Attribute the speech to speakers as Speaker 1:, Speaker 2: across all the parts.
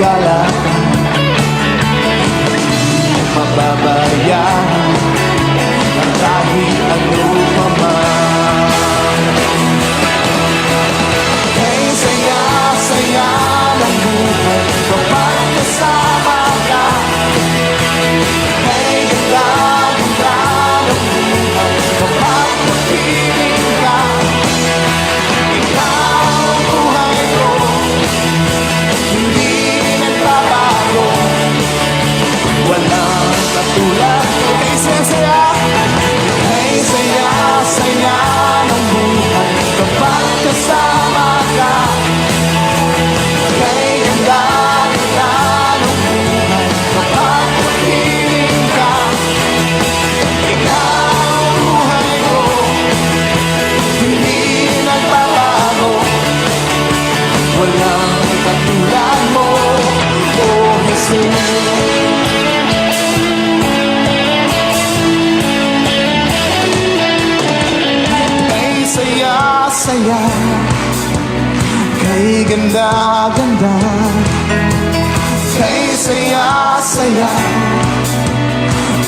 Speaker 1: gala mababayaran ng kahit ano pa man. Kay saya-saya ng buhay kapag kasama ka. Kay ganda-ganda ng buhay kapag napiling ka. Ikaw ang buhay ko, hindi nagbabago. Walang katulad ko. Kay saya-saya, kay saya-saya ng buhay kapag kasama ka. Kay ganda-ganda ng buhay kapag napiling ka. Ikaw ang buhay ko, hindi nagbabago. Walang katulad mo, oh Jesus. Saya, kay ganda-ganda, kay saya-saya,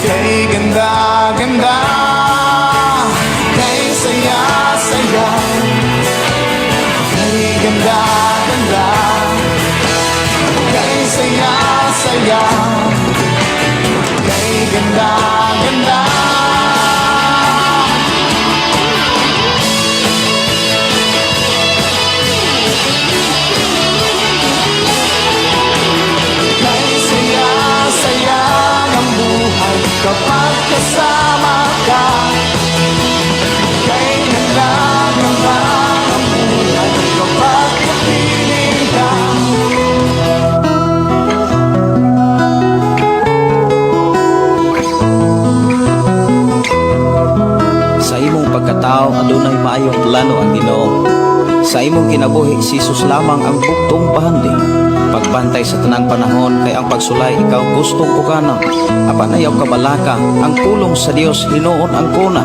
Speaker 1: kay ganda-ganda, kay saya-saya, kay ganda-ganda, kay saya-saya, kay ganda-ganda. Kapag kasama ka, kay ganda-ganda ang buhay kapag napiling ka. Sa imong pagkatao adunay maayong plano ang Ginoo. Sa imong kinabuhi si Jesus lamang ang buktong pahandi. Pagbantay sa tanang panahon kay ang pagsulay ikaw gustong pukana. Apan ayaw kabalaka ang pulong sa Dios hinuon ang kuna.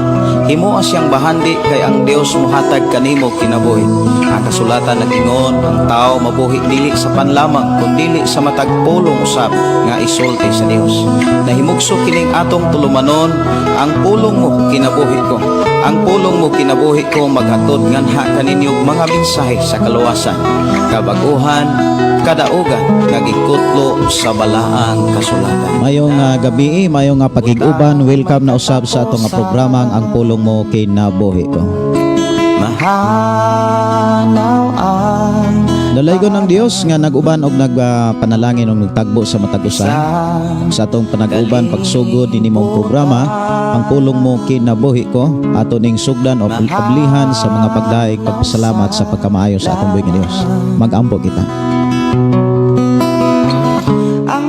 Speaker 1: Himuha siyang bahandi kay ang Dios muhatag kanimo kinabuhi. Ang kasulatan nagingon ang tao mabuhi dili sa panlamang kundi sa matag pulong usab nga isulti sa Dios. Nahimugso kining atong tulumanon ang pulong mo kinabuhi ko. Ang pulong mo kinabuhi ko maghatod nganha kaninyong mga mensahe sa kaluwasan, kabaguhan, kadaugan nga gikutlo sa balaang kasulatan.
Speaker 2: Mayong gabi, mayong pakiguban, welcome na usab sa atong programa ang pulong mo kinabuhi ko.
Speaker 1: Mahanaw ang
Speaker 2: Dalaygon ng Dios nga nag-uban og nagpanalangin og nagtagbo sa matag usa sa atong panag-uban pagsugod dinhi mong programa ang pulong mo kinabuhi ko ato ning sugdan o ablihan sa mga pagdaig pagpasalamat sa pagkamaayo sa atong buhi nga Dios. Mag-ampo kita.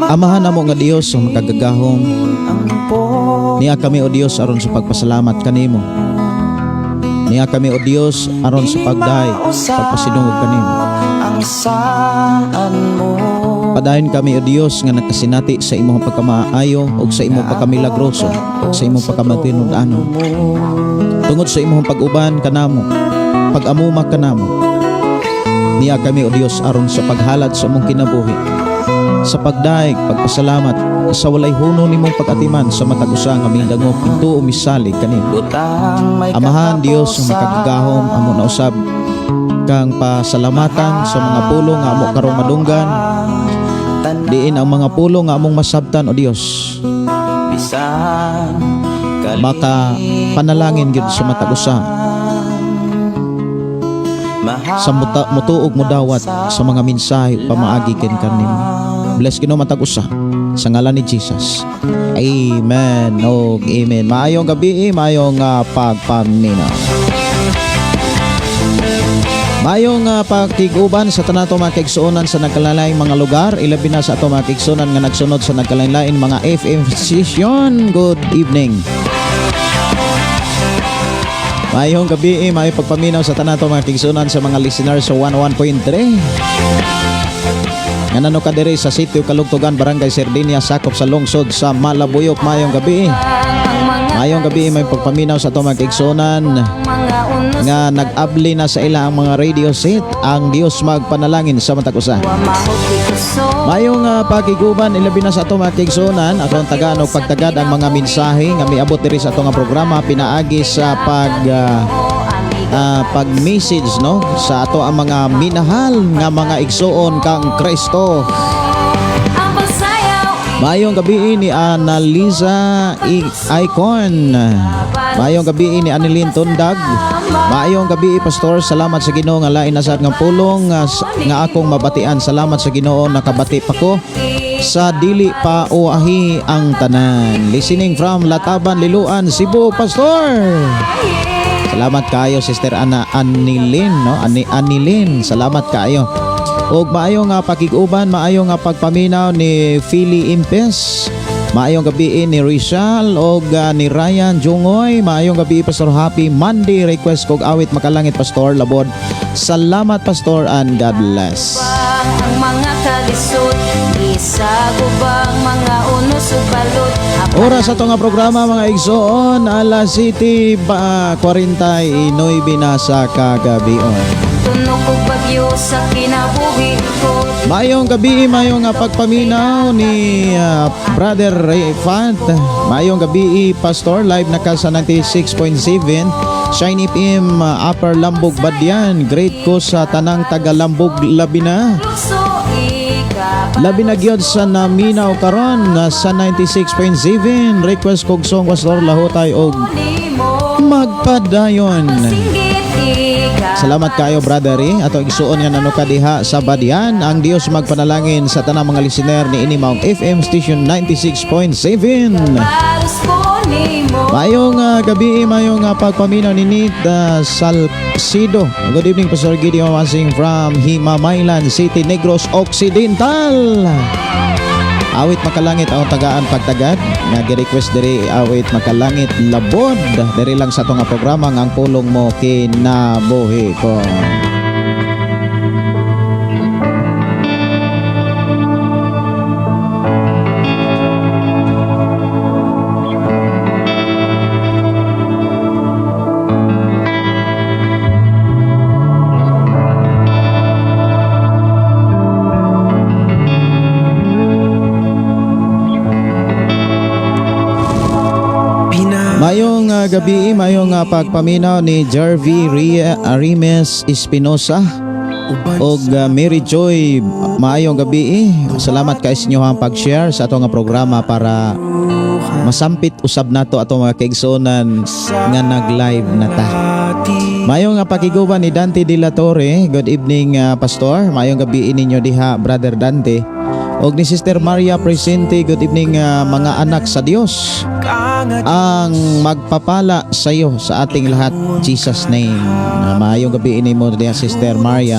Speaker 2: Amahan namo nga Dios ang makagagahom. Niya kami o Dios aron sa pagpasalamat kanimo. Niya kami o Dios aron sa pagdaig pagpasidungog kanimo. Padayon kami o Dios nga nakasinati sa imong pagkamaayo ug sa imong pagkamilagroso, sa imong pagkamatinud-anon. Tungod sa imong pag-uban kanamo, pag-amuma kanamo. Niya kami o Dios aron sa paghalad sa imong kinabuhi, sa pagdaig, pagpasalamat, sa walay huno nimong pag-atiman sa matag usa nga mindangop ito umisalig kanimo. Amahan Dios ang makagagahom amo na usab kang pasalamatan sa mga pulong nga amo karong madunggan. Diin ang mga pulong nga among masabtan o Dios. Maka panalangin gyud sa matag usa. Sa mutuog mo dawat sa mga mensahe pamaagi ken kanimo. Bless Ginoo matag usa sa ngalan ni Jesus. Amen. O amen. Maayong gabi, maayong pagpaminaw. Mayong pakiguban sa tanato mga kaigsuonan sa nagkalain mga lugar, ilabi na sa ato mga kaigsuonan nga nagsunod sa nagkalain mga FM station. Good evening. Mayong gabi, may pagpaminaw sa tanato mga kaigsuonan sa mga listeners sa 101.3. Nga nano kadiri sa sitio Kalugtugan, Barangay Sardinia, sakop sa lungsod sa Malabuyok. Mayong gabi. Maayong gabi may pagpaminaw sa itong mga kaigsunan
Speaker 3: mga unos
Speaker 2: nga nag-abli na sa ila ang mga radio set. Ang Dios magpanalangin sa matag usa.
Speaker 3: mahuti kuso
Speaker 2: Mayong pakiguban ilabi na sa itong mga kaigsunan atong tagaan o pagtagad ang mga mensahe nga miabot diri sa itong nga programa pinaagi sa pag-message no sa ato ang mga minahal nga mga igsoon kang Kristo.
Speaker 3: ang pagsayaw
Speaker 2: Mayong gabi ni Annalisa Icon. Mayong gabi ni Anilin Tundag. Mayong gabi Pastor, salamat sa Ginoo nga lain na sad nga pulong nga akong mabatian. Salamat sa Ginoo nakabati pa ko sa dili pa uahi ang tanan. Listening from Lataban, Liluan, Cebu, Pastor. Salamat kayo Sister Anilin no? Anilin, salamat kayo. Og maayo nga pakiguban, maayo nga pagpaminaw ni Philly Impes. Maayong gabi ni Rizal og ni Ryan Jungoy. Maayong gabi Pastor, happy Monday. Request kog awit makalangit Pastor Labod. Salamat Pastor and God bless.
Speaker 3: ang mga kalisod isa gubang mga unos ug balot
Speaker 2: Oras sa nga programa mga igsoon, alas City 49 na sa kagabion.
Speaker 3: tunog ug bagyo sa kinabuhi ko
Speaker 2: Mayong gabi, mayong pagpaminaw ni Brother Rayfant. Mayong gabi Pastor, live na ka sa 96.7 Shine FM Upper Lambog Badyan. Great ko sa tanang taga Lambog labi na.
Speaker 3: luso ika
Speaker 2: Labi na gyud sa naminaw karon sa 96.7. Request kog song Pastor lahutay og
Speaker 3: nimo
Speaker 2: magpadayon.
Speaker 3: singgit ika
Speaker 2: Salamat kayo brother ato igsuon nga nanuka diha sa Badyan. Ang Dios magpanalangin sa tanang mga listener ni Inimaong FM Station 96.7.
Speaker 3: paros ko nimo
Speaker 2: Mayong gabi, mayong pagpaminaw ni Nick Salcido. Good evening Pastor Gideon Masing from Himamaylan City, Negros Occidental. Awit makalangit ang tagaan pagtagad nga gi-request diri awit makalangit labod diri lang sa atong programa nga ang pulong mo kinabuhi ko. Mayong gabi, mayong pagpaminaw ni Jarvie Arimes Espinosa og Mary Joy. Mayong gabi. Salamat kay inyo ang pag-share sa atong programa para masampit usab nato atong mga kaigsunan nga nag-live na ta. Mayong pakiguban ni Dante De La Torre. Good evening Pastor. Mayong gabi ninyo diha Brother Dante. Og ni Sister Maria Presente. Good evening mga anak sa Dios. Ang magpapala sa iyo sa ating lahat Jesus name. Maayong gabi ini mo diha Sister Maria.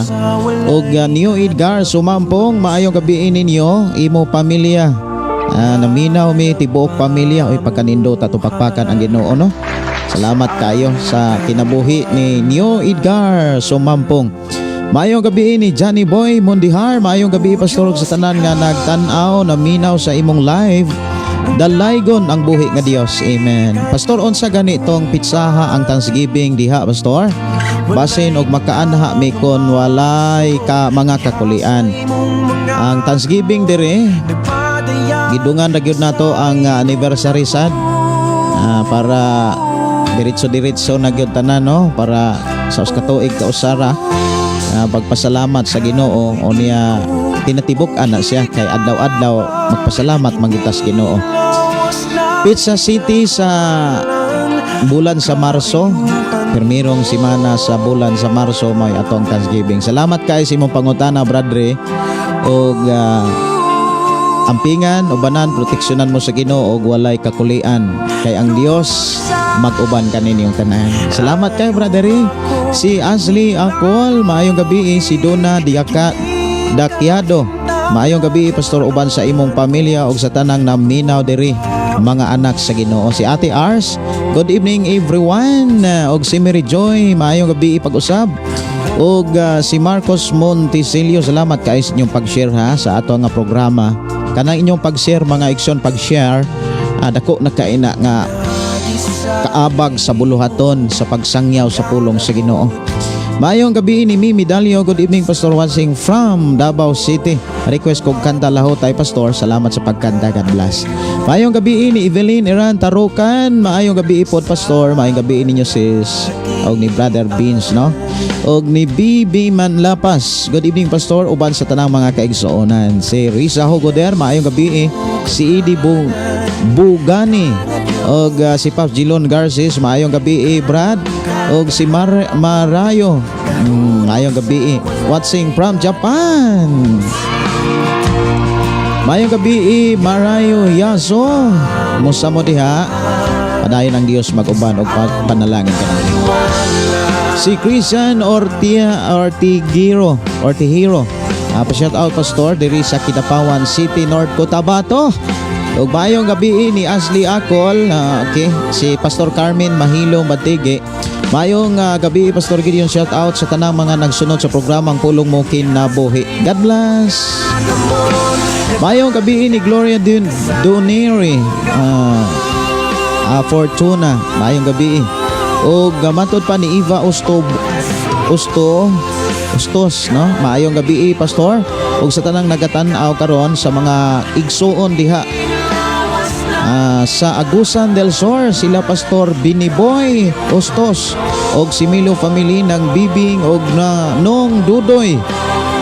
Speaker 2: Og New Edgar Sumampong, maayong gabi ninyo imo pamilya. Naminaw mi tibuok pamilya oy pagkanindo tatupakpakan ang Ginoo no. Salamat kayo sa kinabuhi ni New Edgar Sumampong. Maayong gabi ni Johnny Boy Mondihar. Maayong gabi Pastor sa tanan nga nagtan-aw naminaw sa imong live. Dalaygon ang buhi nga Dios. Amen. Pastor, unsa ganitong pitsaha ang Thanksgiving diha Pastor? Basin og makaanha mi kon walay ka mga kakulian. Ang Thanksgiving dire gidungan ra gyud nato ang anniversary sad para diretso na gyud tanan no para sa katuig ka usara pagpasalamat sa Ginoo o niya tinatibuk-an na siya kay adlaw-adlaw magpasalamat mangitas Ginoo. Pizza City sa bulan sa Marso, pirmirong simana sa bulan sa Marso may atong Thanksgiving. Salamat kay sa imong pangutana Bradre og ampingan ubanan proteksyonan mo sa Ginoo og walay kakulian kay ang Dios mag-uban kaninyong tanan. Salamat kay Brother si Ashley Akol. Maayong gabi si Donna Dakyado. Maayong gabi Pastor uban sa imong pamilya ug sa tanang naminaw diri mga anak sa Ginoo. Si Ate Ars, good evening everyone. Og si Mary Joy, maayong gabi pag-usab. Og si Marcos Monticelio, salamat kay sa inyong pag-share ha sa ato nga programa. Kanang inyong pag-share mga igsoon pag-share dako na kaina nga kaabag sa buluhaton sa pagsangyaw sa pulong sa Ginoo. Maayong gabi ni Mimi Dalio. Good evening, Pastor Wansing from Davao City. Request kong kanta laho tayo, Pastor. Salamat sa pagkanta. God bless. Maayong gabi ni Evelyn Iran Tarukan. Maayong gabi po, Pastor. Maayong gabi ninyo, sis. O ni Brother Beans, no? O ni BB Manlapas. Good evening, Pastor. Uban sa tanang mga kaigsuonan. Si Risa Hogoder. Maayong gabi. Si Edie Bugani. Og si Pap Gilon Garces. Maayong gabi, Brad. Og si Marayo. Maayong gabi. Watching from Japan. Maayong gabi, Marayo Yaso. Musta mo diha? Padayon ang Dios mag-uban og panalangin ka namin. Si Christian Ortihiro. Pa-shout out, Pastor, diri sa Kidapawan City, North Cotabato. Ug maayong gabi ni Ashley Acol. Okay, si Pastor Carmen Mahilo Batige. Mayong gabi, Pastor Gideon, shout out sa tanang mga nagsunod sa programang Pulong Mo Kinabuhi. God bless. Mayong gabi ni Gloria Doneri Fortuna. Mayong gabi. O gamatod pa ni Eva Ustos, no? Maayong gabi, Pastor. O sa tanang nagatan-aw karon sa mga igsuon diha sa Agusan del Sur, sila Pastor Biniboy Ustos og si Milo family ng Bibing og Nong Dudoy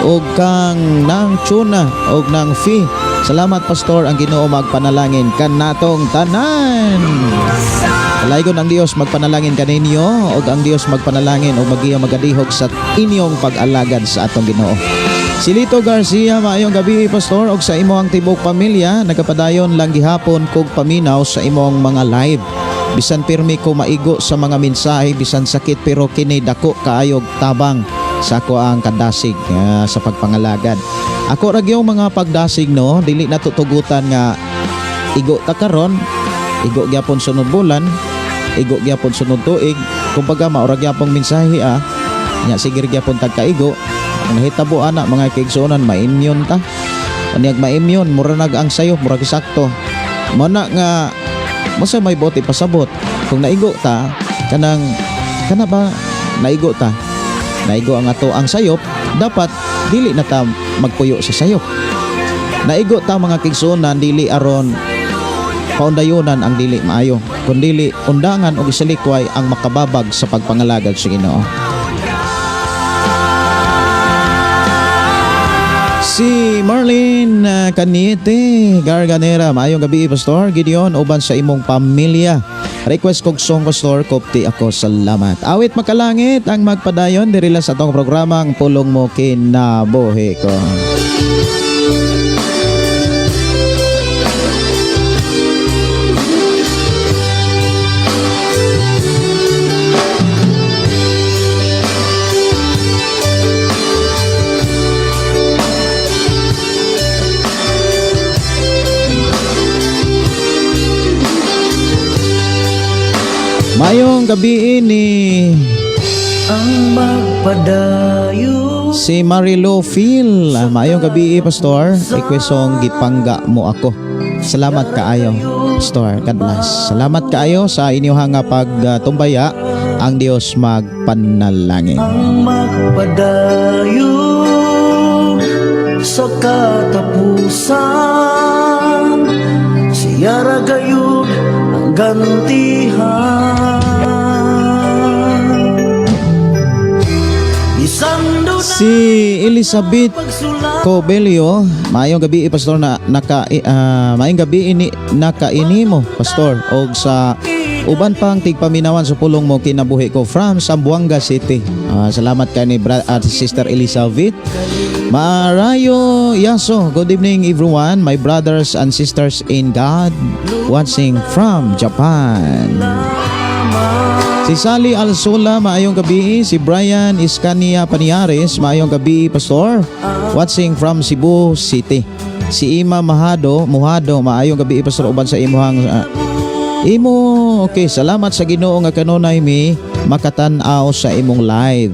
Speaker 2: og kang nang Chuna og nang Fi. Salamat, Pastor, ang Ginoo magpanalangin kanatong tanan. Alaygon ang Dios magpanalangin kaninyo og ang Dios magpanalangin og magiya magadihog sa inyong pag-alagad sa atong Ginoo. Si Lito Garcia, maayong gabi, Pastor, og sa imong tibok pamilya. Nagapadayon lang gihapon kog paminaw sa imong mga live. Bisan pirmi ko maigo sa mga mensahe, bisan sakit pero kini dako kaayog tabang sa ako ang kadasig sa pagpangalagad. Ako ra gyud mga pagdasig, no, dili na tutugutan nga igo ta karon, igo gyapon sunod bulan, igo gyapon sunod tuig. Kumbaga maura gyapon mensahe nya sige gyapon tagkaigo. Ang nahitabo ana mga kaigsuonan, ma-immune ta. Anyag ma-immune, mura nag ang sayo, mura sakto. Mana nga masa may bote pasabot. Kung naigo ta, kana ba naigo ta? Naigo ang ato ang sayop, dapat dili na ta magpuyo sa sayop. Naigo ta mga kaigsuonan, dili aron paundayonan ang dili maayo, kundi undangan og isalikway ang makababag sa pagpangalagad sa Ginoo. Si Marlene Caniete Garganera, maayong gabi, Pastor Gideon, uban sa imong pamilya. Request kog song, Pastor, kopti ako, salamat. Awit makalangit ang magpadayon dirila sa atong programang Pulong Mo Kinabuhi ko. Mayong gabi ni
Speaker 4: ang magpadayo
Speaker 2: si Marilo Phil. Mayong gabi, Pastor. Requestong gipangga mo ako. Salamat kaayo, Pastor. God bless. Salamat kaayo sa inyong nga pagtumbaya. Ang Dios magpanalangin.
Speaker 4: ang magpadayo sa katapusan, siya ra gayud ang gantihan. Isando na
Speaker 2: Si Elizabeth Cobelio, maayong gabi, Pastor, na maayong gabi ini nakaini mo, Pastor, og sa uban pang tigpaminawan sa Pulong Mo Kinabuhi ko from Zamboanga City. Salamat kay ni Sister Elizabeth. Marayo Yaso, good evening everyone, my brothers and sisters in God, watching from Japan. Si Sally Alsola, maayong gabi. Si Brian Iskania Paniares, maayong gabi, Pastor, watching from Cebu City. Si Ima Muhado, maayong gabi, Pastor, uban sa imuhang okay, salamat sa Ginoo nga kanunay mi makatan-aw sa imong live.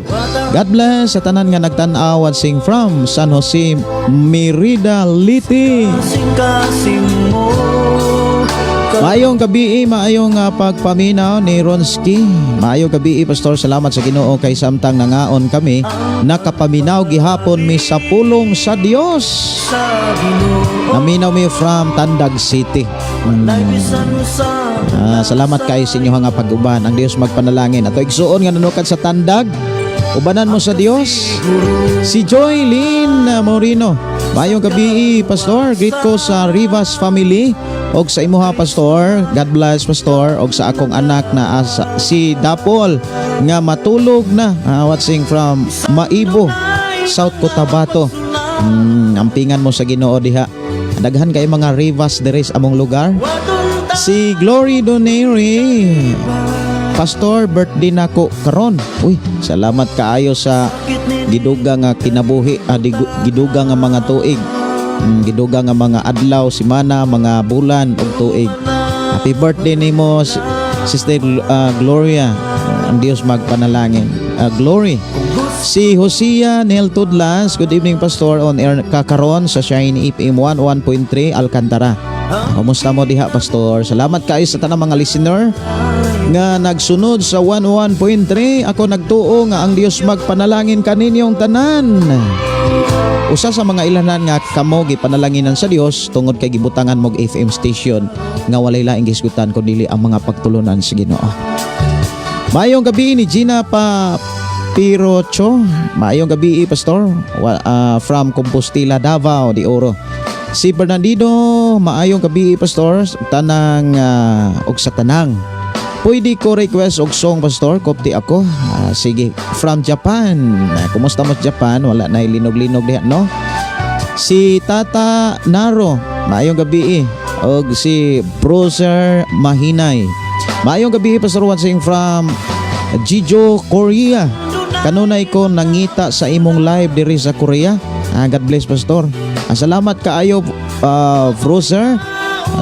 Speaker 2: God bless sa tanan nga nagtan-aw watching from San Jose, Merida, Liti.
Speaker 4: kasing-kasing mo
Speaker 2: Maayong gabi, maayong pagpaminaw ni Ronski. Maayong gabi, Pastor. Salamat sa Ginoo kay samtang nangaon kami nakapaminaw gihapon mi sa pulong sa Dios.
Speaker 4: sa Ginoo
Speaker 2: Naminaw mi from Tandag City.
Speaker 4: bisan sa
Speaker 2: Salamat kayo sa inyo nga pag-uban. Ang Dios magpanalangin. Ato igsuon nga nanukad sa Tandag. Ubanan mo sa Dios. Si Joylyn Morino. Maayong gabi, Pastor. Greet ko sa Rivas family og sa imuha, Pastor. God bless, Pastor. Og sa akong anak na si Dapol nga matulog na. Watching from Maibo, South Cotabato. Ampingan mo sa Ginoo diha. Daghan kay mga Rivas deres among lugar. Si Glory Donere, Pastor, birthday nako karon. Uy, salamat kaayo sa giduga nga kinabuhi, giduga nga mga tuig. Giduga nga mga adlaw, semana, mga bulan ug tuig. Happy birthday nimo, Sister Gloria. Ang Dios magpanalangin. Glory. Si Hosea Nel Tudlas, good evening, Pastor, on air kakaron sa Shine FM 101.3 Alcantara. Kumusta mo diha, Pastor? Salamat kayo sa tanang mga listener nga nagsunod sa 101.3. Ako nagtuo nga ang Dios magpanalangin kaninyong tanan. Usa sa mga ilanan nga kamo gipanalanginan sa Dios tungod kay gibutangan mog FM station nga walay laing gisgutan kundi ang mga pagtulunan sa Ginoo. Mayong gabi ni Gina Pirocho. Mayong gabi, Pastor, from Compostela, Davao de Oro. Si Bernardino, maayong gabi, Pastor, tanang og sa tanang. Pwede ko request og song, Pastor, kopti ako. Sige, from Japan. Kumusta mo sa Japan? Wala na linog-linog diha, no? Si Tata Naro, maayong gabi, og si Brother Mahinay. Maayong gabi, Pastor, watching from Jijo, Korea. Kanunay ko nangita sa imong live diri sa Korea. God bless, Pastor. Salamat kaayo, Brother.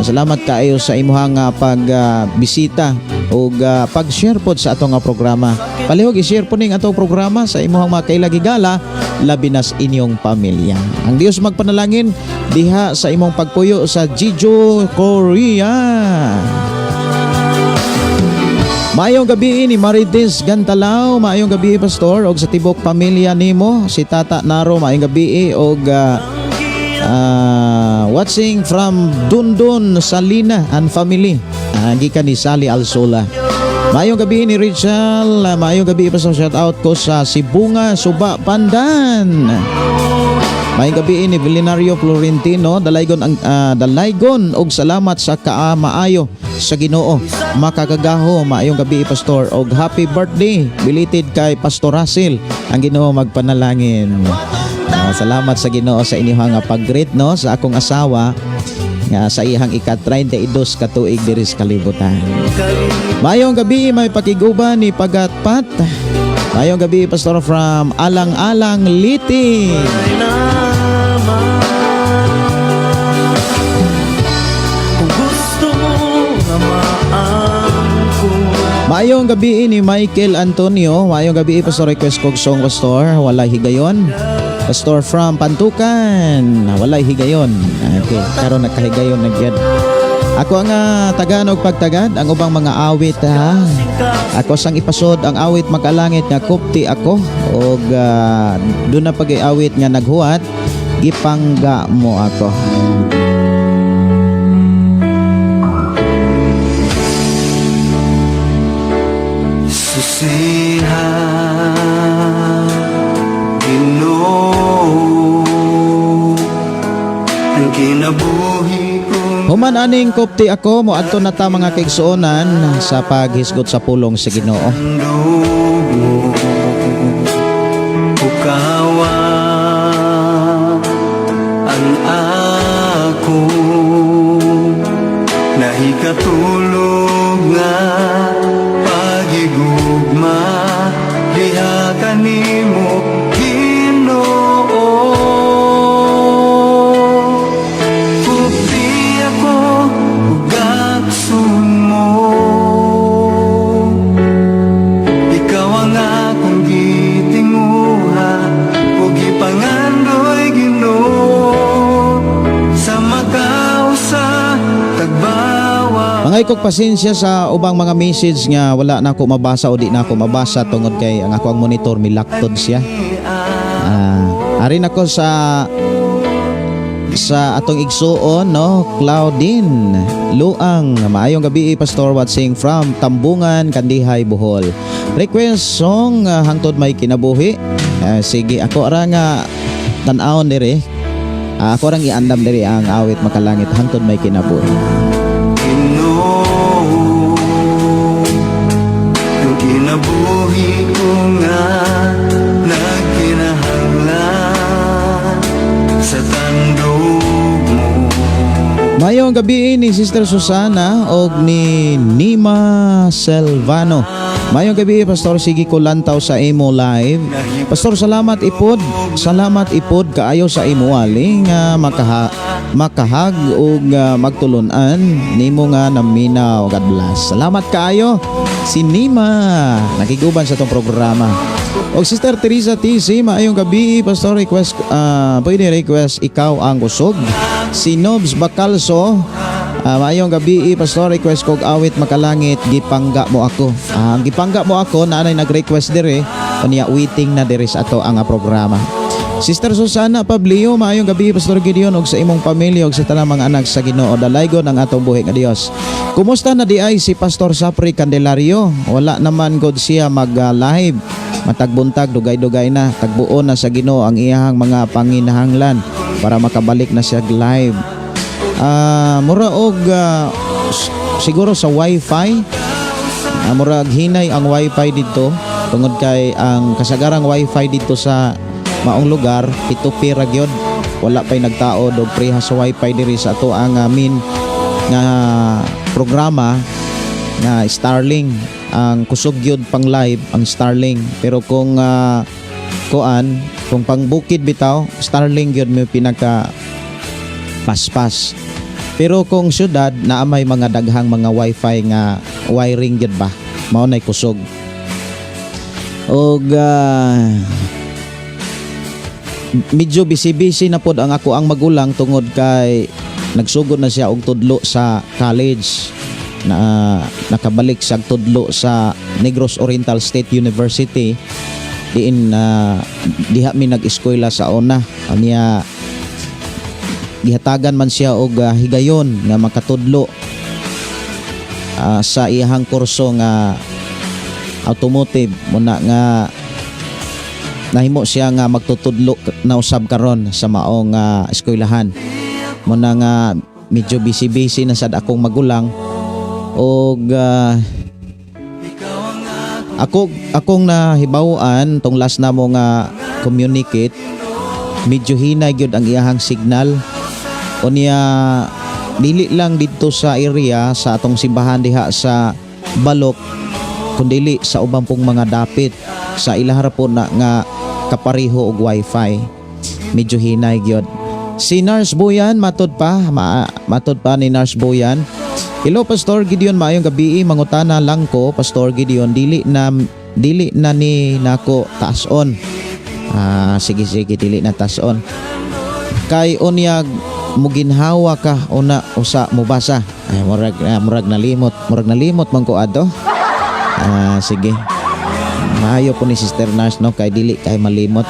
Speaker 2: Salamat kaayo sa imuhang pagbisita o pag-share pod sa atong programa. Palihog i-share po ning atong programa sa imuhang mga kailagigala, labi nas inyong pamilya. Ang Dios magpanalangin diha sa imong pagpuyo sa Jijo, Korea. Maayong gabi ni Marites Gantalaw. Maayong gabi, Pastor, og sa tibok pamilya nimo, si Tata Naro. Maayong gabi og watching from Dundun Salina and family. Gikan ni Sally Alsola. Maayong gabi ni Rachel. Maayong gabi, Pastor. Shout out ko sa Sibunga, Suba, Pandan. Maayong gabi ni Vilinario Florentino. Dalaygon og salamat sa maayo sa Ginoo makagagaho. Maayong gabi, Pastor, og happy birthday belated kay Pastor Russell. Ang Ginoo magpanalangin. Salamat sa Ginoo sa inyong pag-greet, no, sa akong asawa nga sa iyang ika-32 ka tuig diri sa kalibutan. Maayong gabi, may pakiguban ni Pagatpat. Maayong gabi, Pastor, from Alang-Alang Liti. Maayong gabi ni Michael Antonio. Maayong gabi, Pastor, request kog song, Pastor, Walay Higayon. Pastor from Pantukan, Walay Higayon. Okay, karon nakahigayon na gyud. Ako ang taganog pagtagad ang ubang mga awit, ha. Ako sang ipasod ang awit Magkalangit nga kupti ako og doon na pag-awit nga naghuwat gipangga mo ako.
Speaker 4: Susihan, Ginoo, ang kinabuhi ko.
Speaker 2: Human aning kupti ako mo adto na ta mga kaigsuonan sa paghisgot sa pulong sa Ginoo.
Speaker 4: Ukawa ang ako nahikatulog nga pagigugma diha kanimo Ginoo. Kupti ako ug aksun mo, ikaw ang akong gitinguha ug ipangandoy Ginoo sa makausa tagbawa.
Speaker 2: Ay kog pasensya sa ubang mga message nga wala na ako mabasa o di na ako mabasa tungod kay ang ako ang monitor milaktod siya. Ari nako sa atong igsuon no, Claudine Luang. Maayong gabi Pastor, watching from Tambungan, Kandihay, Bohol. Request song hangtod may kinabuhi. Sige ako ra nga tan-awon diri. Ako rang iandam diri ang awit Makalangit hangtod may kinabuhi.
Speaker 4: Ginoo, ang kinabuhi ko nga nagkinahanglan sa tandog mo.
Speaker 2: Mayong gabi ni Sister Susana og ni Nima Selvano. Mayong gabi Pastor, sige ko lantaw sa imo live. Pastor, salamat ipod. Salamat ipod kaayo sa imo aling makahag og magtulunan nimo nga naminaw. God bless. Salamat kaayo si Nima nakiguban sa tong programa. Og Sister Teresa TC, maayong gabi Pastor, request pwede request ikaw ang kusog. Si Nobs Bacalso, maayong gabi Pastor, request kog awit Makalangit gipangga mo ako. Ang gipangga mo ako naanay nag-request dire unya waiting na dire sa ato ang programa. Sister Susana Pablio, maayong gabi Pastor Gideon og sa imong pamilya og sa tanang mga anak sa Ginoo. Dalaygon ang atong buhi nga Dios. Kumusta na di ay si Pastor Sapri Candelario? Wala naman god siya mag-live. Matagbuntag dugay-dugay na, tagbuo na sa Ginoo ang iyahang mga panginahanglan para makabalik na siya live. Mura og siguro sa wifi, mura hinay ang wifi dito tungod kay ang kasagarang wifi dito sa maong lugar pitupi ra gyud, wala pay nagtao og preha sa wifi diri sa ato ang main nga programa nga Starlink. Ang kusog gyud pang live ang Starlink, pero kung kung pang bukid bitaw Starlink gyud may pinaka paspas. Pero kung syudad naa may mga daghang mga wifi nga wiring gyud ba mao nay kusog. Og medyo busy-busy na pod ang ako ang magulang tungod kay nagsugod na siya og tudlo sa college. Nakabalik sa tudlo sa Negros Oriental State University diin diha mi nag-eskwela sa una. Anya gihatagan man siya og higayon nga makatudlo sa iyahang kurso nga automotive muna nga nahimo siya nga magtutudlo na usab karon sa maong eskwelahan. Muna nga medyo busy na sad akong magulang og akong nahibawan tong last na mo nga communicate, medyo hinay gyud ang iyahang signal. Unya dili lang dito sa area sa atong simbahan diha sa Balok, kundi sa ubang pong mga dapit sa ilahar po na nga kapariho og wifi, medyo hinay gyud. Si Nars Boyan matod pa ni Nars Boyan. Hello Pastor Gideon, maayong gabi. Mangutana lang ko Pastor Gideon, dili na ni nako taas-on. Sige dili na taas-on. Kay unyag muginhawa ka una usa mo basa. Ay murag nalimot man ko adto. Sige. Maayo po ni Sister Nars no kay dili kay malimot.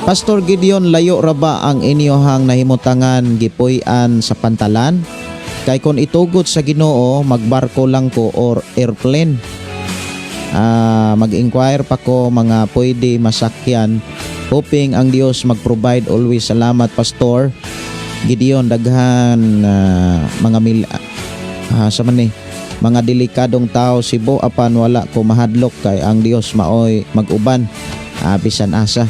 Speaker 2: Pastor Gideon, layo ra ba ang inyohang nahimutangan gipuy-an sa pantalan? Kay kung itugot sa Ginoo, magbarko lang ko or airplane. Mag-inquire pa ko mga pwede masakyan, hoping ang Dios mag-provide always. Salamat Pastor Gideon, daghan mga delikadong tao Cebu apan wala ko mahadlok kay ang Dios maoy mag-uban. Bisan asa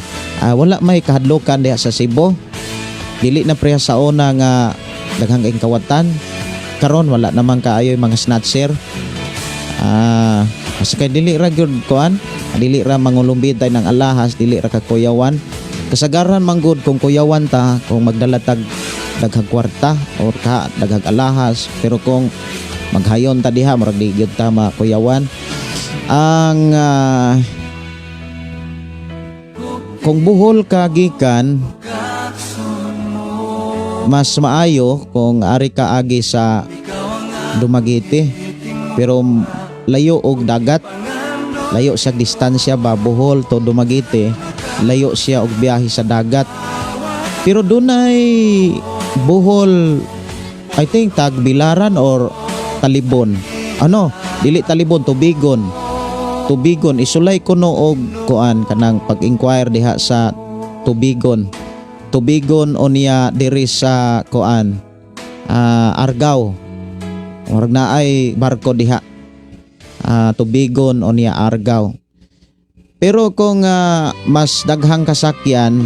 Speaker 2: wala may kahadlokan diha sa Cebu, dili na preha sa una nga daghang kaing kawatan. Karon wala naman kaayo mga snatcher. Kasi kay dili ra gyud kuan, dili ra mangulumbid tay ng alahas, dili ra kakuyawan. Kasagaran man gud kung kuyawan ta, kung magdala tag daghang kwarta or ka daghang alahas, pero kung maghayon ta diha murag di gyud ta makuyawan. Ang kung buhol ka gikan, mas maayo kung ari ka agi sa Dumaguete. Pero layo og dagat. Layo siya distansya ba Bohol to Dumaguete. Layo siya og biyahe sa dagat. Pero dunay Bohol, I think Tagbilaran or Talibon. Dili Talibon, Tubigon. Isulay ko no og kuan kanang pag-inquire diha sa Tubigon o niya diri sa kuan Argao. Murag na ay barko diha. Tubigon o niya Argao. Pero kung mas daghang kasakyan,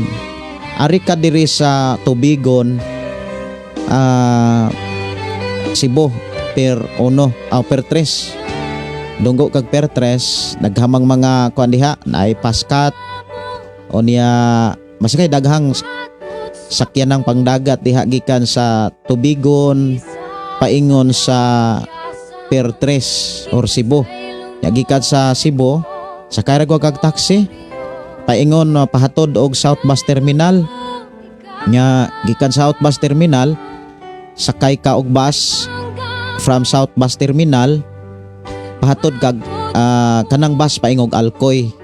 Speaker 2: ari ka diri sa Tubigon, Cebu per 3. Dunggo kag per 3, naghamang mga kuan diha, naay Pascat o niya mas kay daghang sakyan ng pangdagat diha gikan sa Tubigon paingon sa per 3 or Cebu. Gikan sa Cebu, sakay ra ko kag taxi paingon pahatod og South Bus Terminal. Gikan sa South Bus Terminal, sakay ka og bus from South Bus Terminal pahatod kag kanang bus paingog Alcoy.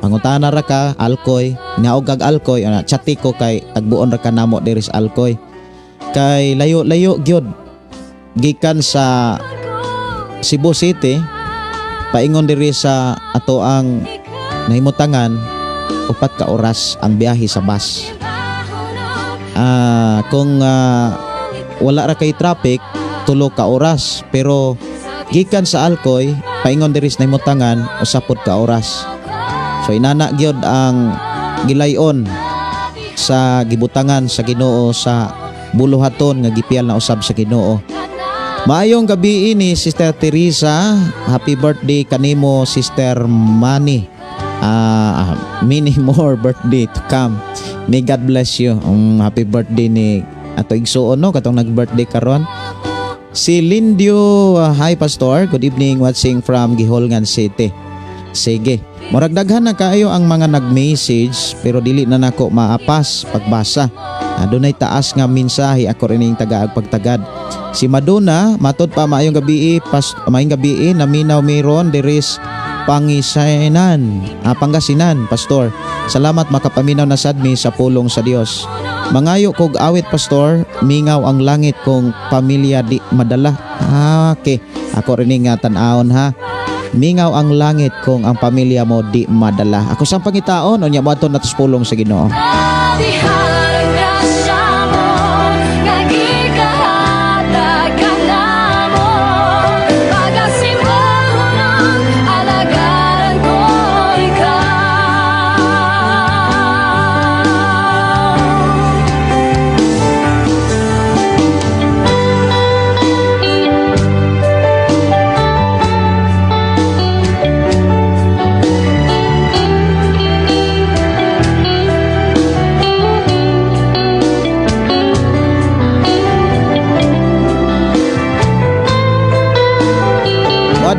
Speaker 2: Pangutana ra ka Alcoy, naog kag Alcoy, chati ko kay tagbuon ra ka namo diri sa Alcoy. Kay layo gyud gikan sa Cebu City paingon diri sa ato ang nahimutangan 4 ka oras ang biyahe sa bus. Kung wala ra kay traffic 3 ka oras, pero gikan sa Alcoy paingon diri sa nahimutangan 10 ka oras. So inana gyud ang gilayon sa gibutangan sa Ginoo sa buluhaton nga gipiyal na usab sa Ginoo. Maayong gabi ni Sister Teresa. Happy birthday kanimo Sister Manny. Many more birthday to come. May God bless you. Happy birthday ni ato igsuon no katong nag-birthday karon. Si Lindio, hi Pastor. Good evening, watching from Giholngan City. Sige. Murag daghan na kaayo ang mga nag-message pero dili na nako maapas pagbasa. Dunay taas nga mensahe ako rin yung tagaag pagtagad. Si Madonna, matod pa maayong gabi, maayong gabi, naminaw mayroon diris Pangasinan, Pastor. Salamat makapaminaw na sadmi sa pulong sa Dios. Mangayo kog awit Pastor, mingaw ang langit kong pamilya di madala. Okay, ako rin nga tan-aon ha. Mingaw ang langit kung ang pamilya mo di madala. Ako sang pangitaon, unya mo aton natos pulong sa Ginoo.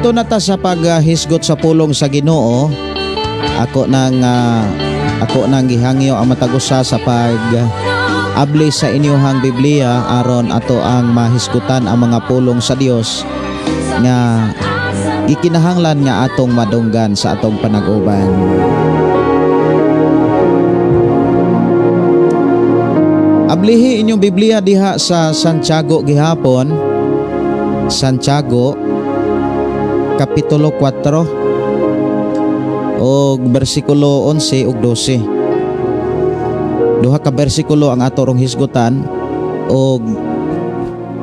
Speaker 2: Adto na ta sa paghisgot sa pulong sa Ginoo. Ako nang gihangyo ang matagusa sa abli sa inyuhang Biblia aron ato ang mahisgutan ang mga pulong sa Dios nga ikinahanglan nga atong madunggan sa atong panag-uban. Ablihi inyong Biblia diha sa Santiago gihapon. Santiago Kapitulo 4 o bersikulo 11 ug 12. Duha ka bersikulo ang ato rong hisgutan og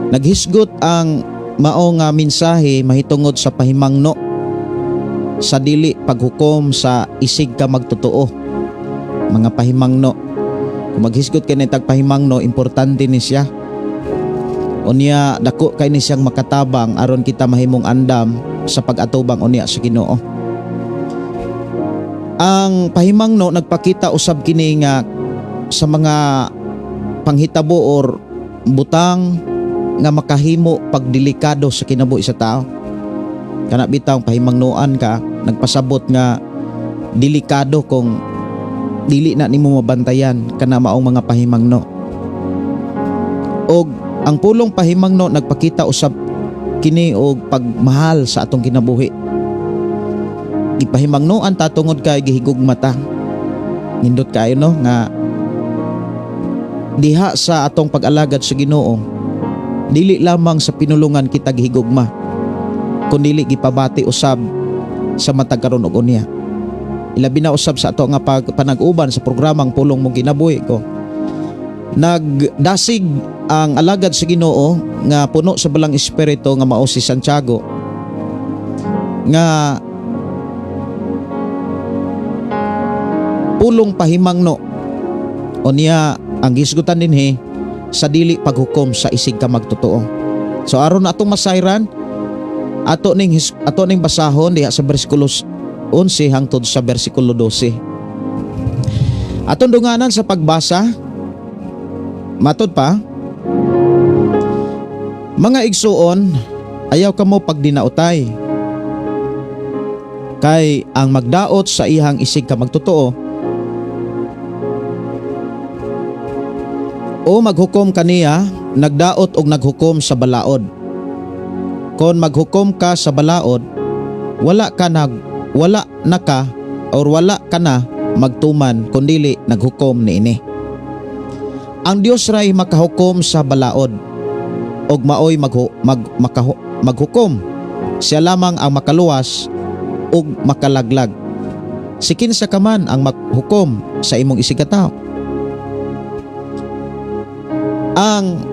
Speaker 2: naghisgot ang mao nga mensahe mahitungod sa pahimangno sa dili paghukom sa isig ka magtotoo. Mga pahimangno. Kung maghisgot kay ni tag pahimangno, importante ni siya. Unya dako kay ni siyang makatabang aron kita mahimong andam sa pag-atubang unya sa Ginoo. Ang pahimangno nagpakita usab kini nga sa mga panghitabo or butang nga makahimo pagdelikado sa kinabuhi sa tao. Kana bitaw pahimangnoan ka, nagpasabot nga delikado kung dili na nimo mabantayan kana maong mga pahimangno. Og Ang pulong pahimangno nagpakita usab kini og pagmahal sa atong kinabuhi. Ipahimangnoan ta tungod kay gihigugmata. Nindot kayo no nga diha sa atong pag-alagad sa Ginoo, dili lamang sa pinulungan kita gihigugma, kundi gipabati usab sa matag karon og unya. Ilabi na usab sa ato nga panag-uban sa programang Pulong Mong Kinabuhi ko. Nagdasig ang alagad sa Ginoo nga puno sa balang espiritu nga mao si Santiago nga pulong pahimangno unya ang gisgutan dinhi sa dili paghukom sa isig ka magtotoo. So aron na atong masayran ato ning basahon diha sa bersikulo 11 hangtod sa bersikulo 12. Atong dunganan sa pagbasa matod pa, mga igsuon, ayaw kamo pagdinaotay. Kay ang magdaot sa ihang isig ka magtotoo o maghukom kaniya, nagdaot og naghukom sa balaod. Kon maghukom ka sa balaod, wala ka na magtuman kundili naghukom niini. Ang Dios ray makahukom sa balaod og maoy maghukom. Siya lamang ang makaluwas ug makalaglag. Si kinsa ka man ang maghukom sa imong isig ka tawo. Ang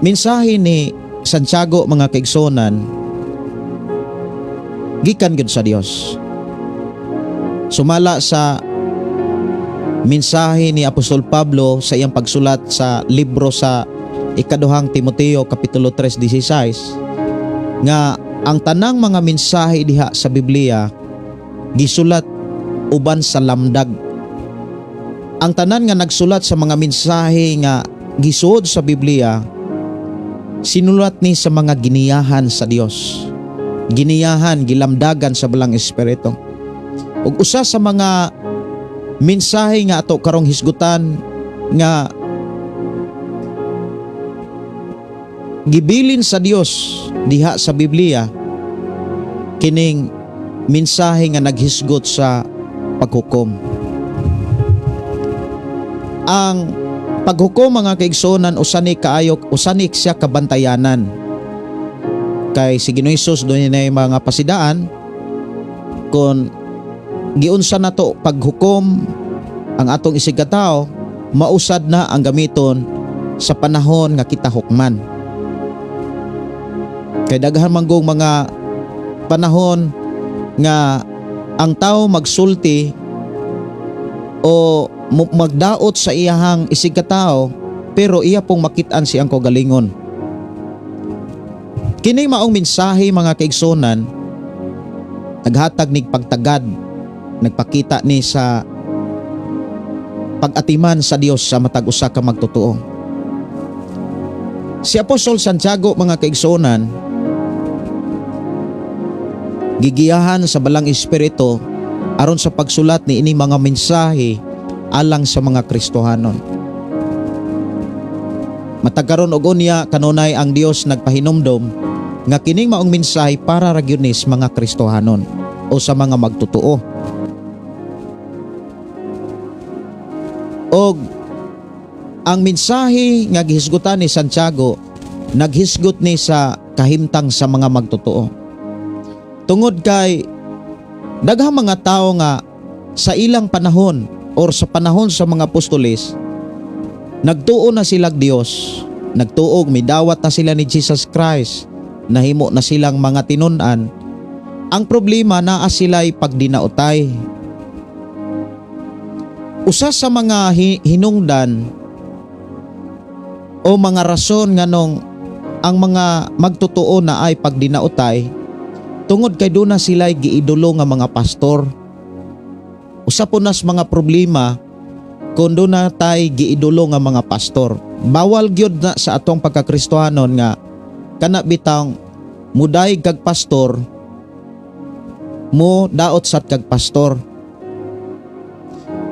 Speaker 2: mensahe ni Santiago mga kaigsonan gikan gid sa Dios. Sumala sa mensahe ni Apostol Pablo sa iyang pagsulat sa libro sa ikaduhang Timoteo kapitulo 3:16 nga ang tanang mga mensahe diha sa Biblia gisulat uban sa lamdag. Ang tanan nga nagsulat sa mga mensahe nga gisuod sa Biblia sinulat ni sa mga giniyahan sa Dios. Giniyahan, gilamdagan sa balang espiritu. Ug usa sa mga mensahe nga ato karong hisgutan nga gibilin sa Dios diha sa Biblia kining mensahe nga naghisgot sa paghukom. Ang paghukom mga kaigsonan usanik siya kabantayanan. Kay si Ginoong Hesus doon na mga pasidaan kung giunsa na to paghukom ang atong isig ka tawo, mausad na ang gamiton sa panahon nga kita hukman. Kay daghan manggong mga panahon nga ang tao magsulti o magdaot sa iyahang isig ka tawo pero iya pong makit-an siyang kagalingon. Kini maong mensahe mga kaigsonan naghatag nig pagtagad, nagpakita ni sa pag-atiman sa Dios sa matag usa ka magtotoo. Si Apostol Santiago mga kaigsonan gigiyahan sa balang espiritu aron sa pagsulat ni ini mga mensahe alang sa mga Kristohanon. Matagkaron og unya kanunay ang Dios nagpahinumdom nga kining maong mensahe para ra gyud nis mga Kristohanon o sa mga magtotoo. Og ang mensahe nga gihisgutan ni Santiago naghisgot ni sa kahimtang sa mga magtotoo. Tungod kay daghang mga tao nga sa ilang panahon or sa panahon sa mga apostoles nagtuo na sila Dios, nagtuog midawat na sila ni Jesus Christ, nahimo na silang mga tinun-an. Ang problema naa sila'y pagdinaotay. Usa sa mga hinungdan o mga rason nganong ang mga magtotoo na ay pagdinaotay tungod kay doon na sila'y giidolo nga mga pastor. Usa po nas mga problema kung doon na tayo giidolo nga mga pastor. Bawal gyud na sa atong pagkakristohanon nga kana bitang mudaig kag pastor mo daot sat kag pastor.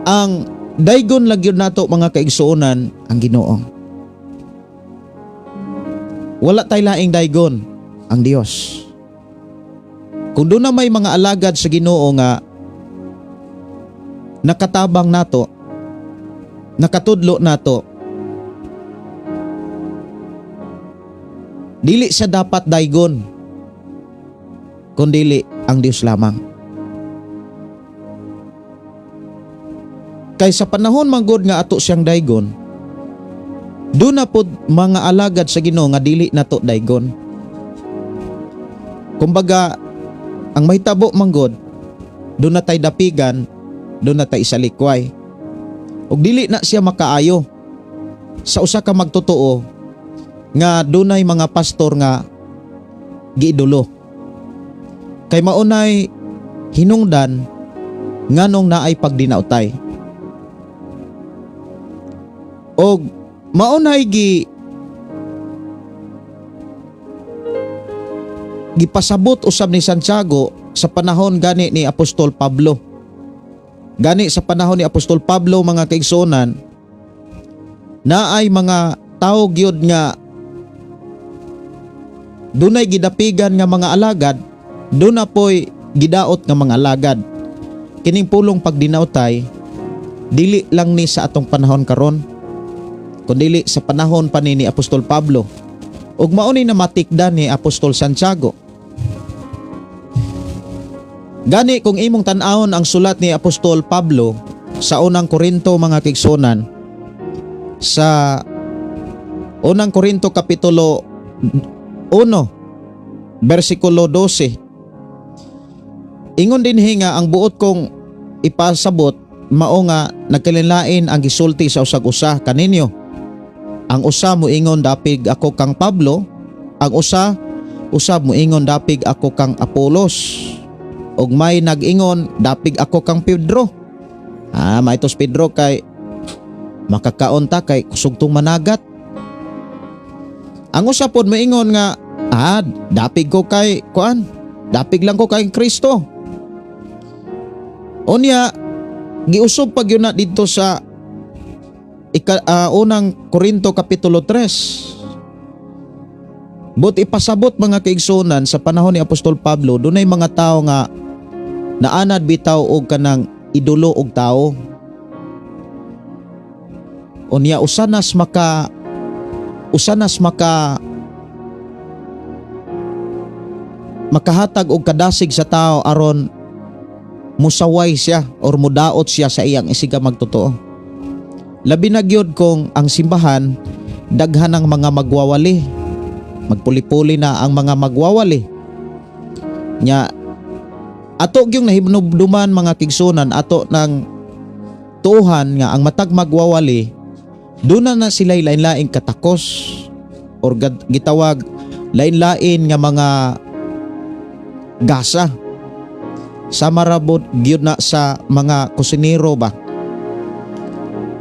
Speaker 2: Ang daygon lang yun nato mga kaigsuonan ang Ginoo. wala tay laing daygon ang Dios. Kung doon na may mga alagad sa Ginoo nga nakatabang nato, nakatudlo nato, dili siya dapat daygon, kundili ang Dios lamang. Kay sa panahon manggod nga ato siyang daygon, doon na pod mga alagad sa Ginoo nga dili nato daygon. Kumbaga, ang mahitabo manggod, doon na tay dapigan, doon na tay isalikway. Ug dili na siya makaayo sa usa ka magtotoo nga dunay mga pastor nga giidolo. Kay maunay hinungdan nganong naay pagdinautay. Og maunay gipasabot usab ni Santiago sa panahon gani ni Apostol Pablo. Gani sa panahon ni Apostol Pablo, mga kaigsuonan, na ay mga tao gyud nga dunay gidapigan nga mga alagad, doon na po'y gidaot nga mga alagad. Kining pulong pagdinautay dili lang ni sa atong panahon karon, kundi sa panahon pa ni Apostol Pablo, ug mao ni namatikdan ni Apostol Santiago. Gani kung imong tan-awon ang sulat ni Apostol Pablo sa unang Korinto, mga kaigsuonan, sa unang Korinto kapitulo 1 versikulo 12, ingon din nga ang buot kong ipasabot mao nga nagkalinlain ang gisulti sa usag-usa kaninyo. Ang usa moingon dapig ako kang Pablo, ang usab moingon dapig ako kang Apolos, ug may nag-ingon dapig ako kang Pedro. Maitos Pedro kay makakaunta kay kusugtong managat. Ang usa pod moingon nga dapig ko kay dapig lang ko kay Kristo. Unya giusog pag yun na dito sa unang Korinto kapitulo 3. But ipasabot, mga kaigsuonan, sa panahon ni Apostol Pablo, dunay mga tao nga naanad bitaw og kanang idolo og tao. Unya usanas makahatag og kadasig sa tao aron musaway siya or mudaot siya sa iyang isiga magtotoo. Labi na gyud kung ang simbahan daghan ang mga magwawali, magpuli-puli na ang mga magwawali. Nya ato gyung nahibnubduman, mga kigsunan, ato ng tuhan nga ang matag magwawali duna na sila lain-laing katakos or gitawag lain-lain nga mga gasa. Sama rabot gyud na sa mga kusinero ba.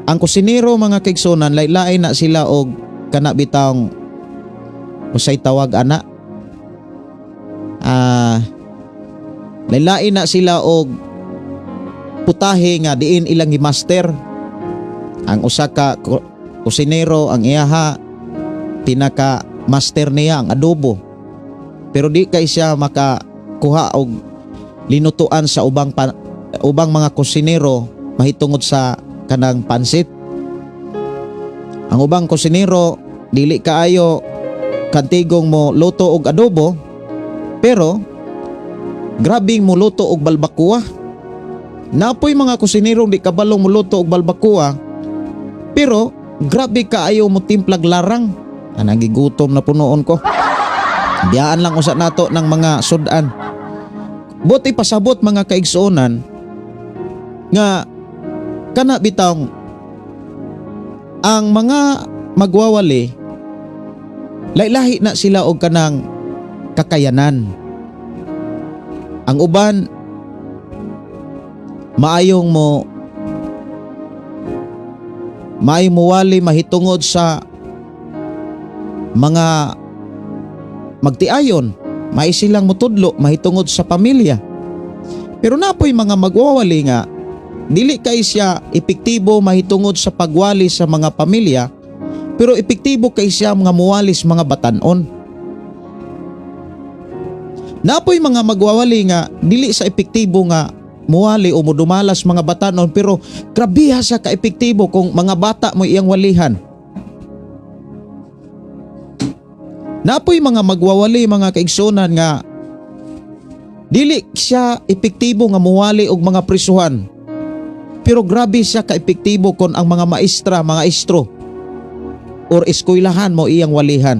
Speaker 2: Ang kusinero, mga kaigsunan, lain-lain na sila og kana bitawng usay tawag ana. Lain-lain na sila og putahe nga diin ilang gimaster. Ang usa ka kusinero, ang iyaha pinaka master niya ang adobo. Pero di kay siya makakuha og linutuan sa ubang mga kusinero mahitungod sa kanang pansit. Ang ubang kusinero dili kaayo kantigong mo luto og adobo, pero grabing mo luto og balbacoa. Napoy mga kusinero di kabalong mo luto og balbacoa, pero grabe kaayo mo timplag larang. Nagigutom na punoon ko. Biyaan lang usa nato ng mga sudan. Buti pasabot, mga kaigsuonan, nga kana bitang ang mga magwawali lahi-lahi na sila og kanang kakayanan. Ang uban maayong wali mahitungod sa mga magtiayon, may silang mutudlo mahitungod sa pamilya. Pero napoy mga magwawali nga dili kay siya epektibo mahitungod sa pagwali sa mga pamilya, pero epektibo kay siya nga muwalis mga batanon. Napoy mga magwawali nga dili sa epektibo nga muwali o mudumalas mga batanon, pero grabiha sa ka-epektibo kung mga bata mo iyang walihan. Napoy mga magwawali mga kaigsunan nga dili siya epektibo nga muwali og mga prisuhan, pero grabe siya ka-epektibo kon ang mga maestra, mga estro or eskwelahan mo iyang walihan.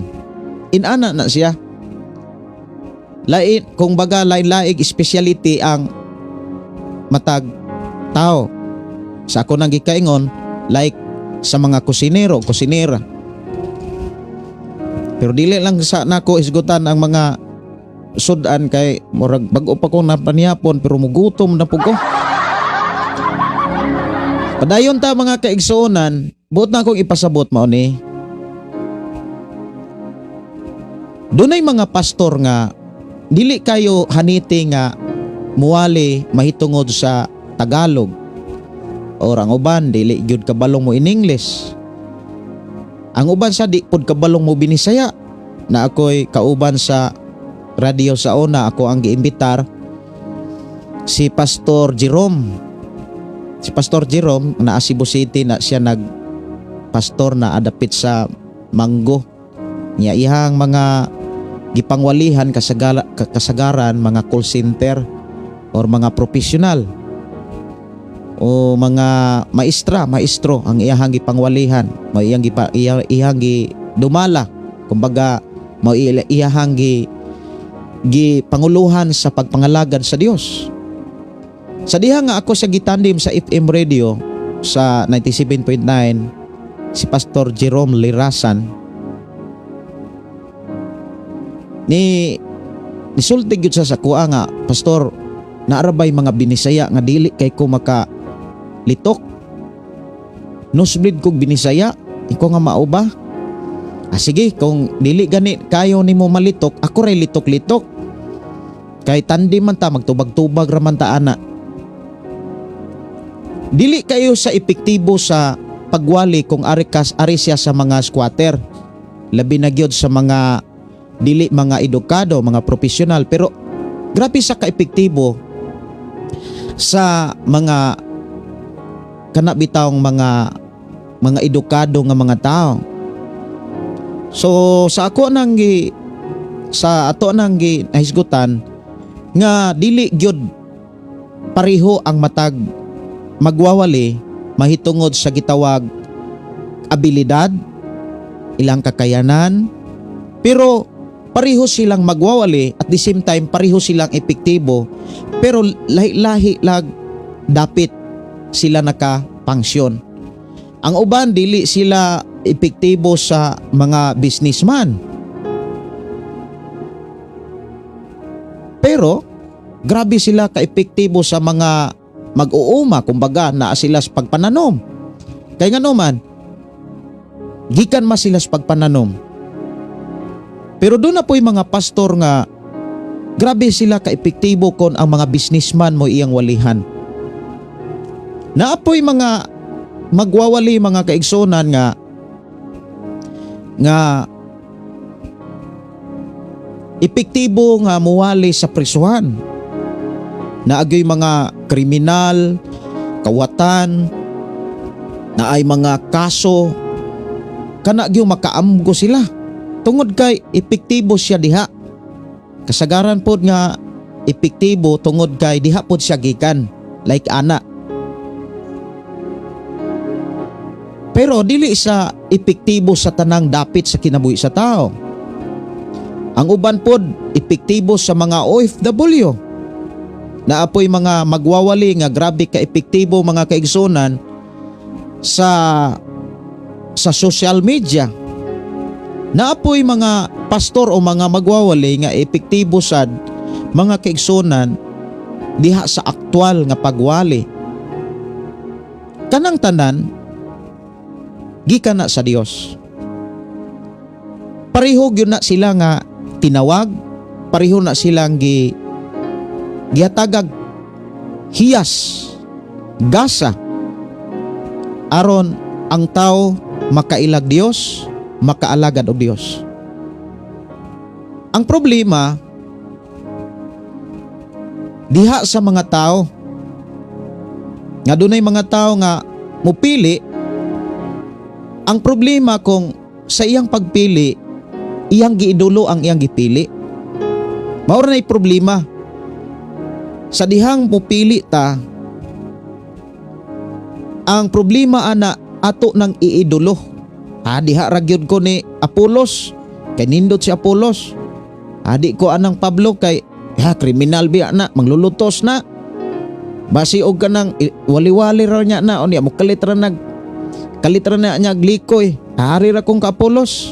Speaker 2: Inana na siya. Lain, kung baga lain-laig speciality ang matag tao. Sa ako nang gikaingon, like sa mga kusinero, kusinera. Pero dili lang sa nako isgutan ang mga sudan kay murag bag-o pa ko napanihapon pero mugutom na po ko. Padayon ta mga kaigsuonan, buot na akong ipasabot mao ni. Dunay mga pastor nga dili kayo haniti nga muwali mahitungod sa Tagalog, or ang uban dili gyud kabalong mo in English. Ang uban sa di pud kabalong mo binisaya. Na ako'y kauban sa radio sa una, ako ang giimbitar si Pastor Jerome. Si Pastor Jerome na Cebu City na siya nagpastor na adapit sa Manggo. Niya ihang mga gipangwalihan kasagaran mga call center or mga profesional o mga maestro ang iyang gipangwalihan, mo iyang dumala, kumbaga mo iyang gipanguluhan sa pagpangalagad sa Dios. Sa diha nga ako sa gitandim sa FM radio sa 97.9 si Pastor Jerome Lirasan, nisultig yun sa kuha nga, pastor, naarabay mga binisaya nga dili kay ko makalitok. Nosebleed kog binisaya, iko nga mao ba? Sige, kung dili gani kayo nimo malitok, ako ray litok-litok. Kay tandi man ta, magtubag-tubag raman ta ana. Dili kayo sa epektibo sa pagwali kung ari siya sa mga squatter. Labi na gyud sa mga dili mga edukado, mga profesional, pero grabe sa kaepektibo sa mga kanabitawng mga edukado nga mga tao. So sa ato nang nahisgutan nga dili gyud pareho ang matag magwawali mahitungod sa gitawag abilidad, ilang kakayanan, pero pareho silang magwawali at the same time pareho silang epektibo, pero lahi-lahi lag dapit sila naka-function. Ang uban dili sila epektibo sa mga businessman, pero grabe sila ka-epektibo sa mga mag-uuma, kumbaga naa sila sa pagpananom. Kaya nga naman gikan mas sila sa pagpananom. Pero doon na po yung mga pastor nga grabe sila ka-epektibo kon ang mga businessman mo iyang walihan. Naapoy mga magwawali mga kaigsonan nga epektibo nga muwali sa prisuhan. Naagay mga kriminal, kawatan, na ay mga kaso, kanagyo makaamgo sila. Tungod kay epektibo siya diha. Kasagaran pod nga epektibo tungod kay diha pod siya gikan, like ana. Pero dili sa epektibo sa tanang dapit sa kinabuhi sa tao. Ang uban pod epektibo sa mga OFW. Naapoy mga magwawali nga grabe ka epektibo mga kaigsunan sa social media. Naapoy mga pastor o mga magwawali nga epektibo sad mga kaigsunan diha sa aktwal nga pagwali. Kanang tanan gikan na sa Dios. Pareho gyud na sila nga tinawag, pareho na silang gihatagag hiyas, gasa aron ang tao makailag Dios, makaalagad og Dios. Ang problema diha sa mga tao nga dunay mga tao nga mupili. Ang problema kung sa iyang pagpili iyang giidolo ang iyang gipili. Mao ra nay problema. Sa dihang mupili ta, ang problema ana ato nang iidolo. Diha ra gyud ko ni Apolos, kay nindot si Apolos. Di ko anang Pablo kay kriminal biya na, manglulutos na. Basi og kanang wali-wali ra nya na unya mo kalitra na nya glikoy. Hari ra kong ka Apolos.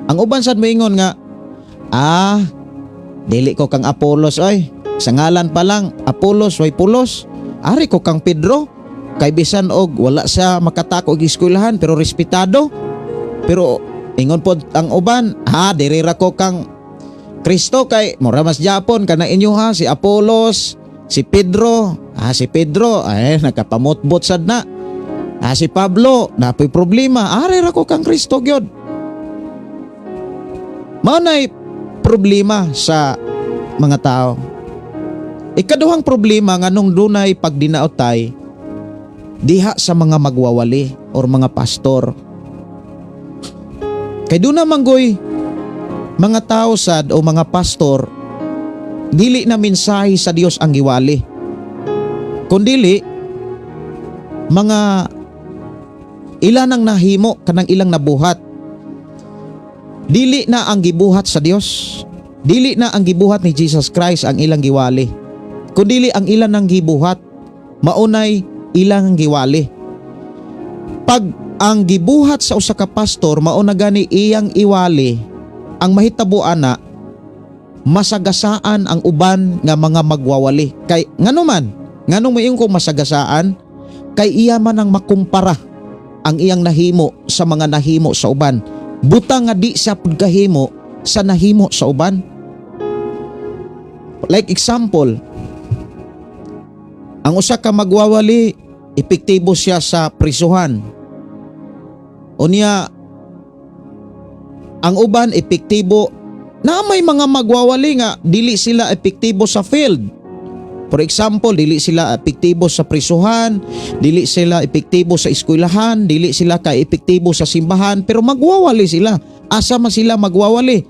Speaker 2: Ang uban sad moingon nga, dili ko kang Apolos oy. Sa ngalan pa lang Apolos way pulos. Ari ko kang Pedro. Kay bisan og wala sa makatako og eskwelahan pero respetado. Pero ingon pod ang uban, diri ra ko kang Kristo kay mura mas Japon kana inyo si Apolos, si Pedro. Si Pedro nakapamotbot sad na. Si Pablo napoy problema. Ari ra ko kang Kristo gyud. Mao nay problema sa mga tao. Ikaduhang problema nga nung dunay pagdinaotay diha sa mga magwawali or mga pastor. Kay doon na manggoy mga tao sad o mga pastor dili na mensahe sa Dios ang giwali. Kundili mga ilan ang nahimo kanang ilang nabuhat. Dili na ang gibuhat sa Dios. Dili na ang gibuhat ni Jesus Christ ang ilang giwali. Kundili ang ilan ang gibuhat maunay ilang giwali. Pag ang gibuhat sa usa ka pastor mao na gani iyang iwali, ang mahitabuan na masagasaan ang uban nga mga magwawali. Kay nganong mayon ko masagasaan kay iya man ang makumpara ang iyang nahimo sa mga nahimo sa uban. Butang nga di sa pagkahimo sa nahimo sa uban. Like example, ang usa ka magwawali epektibo siya sa prisuhan. Unya ang uban epektibo na may mga magwawali nga dili sila epektibo sa field. For example, dili sila epektibo sa prisuhan, dili sila epektibo sa eskwelahan, dili sila ka-epektibo sa simbahan, pero magwawali sila. Asa man sila magwawali?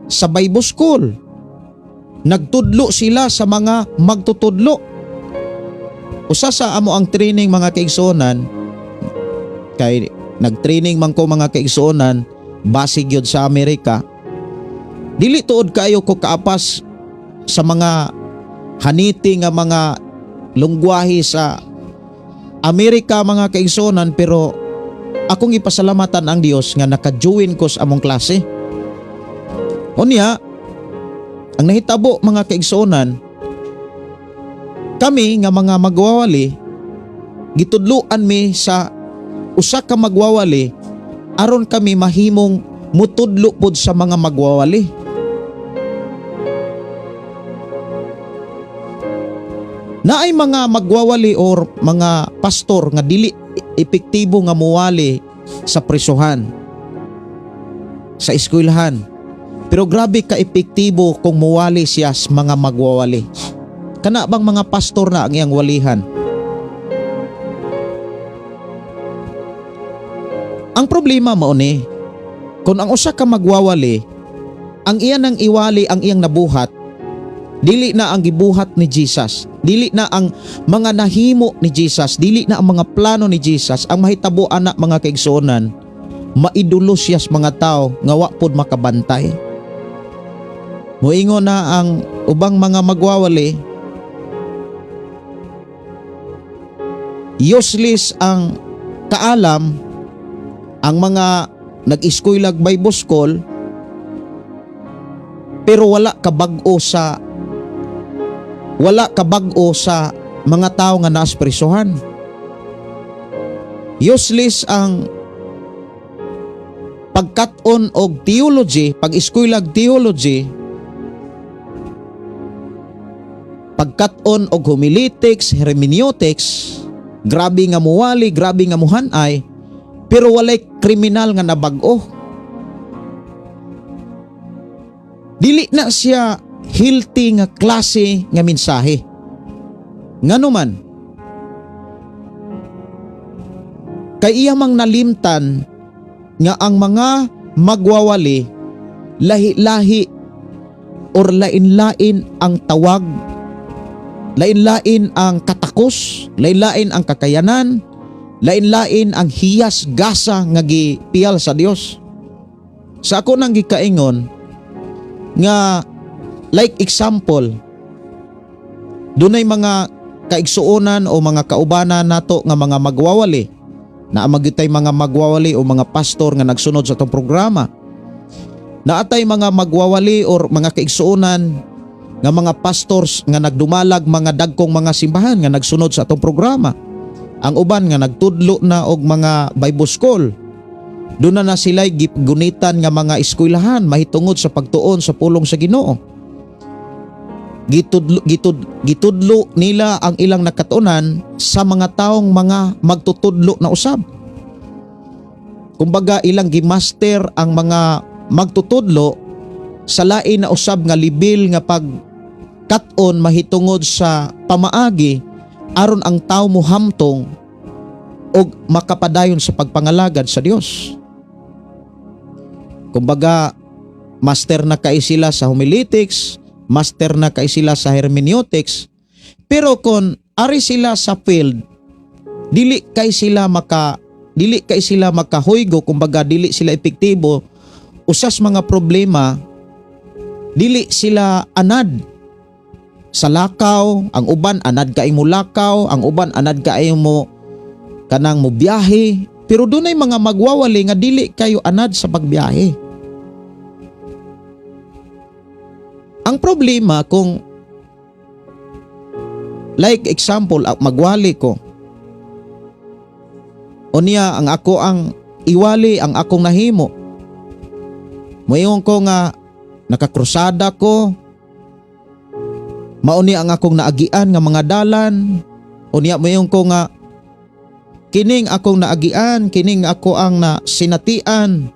Speaker 2: Sa Bible school. Nagtudlo sila sa mga magtutudlo. Usa sa amo ang training mga kaigsuonan, kay nagtraining man ko mga kaigsuonan base gyud sa Amerika. Dili tuod kayo ko kaapas sa mga haniti nga mga lungwahi sa Amerika mga kaigsuonan, pero akong ipasalamatan ang Dios nga naka-join ko sa among klase. Unya, ang nahitabo mga kaigsuonan, kami nga mga magwawali gitudluan mi sa usa ka magwawali aron kami mahimong mutudlo pod sa mga magwawali. Naay mga magwawali or mga pastor nga dili epektibo nga muwali sa prisuhan, sa eskwelahan, pero grabe ka epektibo kung muwali siya sa mga magwawali. Kana bang mga pastor na ang iyang walihan? Ang problema mao ni, kung ang usa ka magwawali, ang iyan ang iwali ang iyang nabuhat, dili na ang gibuhat ni Jesus, dili na ang mga nahimo ni Jesus, dili na ang mga plano ni Jesus, ang mahitabo anak mga kaigsuonan, maidulo siya sa mga tao nga wa pod makabantay. Moingon na ang ubang mga magwawali, useless ang kaalam, ang mga nag-eskwela Bible school, pero wala kabag-o sa mga tao nga naas prisuhan. Useless ang pagkat-on og theology, pag-eskwela theology, pagkat-on og homiletics, hermeneutics, grabe nga muwali, grabe nga muhanay, pero walay kriminal nga nabag-o. Dili na siya healthy nga klase nga mensahe. Nganuman, kay iya mang nalimtan nga ang mga magwawali lahi-lahi or lain-lain ang tawag, lain-lain ang katakos, lain-lain ang kakayanan, lain-lain ang hiyas gasa nga gipiyal sa Dios. Sa ako nang gikaingon nga like example, dunay mga kaigsuonan o mga kaubanan nato nga mga magwawali, na magitay mga magwawali o mga pastor nga nagsunod sa itong programa. Naatay mga magwawali or mga kaigsuonan nga mga pastors nga nagdumalag mga dagkong mga simbahan nga nagsunod sa itong programa. Ang uban nga nagtudlo na og mga Bible school. Doon na sila'y gunitan nga mga eskwelahan mahitungod sa pagtuon sa pulong sa Ginoo. Gitudlo nila ang ilang nakatunan sa mga taong mga magtutudlo na usab. Kumbaga ilang gimaster ang mga magtutudlo sa lain na usab nga libil nga pagkat-on mahitungod sa pamaagi aron ang tao mohamtong og makapadayon sa pagpangalagad sa Dios. Kumbaga master na kay sila sa homiletics, master na kay sila sa hermeneutics, pero kung ari sila sa field, dili kay sila makahuygo, kumbaga dili sila epektibo usas mga problema, dili sila anad sa lakaw. Ang uban anad kay mo lakaw, ang uban anad kay mo kanang mo biyahe, pero dunay mga magwawali nga dili kayo anad sa pagbiyahe. Ang problema kung like example, magwali ko. Unya ang ako ang iwali ang akong nahimo. Moingon ko nga nakakrusada ko. Mauni ang akong naagian nga mga dalan. Unya moingon ko nga kining akong naagian, kining ako ang nasinatian.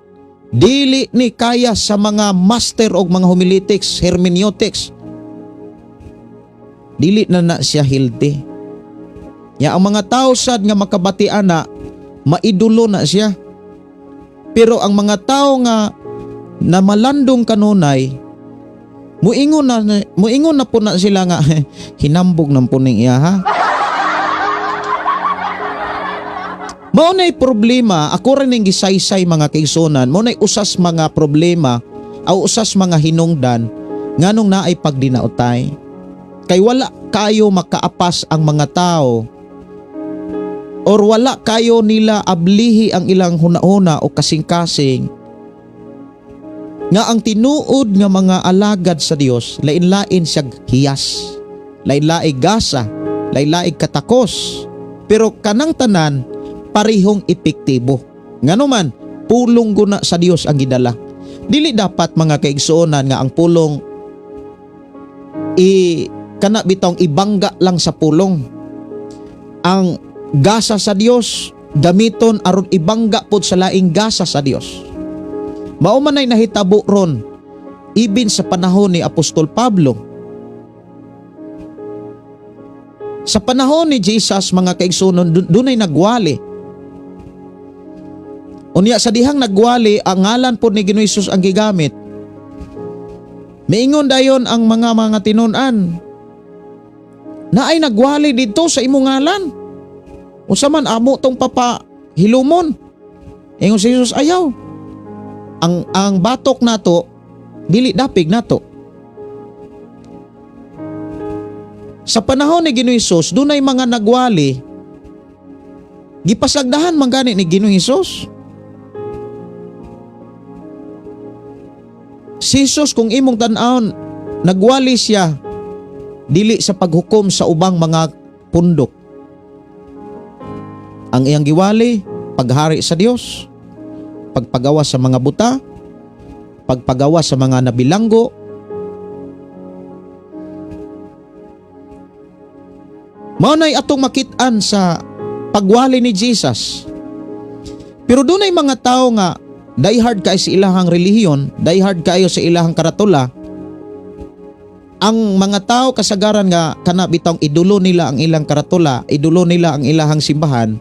Speaker 2: Dili ni kaya sa mga master og mga homiletics, hermeneutics. Dili na siya healthy. Ya ang mga tao sad nga makabatian na maidulo na siya. Pero ang mga tao nga na malandong kanunay, muingon na po na sila nga hinambog ng puning iya ha. Maunay problema, ako rin yung gisaysay mga kaigsunan, maunay usas mga problema o usas mga hinungdan nganong naay pagdinautay. Kay wala kayo makaapas ang mga tao or wala kayo nila ablihi ang ilang hunahuna o kasing-kasing nga ang tinuod nga mga alagad sa Dios, lain-lain siya hiyas, lain-lain gasa, lain-lain katakos, pero kanang tanan parihong epektibo. Nganuman, pulong guna sa Dios ang gidala. Dili dapat mga kaigsuonan nga ang pulong kana bitong ibangga lang sa pulong. Ang gasa sa Dios gamiton aron ibangga pod sa laing gasa sa Dios. Mao man ay nahitabo ron ibin sa panahon ni Apostol Pablo. Sa panahon ni Jesus mga kaigsuonan dunay nagwali. Unya sa dihang nagwali, ang ngalan po ni Ginoong Hesus ang gigamit. Miingon dayon ang mga tinun-an na ay nagwali dito sa imong ngalan. Unsa man amo tong hilumon. Ingon si Jesus ayaw. Ang batok nato dili dapig nato. Sa panahon ni Ginoong Hesus, dunay mga nagwali. Gipasagdahan man gani ni Ginoong Hesus. Si Jesus kung imong tan-awon, nagwali siya dili sa paghukom sa ubang mga pundok. Ang iyang giwali, paghari sa Dios, pagpagawa sa mga buta, pagpagawa sa mga nabilanggo, mao nay atong makit-an sa pagwali ni Jesus. Pero dunay mga tao nga die hard kayo sa ilahang relihiyon, die hard kayo sa ilahang karatula. Ang mga tao kasagaran nga kana bitong idulo nila ang ilang karatula, idulo nila ang ilahang simbahan.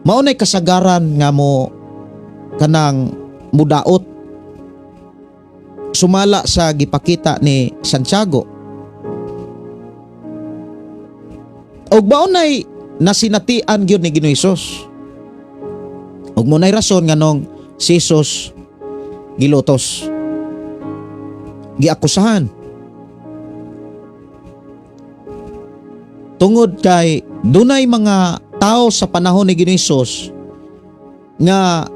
Speaker 2: Maunay kasagaran nga mo kanang mudaot sumala sa gipakita ni Santiago. Og maunay nasinatian gyud ni Ginoong Hesus. Og munay rason nga nung si Hesus gilutos, giakusahan. Tungod kay dunay mga tao sa panahon ni Ginoong Hesus nga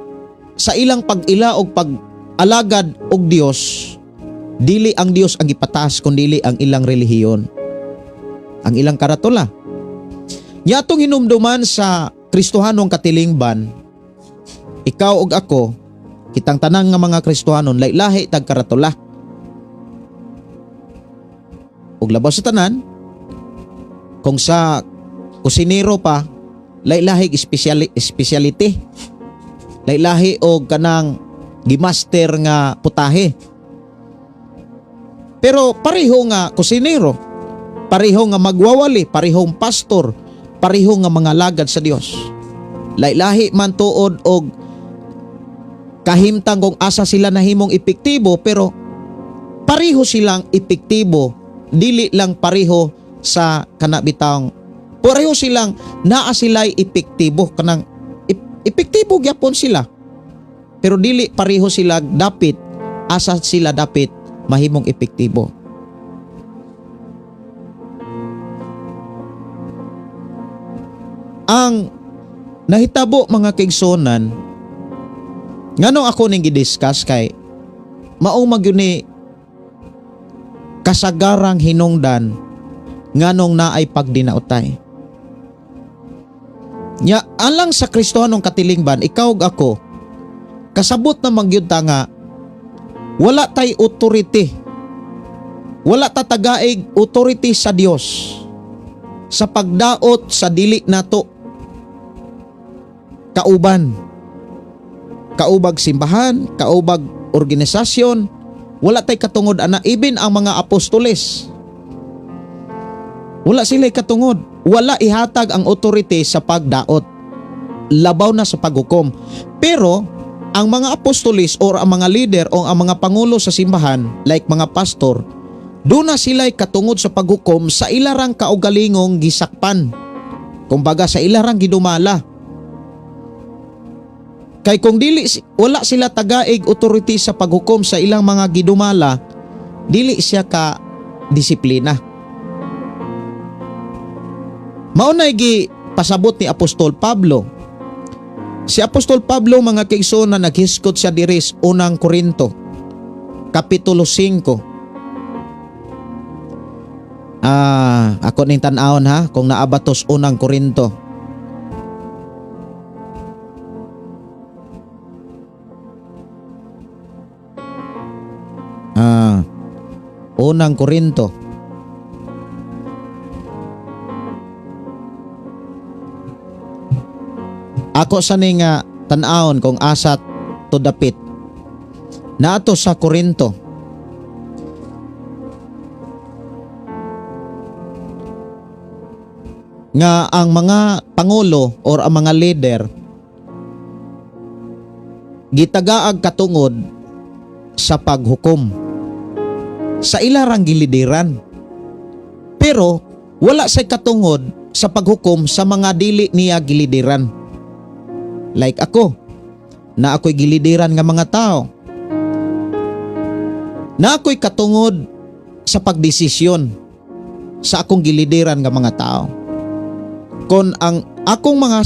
Speaker 2: sa ilang pag-ila og pag-alagad og Dios, dili ang Dios ang ipataas kundi ang ilang relihiyon, ang ilang karatula. Nya atong hinumduman sa Kristohanong katilingban, ikaw ug ako, kitang tanang nga mga Kristohanon, lahi tag karatula. Ug labaw sa tanan, kung sa kusinero pa, lahi speciality. Lahi og kanang gimaster nga putahe. Pero pareho nga kusinero, pareho nga magwawali, parehong pastor, pareho nga mga lagad sa Dios. Lahi man tuod og kahimtang kung asa sila nahimong epektibo, pero pareho silang epektibo, dili lang pareho sa kanabitang, pareho silang naa sila'y epektibo, kanang epektibo gyapon sila, pero dili pareho sila dapit asa sila dapit mahimong epektibo. Ang nahitabo mga kaigsonan, nganong ako ning gidiscuss kay mao magyud ni kasagarang hinungdan nganong naay pagdinautay. Nya alang sa Kristohanong katilingban, ikaw ug ako, kasabot na magyud ta nga wala tay authority, wala ta tagaig authority sa Dios sa pagdaot sa dili nato kaubag simbahan, kaubag organisasyon. Wala tay katungod ana, even ang mga apostoles wala sila katungod, wala ihatag ang authority sa pagdaot, labaw na sa paghukom. Pero ang mga apostoles or ang mga leader o ang mga pangulo sa simbahan, like mga pastor, doon na sila'y katungod sa paghukom sa ilarang kaugalingong gisakpan, kumbaga sa ilarang gidumala. Kay kung dili wala sila tagaig authority sa paghukom sa ilang mga gidumala, dili siya ka disiplina. Maunay gi pasabot ni Apostol Pablo. Si Apostol Pablo mga kaigsoon, na naghiskot siya diri sa unang Korinto kapitulo 5. Ako ning tan-awon ha kung naabatos unang Korinto. Unang Korinto. Ako sa ning tan-awon kung asat to dapit naato sa Korinto. Nga ang mga pangulo or ang mga leader gitagaag katungod sa paghukom sa ilarang gilideran, pero wala say katungod sa paghukom sa mga dili niya gilideran. Like ako, na ako'y gilideran nga mga tao, na ako'y katungod sa pagdesisyon sa akong gilideran nga mga tao. Kung ang akong mga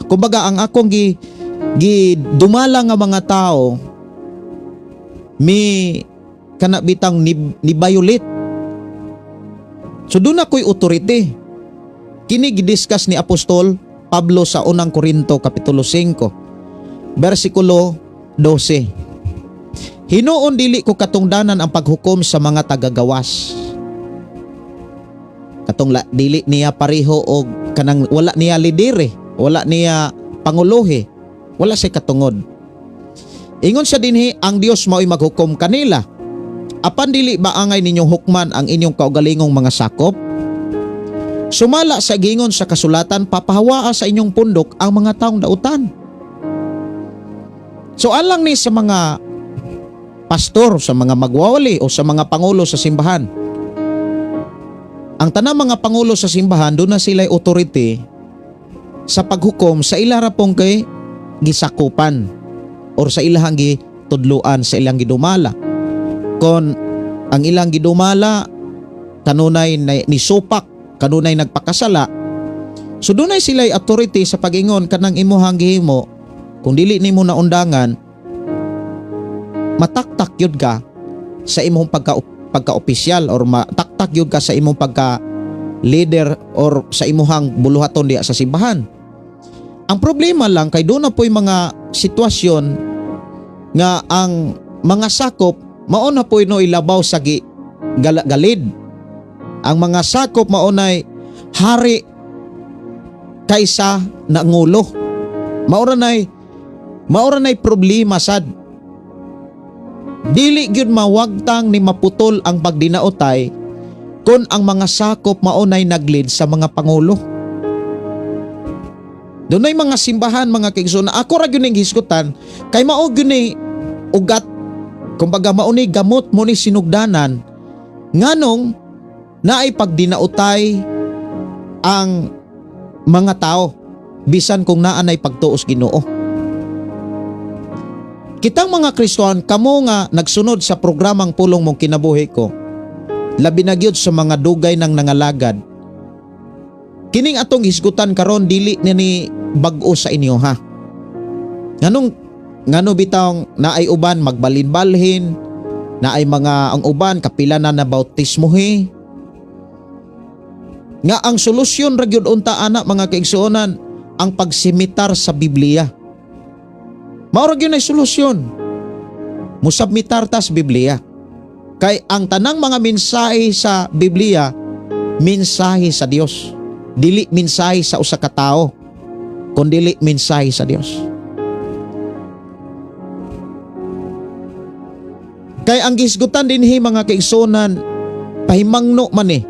Speaker 2: kumbaga ang akong dumala nga mga tao mi kanabitang ni violate, so doon ako'y authority. Kini gidiscuss ni Apostol Pablo sa unang Korinto kapitulo 5 versikulo 12. Hinuon dili ko katungdanan ang paghukom sa mga tagagawas. Katong dili niya pareho og kanang wala niya lidere. wala niya panguluhi, wala siya katungod. Ingon sa dinhi, ang Dios mao'y maghukom kanila. Apan dili ba angay ninyong hukman ang inyong kaugalingong mga sakop? Sumala sa gingon sa kasulatan, papahawaa sa inyong pundok ang mga taong dautan. So alang ni sa mga pastor, sa mga magwawali o sa mga pangulo sa simbahan. Ang tanang mga pangulo sa simbahan, doon na sila'y authority sa paghukom sa ilara pong kay gisakupan or sa ilang gitudluan, sa ilang gidumala. Kon ang ilang gidumala kanunay nisupak, kanunay nagpakasala, so doon ay sila'y authority sa pag-ingon kanang imuhang gihimo. Kung dili nimo na undangan, mataktak yun ka sa imong pagka-opisyal or mataktak yun ka sa imong pagka-leader or sa imuhang buluhaton diya sa simbahan. Ang problema lang kay doon na po'y mga sitwasyon nga ang mga sakop mauna po'y no ilabaw sa galid. Ang mga sakop maunay hari kaysa nangulo. Maura nay problema sad. Dili gyud mawagtang ni maputol ang pagdinaotay kung ang mga sakop maunay naglid sa mga pangulo. Dunay mga simbahan, mga kaigsoon, ako ra gyud ning hisgutan kay mao gyud ni ugat, kumbaga mao ni gamot mo ni sinugdanan nganong naay pagdinaotay ang mga tao bisan kung naa nay pagtuos Ginoo. Kitang mga Kristohan, kamo nga nagsunod sa programang Pulong Mong Kinabuhi Ko, labi na gyud sa mga dugay ng nangalagad, kining atong hisgutan karon dili ni bag-o sa inyo ha. Ngano bitawng naay uban magbalin-balhin, naay mga ang uban kapila na nabautismohi. Nga ang solusyon ra gyud unta ana mga kaigsuonan, ang pagsimitar sa Biblia. Mao ra gyud ay solusyon. Musabmitar ta sa Biblia. Kay ang tanang mga mensahe sa Biblia, mensahe sa Dios. Dili mensahe sa usa ka tawo, kundi mensahe sa Dios. Kay ang gisgutan dinhi mga kaigsuonan, pahimangno man ni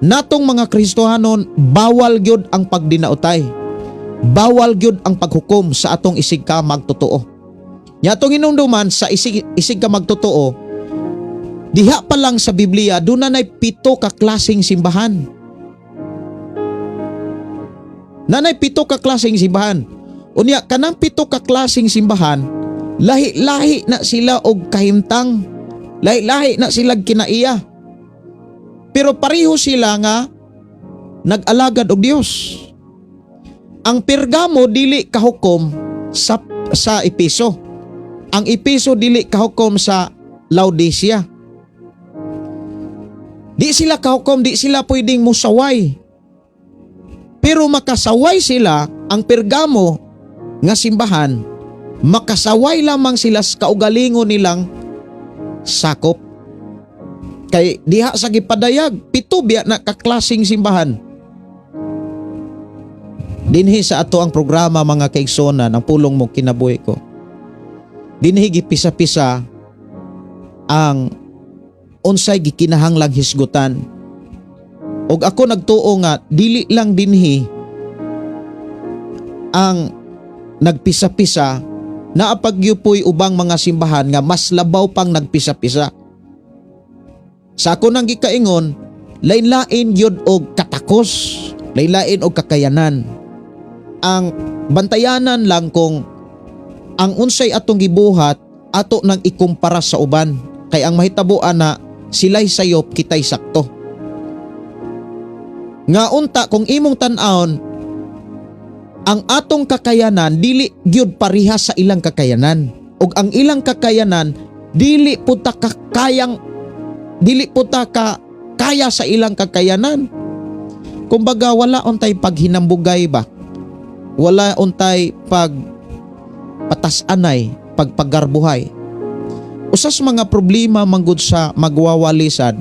Speaker 2: natong mga Kristohanon, bawal gyud ang pagdinaotay. Bawal gyud ang paghukom sa atong isig ka magtotoo. Nya atong hinumduman sa isig ka magtotoo, diha pa lang sa Biblia doon na 7 ka klaseng simbahan. Nanay 7 ka klaseng simbahan. Unya kanang 7 ka klaseng simbahan, lahi-lahi na sila og kahimtang, lahi-lahi na sila kinaiya. Pero pareho sila nga nag-alagad og Dios. Ang Pergamo dili kahukom sa Epeso. Ang Epeso dili kahukom sa Laodicea. Di sila kahukom, di sila pwedeng musaway. Pero makasaway sila, ang Pergamo nga simbahan, makasaway lamang sila sa kaugalingon nilang sakop. Kay diha sa gipadayag, 7 biya na kaklasing simbahan. Dinhi sa ato ang programa mga kaigsonan, ang Pulong Mong Kinabuhi Ko. Dinhi gipisa-pisa ang unsay gikinahanglang hisgutan. Og ako nagtuo nga dili lang dinhi ang nagpisa-pisa, naapagyupoy ubang mga simbahan nga mas labaw pang nagpisa-pisa. Sa ako nang gikaingon, lain-lain yun og katakos, lain-lain og kakayanan. Ang bantayanan lang kung ang unsay atong gibuhat ato nang ikumpara sa uban, kay ang mahitabuan na sila'y sayop kita'y sakto. Nga unta kung imong tan-aon, ang atong kakayanan dili gyud pareha sa ilang kakayanan, ug ang ilang kakayanan dili puta kaya sa ilang kakayanan. Kumbaga wala untay paghinambugay ba, wala untay pagpatasanay, pagpagarbuhay. Usas mga problema manggod sa magwawalisad,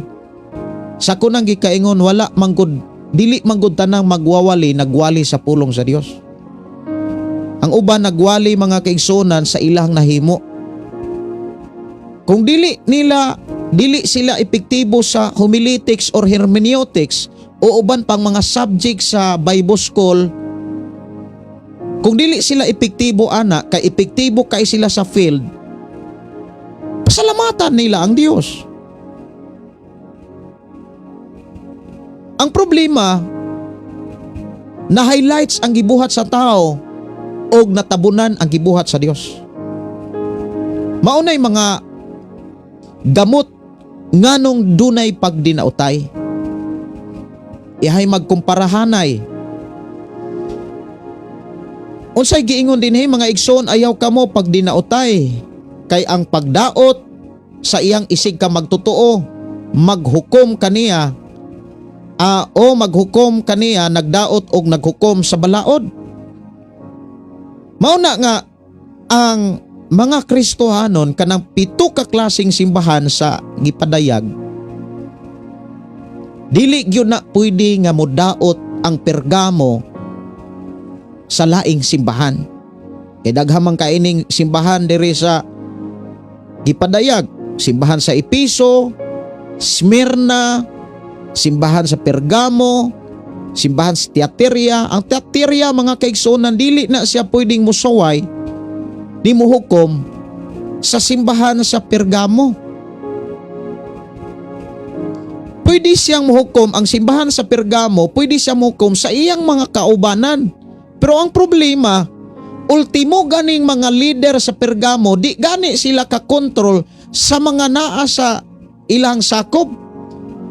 Speaker 2: sa kunang gikaingon wala manggod dili man gud tanang magwawali nagwali sa pulong sa Dios. Ang uban nagwali mga kaigsunan sa ilang nahimo. Kung dili sila epektibo sa homiletics or hermeneutics o uban pang mga subject sa Bible school, kung dili sila epektibo ana, kay epektibo kay sila sa field, pasalamatan nila ang Dios. Ang problema, na-highlights ang gibuhat sa tao o natabunan ang gibuhat sa Dios. Maunay mga gamot nganong dunay pagdinautay. Ihay magkumparahanay. Unsay giingon dinhi mga igsoon, ayaw kamo pagdinautay, kay ang pagdaot sa iyang isig ka magtotoo, maghukom kaniya o maghukom kaniya nagdaot og naghukom sa balaod. Mauna nga ang mga Kristohanon kanang 7 ka klaseng simbahan sa gipadayag, dili gyud na pwede nga modaot ang Pergamo sa laing simbahan. Kay daghamang kaining simbahan diri sa gipadayag, simbahan sa Episo, Smyrna, simbahan sa Pergamo, simbahan sa Tiatira. Ang Tiatira mga kaigsunan, dili na siya pwedeng musaway ni muhukom sa simbahan sa Pergamo. Pwede siyang muhukom ang simbahan sa Pergamo, pwede siyang muhukom sa iyang mga kaubanan. Pero ang problema, ultimo ganing mga leader sa Pergamo, di gani sila kakontrol sa mga naa sa ilang sakop.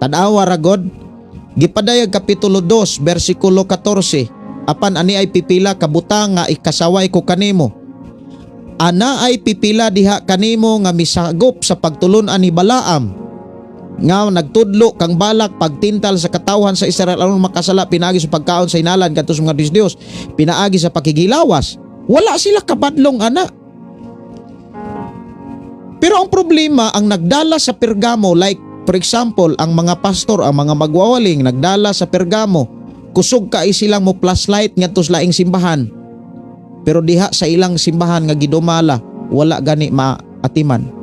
Speaker 2: Tanawa ragod, gipadayag kapitulo 2 bersikulo 14, apan ani ay pipila kabutang nga ikasaway ko kanimo. Ana ay pipila diha kanimo nga misagop sa pagtulon-an ni Balaam, nga nagtudlo kang balak pagtintal sa katawhan sa Israel aron makasala, pinaagi sa pagkaon sa inalan kadto sa mga Dios, pinaagi sa pakigilawas. Wala sila kabadlong ana. Pero ang problema, ang nagdala sa Pergamo, like for example, ang mga pastor, ang mga magwawaling nagdala sa Pergamo, kusog ka silang mo flashlight ngadto sa laing simbahan. Pero diha sa ilang simbahan nga gidumala, wala gani maatiman.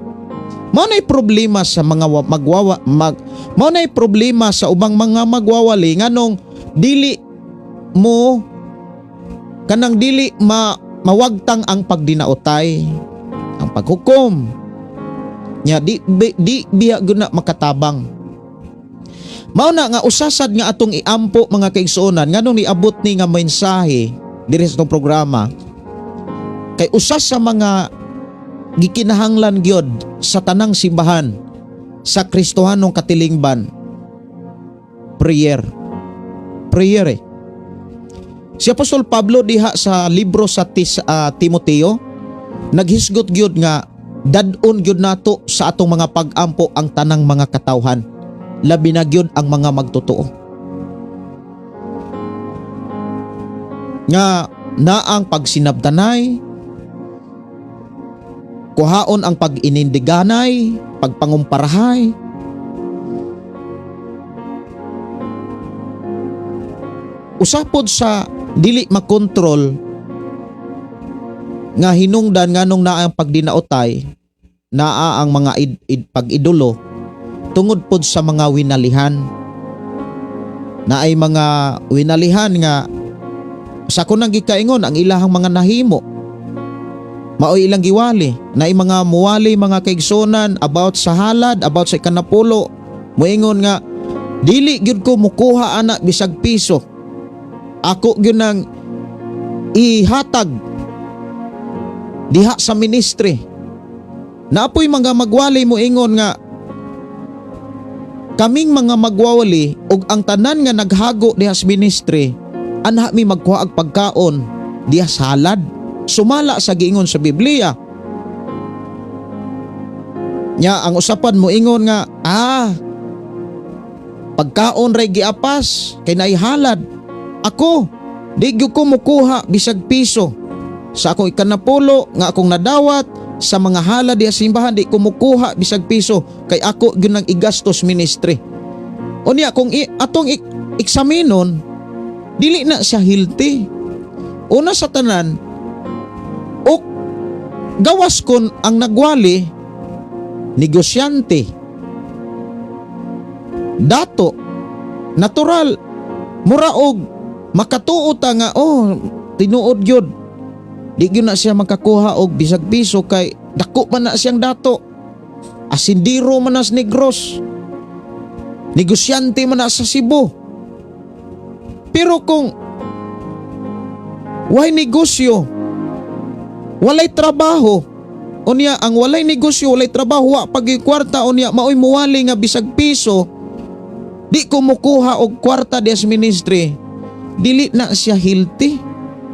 Speaker 2: Mao nay problema sa mga mao nay problema sa ubang mga magwawali nganong dili mo kanang dili mawagtang ang pagdinaotay, ang paghukom. Nya di biya gud na makatabang. Mao na nga usasad nga atong iampo mga kaigsuonan nganong niabot ni nga mensahe diri sa itong programa. Kay usas sa mga gikinahanglan gyud sa tanang simbahan sa Kristohanong katilingban, prayer eh. Si Apostol Pablo diha sa libro sa Timoteo naghisgot gyud nga dadon gyud nato sa atong mga pag-ampo ang tanang mga katawhan, labi na gyud ang mga magtotoo. Nga naang pagsinabtanay, kuhaon ang pag-inindiganay, pagpangumparahay. Usapod sa dili makontrol nga hinungdan nganong naa ang pagdinaotay, naa ang mga pag-idolo tungod pod sa mga winalihan. Na ay mga winalihan nga sa kunang gikaingon ang ilahang mga nahimo maoy ilang giwali, na ay mga muwali mga kaigsonan about sa halad, about sa ikanapulo, moingon nga dili gyud ko mukuha ana bisag piso, ako gyud nang ihatag diha sa ministry. Naapoy mga magwali moingon nga kaming mga magwawali ug ang tanan nga naghago diha sa ministry anha mi magkuha og pagkaon diha sa halad, sumala sa giingon sa Biblia. Nya ang usapan mo ingon nga pagkaon ray giapas kay naay halad, ako di gyud ko mukuha bisag piso sa akong ikanapulo nga akong nadawat sa mga halad diha sa simbahan, di ko mukuha bisag piso kay ako gyud nang igastos ministry. Unya kung eksaminon, dili na siya healthy. Una sa tanan, o gawas kon ang nagwali, negosyante, dato, natural, muraog, makatuo ta nga, tinuod yun. Di yun na siya makakuha og bisag piso kay dako man na siyang dato. Asindiro man na sa Negros. Negosyante man na sa Cebu. Pero kung way negosyo, walay trabaho, unya ang walay negosyo, walay trabaho, wa pagkwarta, unya maoy muwali nga bisag piso, di kumukuha og kwarta des ministry, dili na siya healthy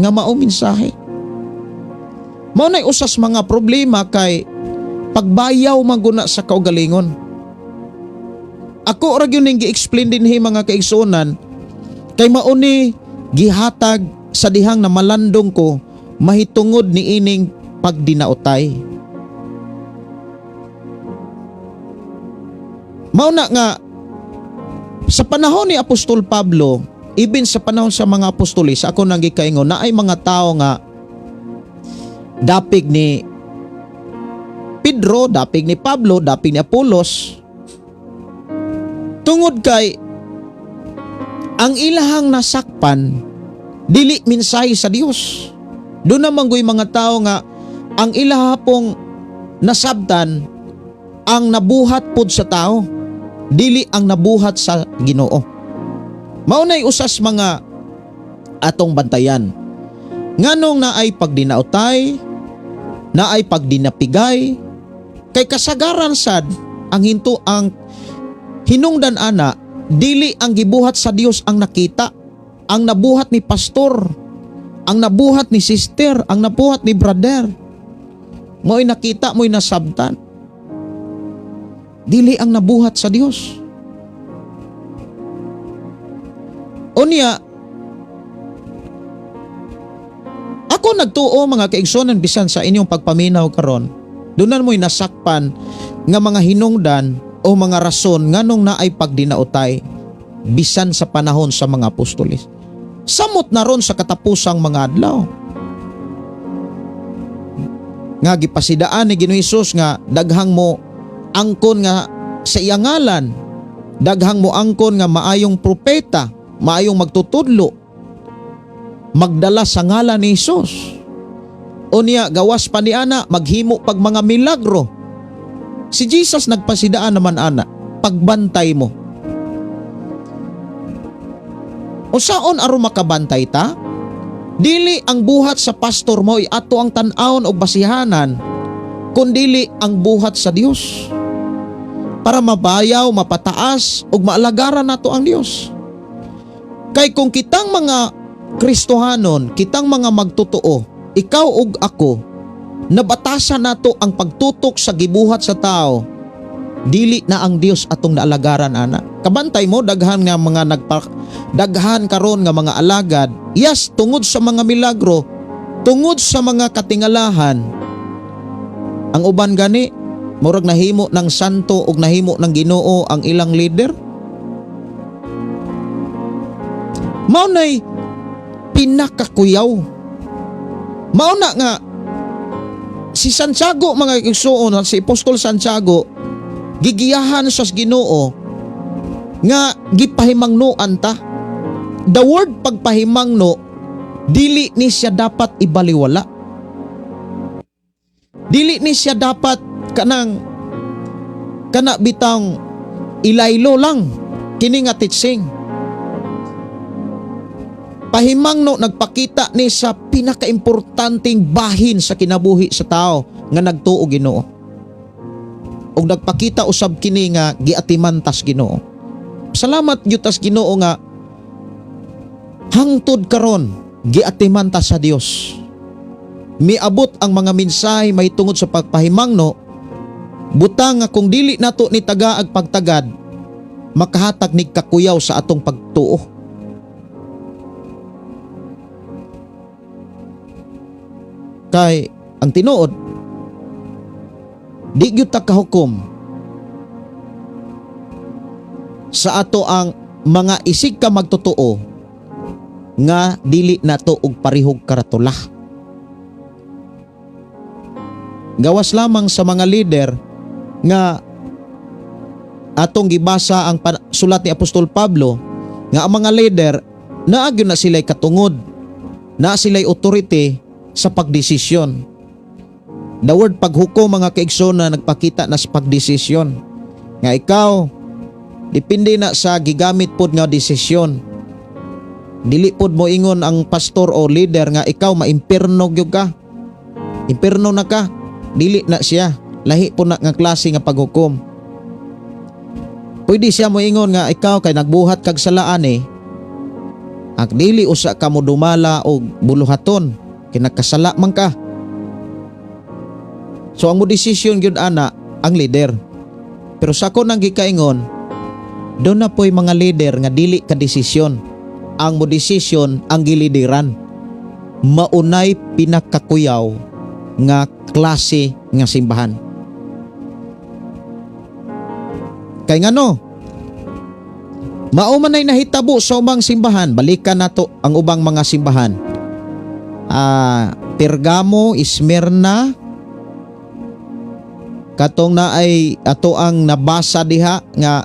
Speaker 2: nga mao mensahe. Mao nay usas mga problema kay pagbayaw maguna sa kaugalingon. Ako ra gyud ning gi-explain dinhi mga kaigsuonan kay mao ni gihatag sa dihang na malandong ko mahitungod ni ining pagdinautay. Mao na nga sa panahon ni Apostol Pablo, even sa panahon sa mga apostolis, ako nang gikaingon na ay mga tao nga dapig ni Pedro, dapig ni Pablo, dapig ni Apolos, tungod kay ang ilahang nasakpan dili mensahe sa Dios. Doon naman goy mga tao nga ang ilaha pong nasabtan ang nabuhat pod sa tao, dili ang nabuhat sa Ginoo. Maunay usas mga atong bantayan. Nganong na ay pagdinautay, na ay pagdinapigay, kay kasagaran sad ang hinto ang hinungdan ana, dili ang gibuhat sa Dios ang nakita, ang nabuhat ni pastor, ang nabuhat ni sister, ang nabuhat ni brother. Mo'y nakita, mo'y nasabtan. Dili ang nabuhat sa Dios. Unya, ako nagtuo mga kaigsonan bisan sa inyong pagpaminaw karon, dunan mo'y nasakpan nga mga hinungdan o mga rason nganong naay pagdinautay bisan sa panahon sa mga apostolis. Samot na ron sa katapusang mga adlaw. Nga gipasidaan ni Ginoong Hesus nga daghang mo angkon nga sa iyang ngalan, daghang mo angkon nga maayong propeta, maayong magtutudlo, magdala sa ngalan ni Hesus. Unya gawas pa ni ana maghimo pag mga milagro. Si Jesus nagpasidaan naman ana, pagbantay mo. Usaon aron makabantay ta? Dili ang buhat sa pastor mo ato ang tan-awon og basihanan, kundili ang buhat sa Dios. Para mabayaw, mapataas ug maalagaran nato ang Dios. Kay kung kitang mga Kristohanon, kitang mga magtotoo, ikaw ug ako, nabatasan nato ang pagtutok sa gibuhat sa tao, dili na ang Dios atong naalagaran ana. Kabantay mo daghan nga mga daghan karon nga mga alagad, yes, tungod sa mga milagro, tungod sa mga katingalahan. Ang uban gani murag nahimo ng santo ug nahimo ng Ginoo ang ilang leader. Mao nay pinakakuyaw. Mao na nga si Santiago mga igsoon, si Apostol Santiago, gigiyahan sa Ginoo nga gipahimangnoan ta. The word pagpahimangno, dili ni siya dapat ibaliwala. Dili ni siya dapat kana bitang ilaylo lang kini nga teaching. Pahimangno nagpakita ni sa pinakaimportanteng bahin sa kinabuhi sa tao nga nagtuo Ginoo. Og nagpakita usab kini nga giatimantas Ginoo. Salamat gyud tas Ginoo nga hangtod karon giatimantas sa Dios. Miabot ang mga mensahe may tungod sa pagpahimangno, butang nga kung dili nato ni tagaag pagtagad, makahatag ni kakuyaw sa atong pagtuo. Kay ang tinuod, di gyud ta kahukom sa ato ang mga isig ka magtotoo nga dili nato og parihog karatula. Gawas lamang sa mga leader nga atong gibasa ang sulat ni Apostol Pablo nga ang mga leader naagyo na sila'y katungod, na sila'y authority sa pagdesisyon. The word paghukom mga kaigsoon nagpakita na sa pagdesisyon. Nga ikaw, depende na sa gigamit pod nga desisyon. Dili pod mo ingon ang pastor o leader nga ikaw maimpierno gyud ka. Impierno na ka. Dili na siya. Lahi po na nga klase nga paghukom. Pwede siya mo ingon nga ikaw kay nagbuhat kag salaan Ak dili usa ka mo dumala og buluhaton. Kinakasala man ka. So ang mo desisyon gyud ana ang leader. Pero sa ko nang gikaingon, doon na po'y mga leader nga dili ka desisyon. Ang mo desisyon ang gilideran. Maunay pinakakuyaw nga klase nga simbahan. Kay ngano? Mao man ay nahitabo sa ubang simbahan. Balikan nato ang ubang mga simbahan. Pergamo, Smyrna, katong na ay ato ang nabasa diha nga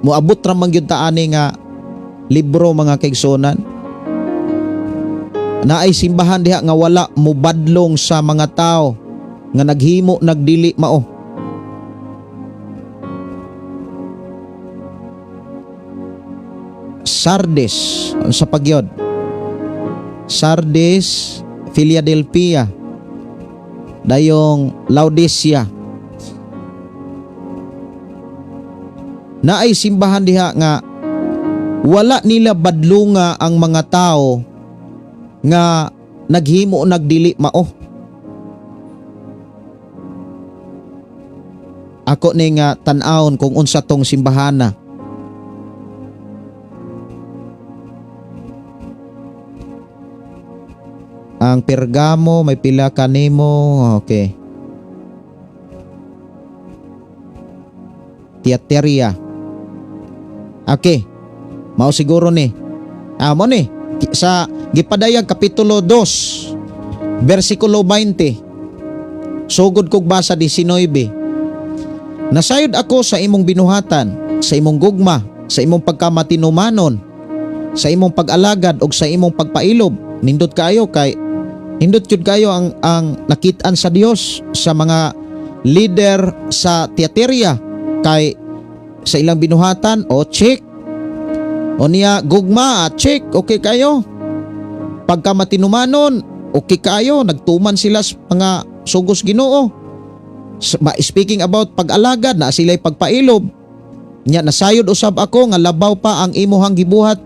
Speaker 2: moabot ra man gyud ta ani nga libro mga kaigsonan. Na ay simbahan diha nga wala mubadlong sa mga tao nga naghimo nagdili mao. Sardis sa pagyod. Sardis, Philadelphia, dayong Laodicea. Na ay simbahan diha nga wala nila badlunga ang mga tao nga naghimo nagdili mao. Ako ni nga tan-awon kung unsa tong simbahana. Ang Pergamo may pila ka nimo, okay. Thyatira. Okay. Mao siguro ni. Mo ni sa gipadayag kapitulo 2 versikulo 20. Sugod kog basa 19. Nasayod ako sa imong binuhatan, sa imong gugma, sa imong pagkamatinumanon, sa imong pag-alagad ug sa imong pagpailob. Nindot kayo ang nakit-an sa Dios sa mga leader sa Thyatira kay sa ilang binuhatan check. O niya gugma check, okay kayo. Pagka matinumanon, okay kayo. Nagtuman sila sa mga sugos Ginoo. Speaking about pag-alagad na sila'y pagpailob. Nya nasayod usab ako nga labaw pa ang imuhang gibuhat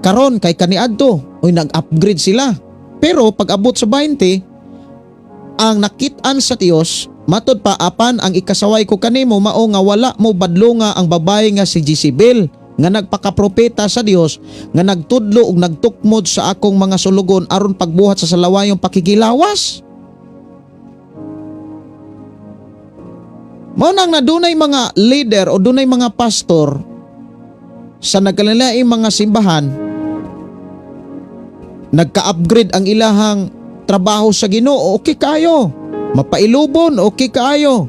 Speaker 2: karon kay kaniadto. Uy nag-upgrade sila. Pero pag abot sa 20, ang nakit-an sa Dios matod pa apan ang ikasaway ko kanimo mao nga wala mo badlonga ang babae nga si Jezebel nga nagpakapropeta sa Dios nga nagtudlo ug nagtukmod sa akong mga sulugon aron pagbuhat sa salawayong pakigilawas. Mao nang nadunay mga leader o dunay mga pastor sa nagkalainlaing mga simbahan nagka-upgrade ang ilahang trabaho sa Ginoo, okay kayo. Mapailubon, okay kayo.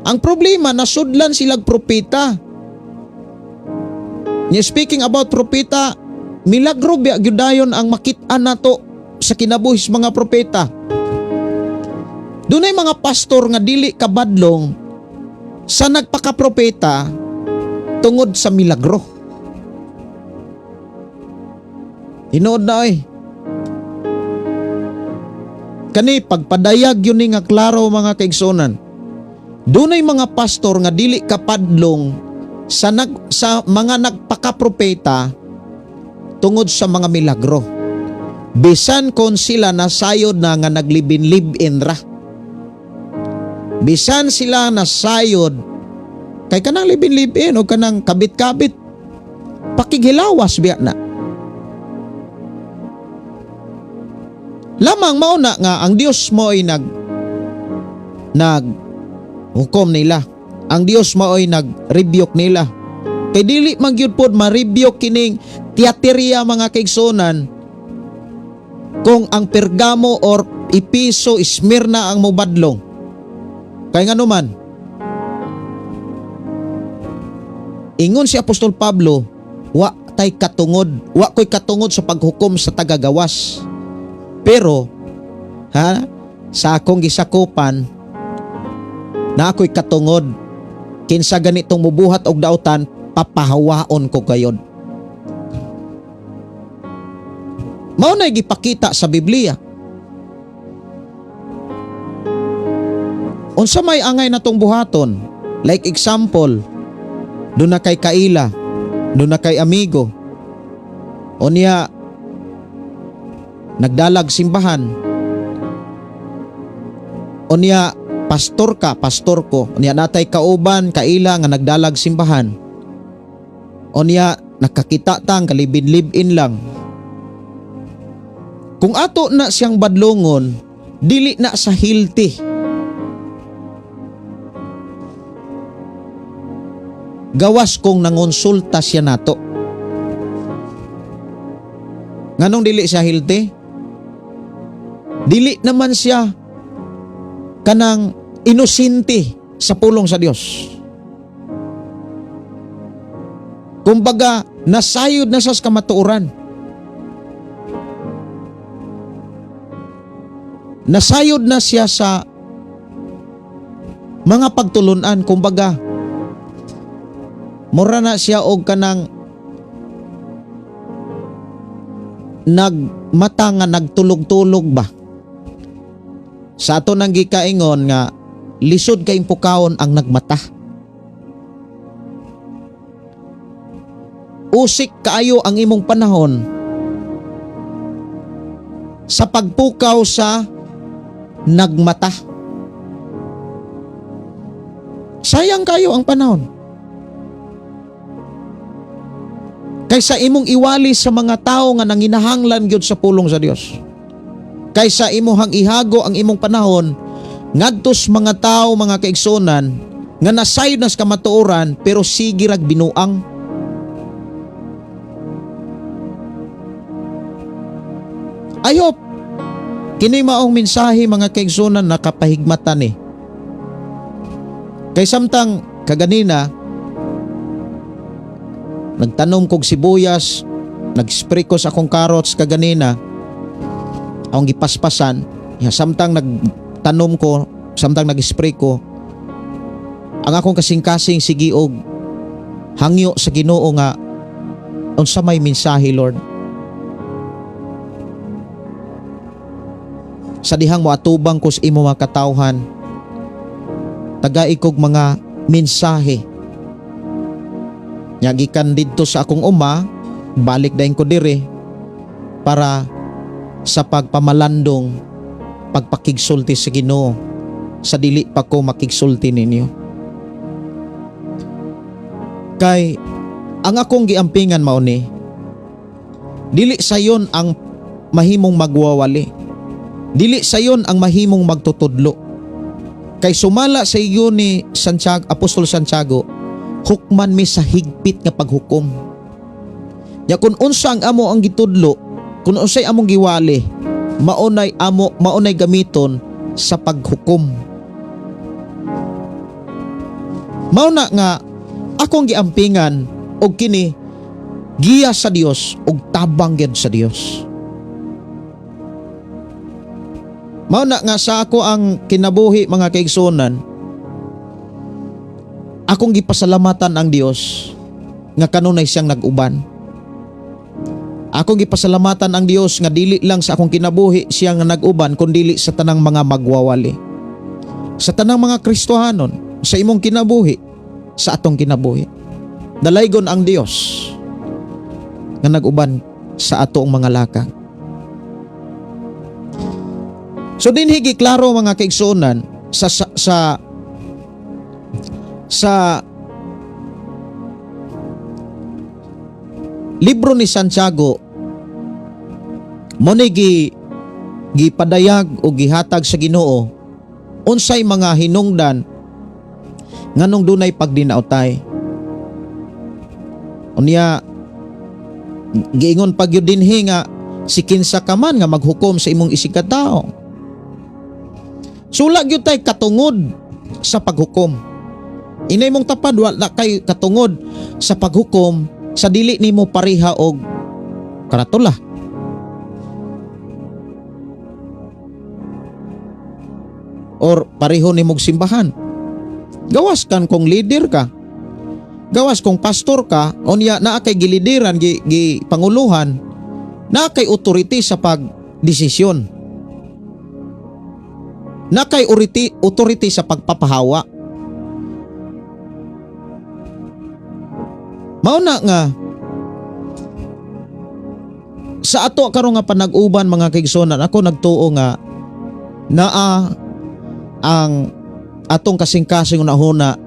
Speaker 2: Ang problema, nasudlan silang propeta. Speaking about propeta, milagro biya gyudayon ang makit-an nato sa kinabuhis mga propeta. Dunay mga pastor nga dili kabadlong sa nagpakapropeta tungod sa milagro. Tinuod na Kani pagpadayag yun nga klaro mga kaigsonan. Dunay mga pastor nga dili kapadlong sa mga nagpakapropeta tungod sa mga milagro. Bisan kon sila nasayod na nga naglibin-libin ra. Bisan sila nasayod kay kanang libin-libin o kanang kabit-kabit. Pakigilawas biya na. Lamang mauna nga ang Dios mo ay nag hukom nila. Ang Dios mo ay nag-rebuke nila. Kay dili man gyud pod ma-review kining teaterya mga kaigsunan kung ang Pergamo or Episo, Smyrna ang mobadlong. Kay ngano man, ingon si Apostol Pablo, wa ko'y katungod sa paghukom sa tagagawas. Pero sa akong gisakupan na ako'y katungod kinsa ganitong mubuhat og dautan, papahawaon ko kayon. Mao na gipakita sa Biblia. Unsa may angay natong buhaton? Like example, doon na kay kaila, doon na kay amigo. O niya, nagdalag simbahan. O niya, pastor ka, pastor ko. O niya, natay kauban, kaila nga nagdalag simbahan. O niya, nakakita tang kalibin-libin lang. Kung ato na siyang badlongon, dili na sa healthy. Gawas kung nangonsulta siya nato. Nganong dili siya healthy? Dili naman siya kanang inosente sa pulong sa Dios. Kumbaga, nasayod na sa kamatuoran. Nasayod na siya sa mga pagtulunan. Kumbaga, mura na siya og kanang nagmata nga nagtulog-tulog ba. Sa ato nang gikaingon nga lisod kay impukawon ang nagmata. Usik kaayo ang imong panahon sa pagpukaw sa nagmata. Sayang kayo ang panahon. Kaysa imong iwali sa mga tao nga nanginahanglan gyud sa pulong sa Dios. Kaysa imong ihago ang imong panahon ngadtos mga tao, mga kaigsunan nga nasayod na sa kamatuoran pero sige rag binuang. I hope kini maong mensahe mga kaigsunan nakapahigmatan ni. Kay samtang kaganina nagtanom kog sibuyas, nag-spray ko sa akong carrots kaganina. Akong gipaspasan, samtang nagtanom ko, samtang nag-spray ko, ang akong kasing-kasing sigiog hangyo sa Ginoo nga unsa may mensahe, Lord. Sa dihang moatubang ko sa imo mga katawhan, tagay kog mga mensahe. Nyagikan didto sa akong uma, balik dayon ko dire para sa pagpamalandong, pagpakigsulti sa Ginoo sa dili pa ko makigsulti ninyo. Kay ang akong giampingan mao ni, dili sayon ang mahimong magwawali. Dili sayon ang mahimong magtutudlo. Kay sumala sa iyo ni Santiago, Apostol Santiago, hukman mi sa higpit nga paghukom. Ya kun unsa ang amo ang gitudlo, kun unsay among giwali, maunay gamiton sa paghukom. Mao na nga akong giampingan og kini giya sa Dios og tabang gyud sa Dios. Mao na nga sa ako ang kinabuhi mga kaigsunan, akong gipasalamatan ang Dios nga kanunay siyang nag-uban. Akong gipasalamatan ang Dios nga dili lang sa akong kinabuhi siya nga nag-uban kundi sa tanang mga magwawali. Sa tanang mga Kristohanon, sa imong kinabuhi, sa atong kinabuhi. Dalaygon ang Dios nga nag-uban sa atong mga lakang. So dinhi klaro mga kaigsunan sa libro ni Santiago mo ni gipadayag o gihatag sa Ginoo unsay mga hinungdan nganong dunay pagdinautay. Unya giingon pag yun dinhi nga si kinsa ka man nga maghukom sa imong isig ka tao. Sula gyud tay katungod sa paghukom. Inay mong tapad wala kay katungod sa paghukom sa dili nimo pareha og karatula. Or pareho nimong simbahan. Gawas kan kung leader ka. Gawas kung pastor ka, unya naa kay gilideran gi panguluhan, naa kay authority sa pagdesisyon. Na kay authority sa pagpapahawa. Mao na nga sa ato karon nga panag-uban mga kaigsonan, ako nagtuo nga naa ang atong kasing-kasing unahuna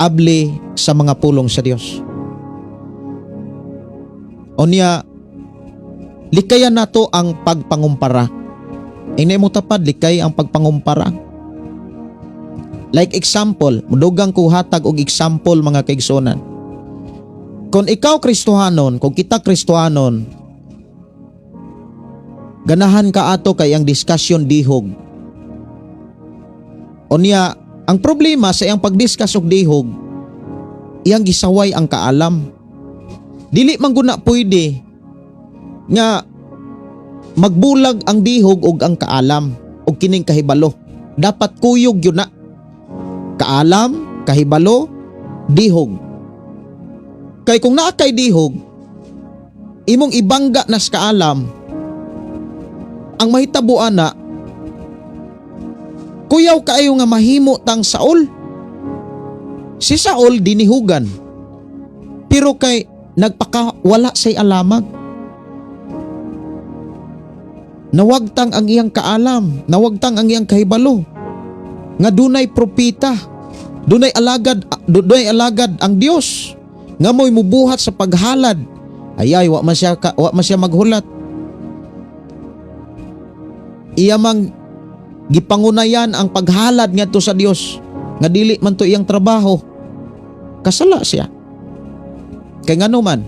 Speaker 2: abli sa mga pulong sa Dios. Unya likayan nato ang pagpangumpara. Inay mo tapad likay ang pagpangumpara. Like example, mudugang ko hatag og example mga kaigsonan. Kung ikaw Kristohanon, kung kita Kristohanon, ganahan ka ato kay ang diskusyon dihog. Unya, ang problema sa iyang pagdiskus og dihog, iyang gisaway ang kaalam. Dili man guna pwede nga magbulag ang dihog ug ang kaalam ug kining kahibalo. Dapat kuyog yun na. Kaalam, kahibalo, dihog. Kay kung naa kay dihog, imong ibangga na sa kaalam, ang mahitabuan na kuyaw kaayo nga mahimo tang Saul. Si Saul dinihugan. Pero kay nagpakawala say alamag. Nawagtang ang iyang kaalam, nawagtang ang iyang kahibalo. Nga dunay propeta, dunay alagad ang Dios. Nga mo'y mubuhat sa paghalad. Ayay, wa man siya maghulat. Iya mang gipangunayan ang paghalad ngadto sa Dios. Nga dili man to iyang trabaho. Kasala siya. Kay ngano man,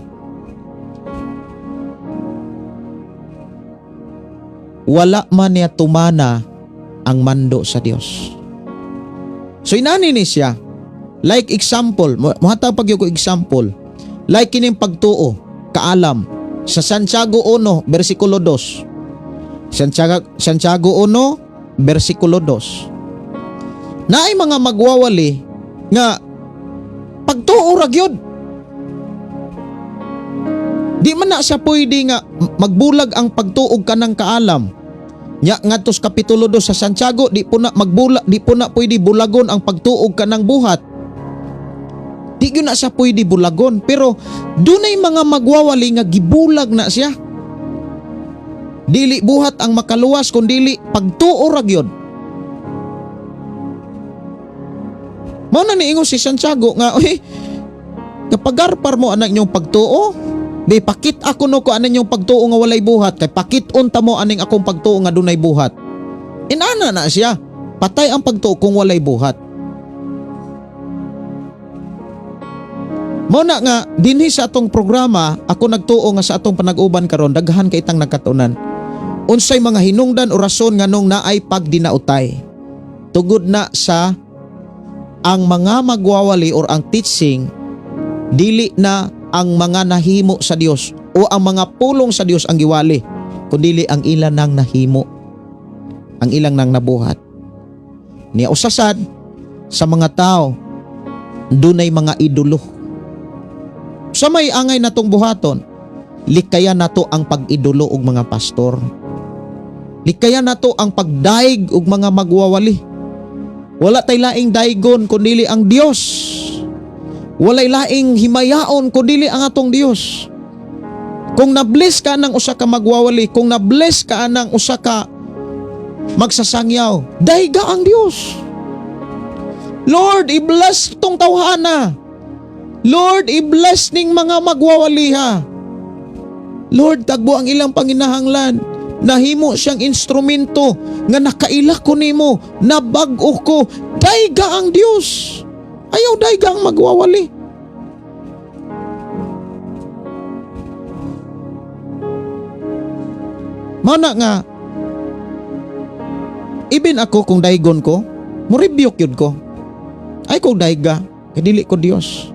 Speaker 2: wala man niya tumana ang mando sa Dios. So inani ni siya. Like example, muhatag pag ko example. Like kining pagtuo, kaalam sa Santiago 1 bersikulo 2. Santiago 1 bersikulo 2. Naay mga magwawali nga pagtuo ra gyud. Di man na siya pwede nga magbulag ang pagtuog kanang kaalam. Nya ngadto sa kapitulo 2 sa Santiago, di po na pwede bulagon ang pagtuog kanang buhat. Di gyud na siya pwede bulagon, pero dunay mga magwawali nga gibulag na siya. Dili buhat ang makaluwas kundi pagtuo ra gyud. Mao na niingon si Santiago nga, oy, kapagarpar mo anak nyong pagtuo. Di pakit ako no ko aning yung pagtuo nga walay buhat, kay pakit unta mo aning akong pagtuo nga dunay buhat. Inana na siya. Patay ang pagtuo kung walay buhat. Mao na nga dinhi sa atong programa, ako nagtuo nga sa atong panag-uban karon daghan kay itang nagkatunan. Unsay mga hinungdan o rason nganong naay pagdinautay. Tugod na sa ang mga magwawali or ang teaching dili na ang mga nahimo sa Dios o ang mga pulong sa Dios ang giwali, kundi ang ilan nang nahimo, ang ilang nang nabuhat. Niya usasad sa mga tao dunay mga idolo. Sa may angay natong buhaton, likayan nato ang pag-idolo og mga pastor. Likayan nato ang pagdaig og mga magwawali. Wala tay laing daigon kundi ang Dios. Walay laing himayaon kundi ang atong Dios. Kung na-bless ka ng usa ka magwawali, kung na-bless ka ng usa ka magsasangyaw, daiga ang Dios. Lord, i-bless tong tawhana. Lord, i-bless ning mga magwawali ha. Lord, tagbo ang ilang panginahanglan. Nahimo siyang instrumento nga nakaila ko nimo, nabag-o ko. Daiga ang Dios. Ayaw daiga ang magwawali. Mao na nga even ako kung daygon ko, mo rebuke yun ko. Ay kung dayga, kay dili ko Dios.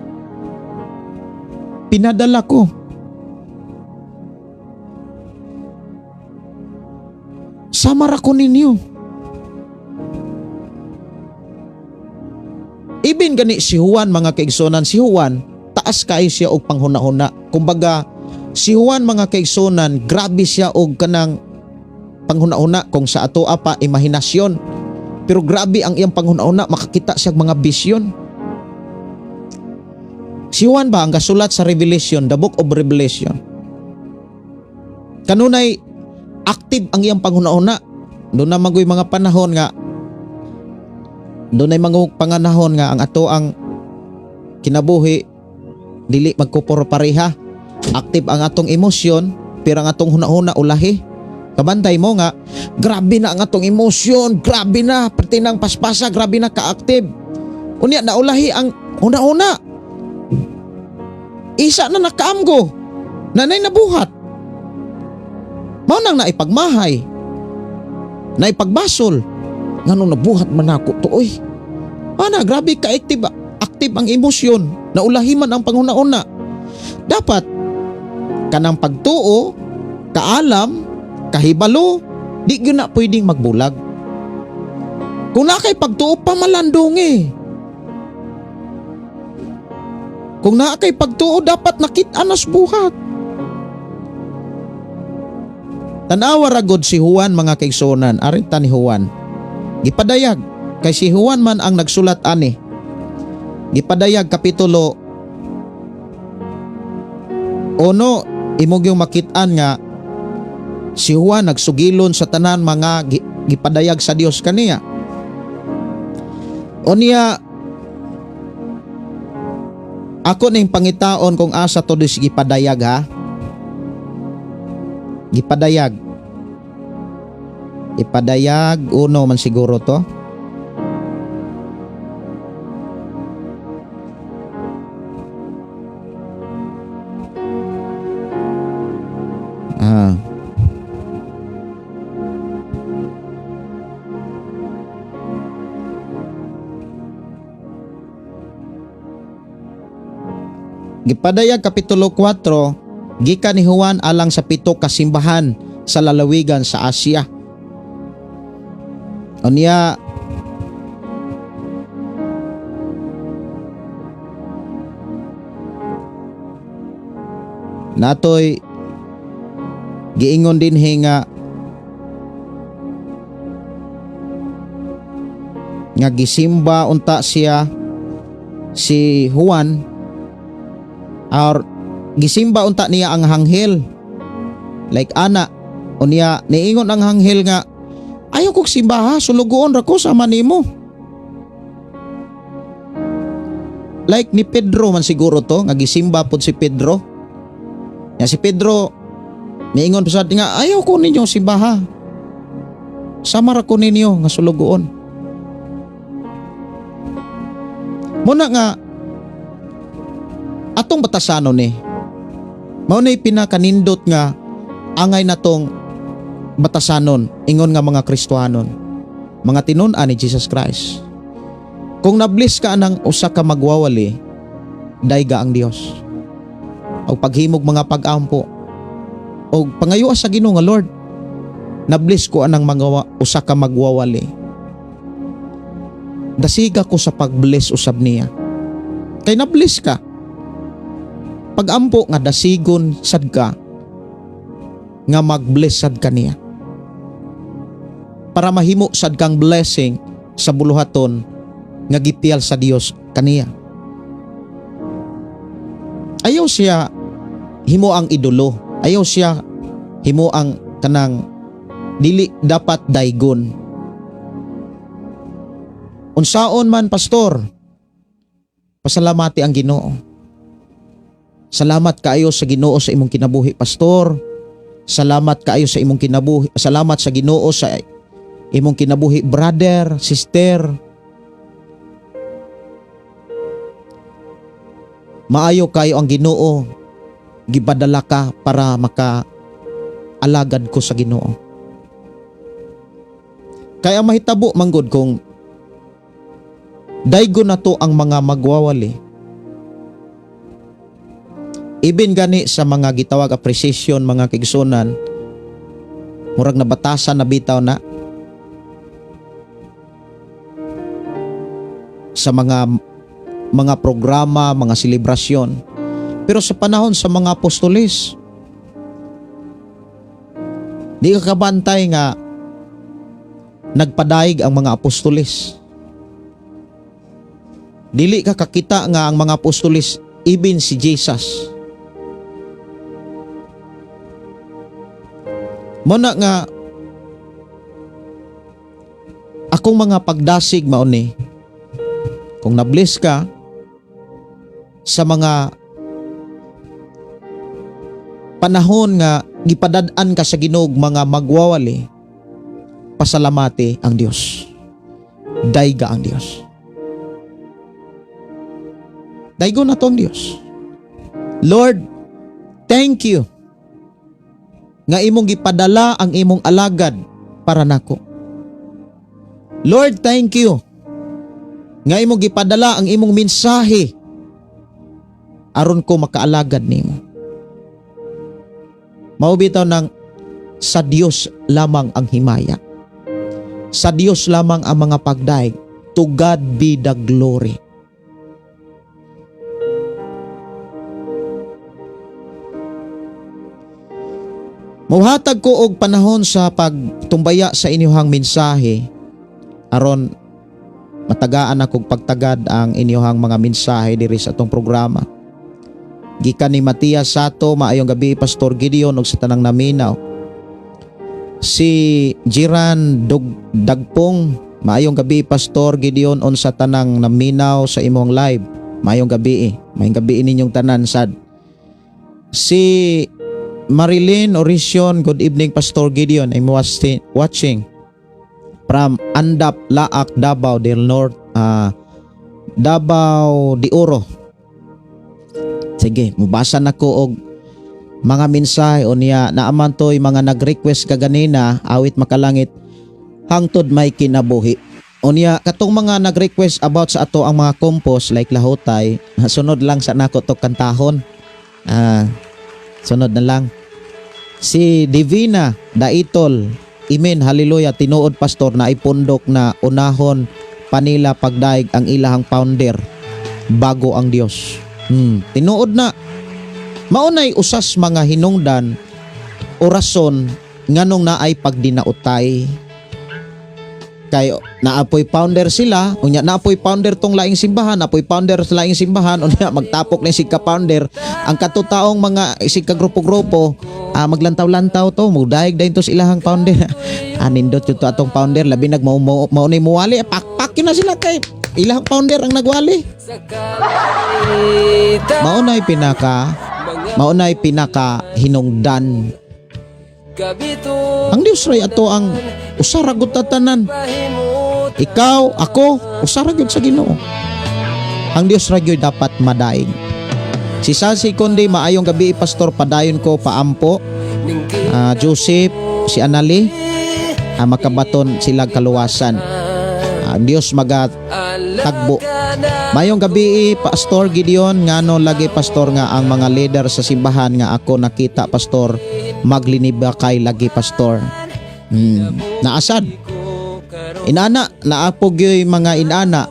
Speaker 2: Pinadala ko. Samara ko ninyo. Even gani si Juan, mga kaigsonan, si Juan, taas kayo siya og panghuna-huna. Kumbaga, si Juan, mga kaigsonan, grabe siya og kanang panghuna-huna kung sa ato apa imahinasyon. Pero grabe ang iyang panghuna-huna, makakita siya mga bisyon. Si Juan ba ang gasulat sa Revelation, the book of Revelation. Kanunay active ang iyang panghuna-huna. Doon na magoy mga panahon nga, doon ay mga panganahon nga ang ato ang kinabuhi dili magkuporpareha. Active ang atong emosyon, pero ang atong huna-huna ulahi. Kabantay mo nga, grabe na ang atong emosyon, grabe na, pati ng paspasa, grabe na ka-active. Unya naulahi ang huna-huna. Isa na nakaamgo, nanay nabuhat. Mao nang naipagmahay, naipagbasol, nganong nabuhat man ako to, oy. Ana, grabe ka-active, active ang emosyon, naulahiman ang panghuna-una. Dapat, kanang pagtuo, kaalam, kahibalo, di yun na pwedeng magbulag. Kung nakay pagtuo, pamalandong eh. Kung nakay pagtuo, dapat nakita nas buhat. Tanawa ragod si Juan, mga kaigsonan, arita ni Juan. Gipadayag, kay si Juan man ang nagsulat ani. Gipadayag kapitulo 1, imog yung makitaan nga si Juan nagsugilon sa tanan mga gipadayag sa Dios kaniya. Unya ako ning pangitaon kung asa to dis gipadayag ha. Gipadayag. Ipadayag 1 man siguro to. Gipadayag kapitulo 4, gikan ni Juan alang sa 7 kasimbahan sa lalawigan sa Asia. Unya natoy giingon din nga gisimba unta siya si Juan or gisimba unta niya ang hanghel like ana. Unya niingon ang hanghel nga ayaw kong simbaha, sulugoon ra ko sama nimo. Like ni Pedro man siguro to, nga gisimba pod si Pedro. Ya si Pedro niingon pa sad nga ayaw ko ninyo simbaha. Sama ra ko ninyo nga sulugoon. Muna nga atong batasanon ni. Mao nay pinakanindot nga angay natong batasanon ingon nga mga Kristiyanon, mga tinun-an ni Jesus Christ. Kung nabliss ka ng usa ka magwawali, dayga ang Dios. Og paghimog mga pag-ampo og pangayuas sa Ginoo nga Lord, nabliss ko anang mga usa ka magwawali. Dasiga ko sa pagbless usab niya. Kay nabliss ka. Pag-ampo nga dasigon sad ka nga mag-bless sad kaniya. Para mahimo sad kang blessing sa buluhaton nga gitiyal sa Dios kaniya. Ayaw siya himo ang idolo. Ayaw siya himo ang kanang dili dapat daygon. Unsaon man pastor, pasalamati ang Ginoo. Salamat kaayo sa Ginoo sa imong kinabuhi pastor. Salamat kaayo sa imong kinabuhi. Salamat sa Ginoo sa imong kinabuhi brother, sister. Maayo kayo ang Ginoo. Gibadala ka para maka alagad ko sa Ginoo. Kaya mahitabo manggod kung daygo na to ang mga magwawali. Even gani sa mga gitawag appreciation, mga kigsunan, murag na batasan na bitaw na sa mga programa, mga selebrasyon. Pero sa panahon sa mga apostoles, di ka kabantay nga nagpadaig ang mga apostoles. Dili ka kakita nga ang mga apostoles, even si Jesus. Muna nga akong mga pagdasig mauni, kung na-bless ka sa mga panahon nga gipadad-an ka sa Ginoo mga magwawali, pasalamati ang Dios. Dayga ang Dios. Daygo na to ang Dios. Lord, thank you nga imong gipadala ang imong alagad para nako. Lord, thank you nga imong gipadala ang imong mensahe aron ko makaalagad nimo. Mao bitaw ng sa Dios lamang ang himaya. Sa Dios lamang ang mga pagdaig. To God be the glory. Muhatag ko og panahon sa pagtumbaya sa inyong mensahe aron matagaan akong pagtagad ang inyong mga mensahe diri sa atong programa. Gikan ni Matias Sato, maayong gabi Pastor Gideon ug sa tanang naminaw. Si Jiran Dagpong, maayong gabi Pastor Gideon on sa tanang naminaw sa imong live. Maayong gabi. Maayong gabi ninyong tanan sad. Si Marilyn Orision, good evening Pastor Gideon. I'm watching from Andap, Laak, Davao del Norte, Davao de Oro. Sige, mubasa na ko og mga mensahe o niya naaman to'y mga nag-request kaganina awit makalangit hangtod may kinabuhi. O niya katong mga nag-request about sa ato ang mga compost like lahutay, sunod lang sa nako to kantahon. Sunod na lang. Si Divina Daitol, Imen, hallelujah, tinuod pastor na ipundok na unahon panila pagdaig ang ilahang founder bago ang Dios. Tinuod na. Maunay usas mga hinungdan o rason nganong naay pagdinautay. Kay naapoy founder sila, unya naapoy founder tong laing simbahan, naapoy founder sa laing simbahan, unya magtapok na si ka-founder, ang katutaong mga si ka-grupo-grupo, maglantaw-lantaw to, mudaig dayon to sa ilahang founder. Nindot yun to atong founder, labi maunay muwali, pakpak yun na sila kay ilahang founder ang nagwali. Maunay pinaka hinungdan. Ang Dios ray ato ang usaragot tatanan. Ikaw, ako, usaragot sa Ginoo. Ang Dios ray dapat madaig. Si Sasi kundi maayong gabi pastor, padayon ko paampo. Joseph, si Anali, makabaton sila kaluwasan. Ang Dios magatagbo. Mayong gabi Pastor Gideon, ngano lagi pastor nga ang mga leader sa simbahan nga ako nakita pastor maglinibakay lagi pastor. Naasad. Inana, naapog yung mga inana.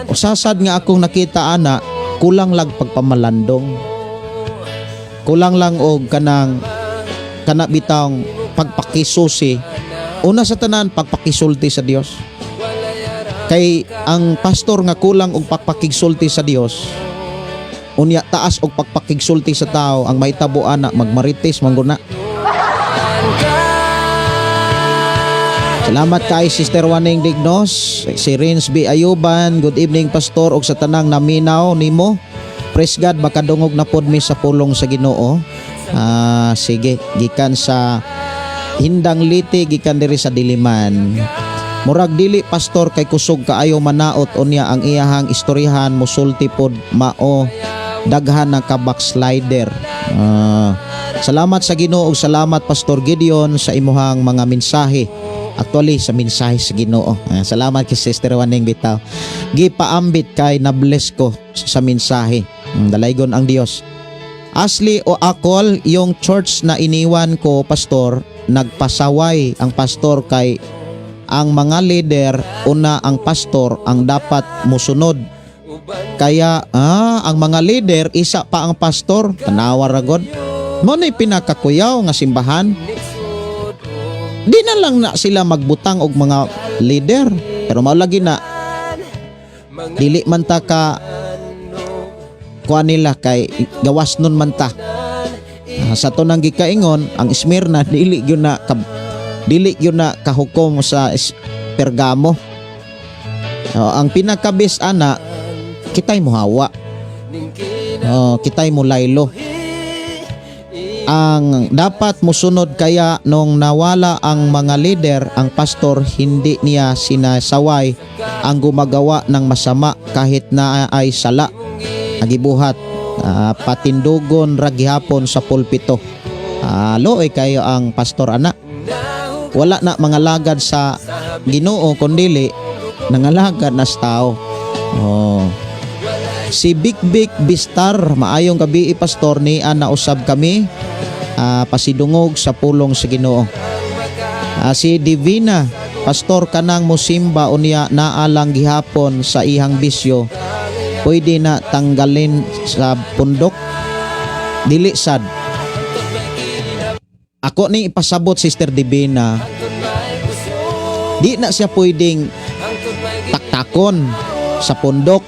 Speaker 2: Usasad nga akong nakita ana, kulang lang pagpamalandong. Kulang lang og kanang bitang pagpakisusi. Una sa tanan pagpakisulti sa Dios. Kay ang pastor nga kulang og pagpakigsulti sa Dios, unya taas og pagpakigsulti sa tao, ang mahitabo ana magmarites mangguna. Salamat kay Sister Waning Dignos, si Rins B. Ayuban, good evening pastor og sa tanang naminaw nimo. Praise God, makadungog na pod mi sa pulong sa Ginoo. Sige, gikan sa Hindang Liti, gikan diri sa Diliman. Murag dili pastor kay kusog kaayo manaot unya ang iyahang istoryahan musulti pod mao daghan na ka backslider. Salamat sa Ginoo ug salamat Pastor Gideon sa imuhang mga mensahe actually sa mensahe sa Ginoo. Salamat kay Sister Waning bitaw. Gipaambit kay na bless ko sa mensahe. Dalaygon ang Dios. Asli o Akol, yung church na iniwan ko, pastor, nagpasaway ang pastor kay ang mga leader, una ang pastor ang dapat musunod. Kaya ang mga leader isa pa ang pastor, tanawa ra gud. Mo na pinakakuyaw nga simbahan. Di na lang na sila magbutang og mga leader. Pero mao lagi na dili man ta ka kuan nila kay gawas nun man ta. Sa to nang gikaingon ang Smyrna dili gyud na kahukom sa Pergamo. Ang pinakabis ana kitay mo hawa. Kitay mo laylo. Ang dapat musunod kaya nung nawala ang mga leader, ang pastor hindi niya sinasaway ang gumagawa ng masama kahit na ay sala. Nagibuhat patindugon ra gihapon sa pulpito. Looy kayo ang pastor ana. Wala na mga lagad sa Ginoo kundili nangalagad na sa tao. Si Big Bistar, maayong gabi pastor, ni nausab kami pasidungog sa pulong sa Ginoo. Si Divina, pastor kanang musimba unya naalang gihapon sa ihang bisyo, pwede na tanggalin sa pundok. Dili sad. Ako ni ipasabot Sister Divina, di na siya pwedeng taktakon sa pundok.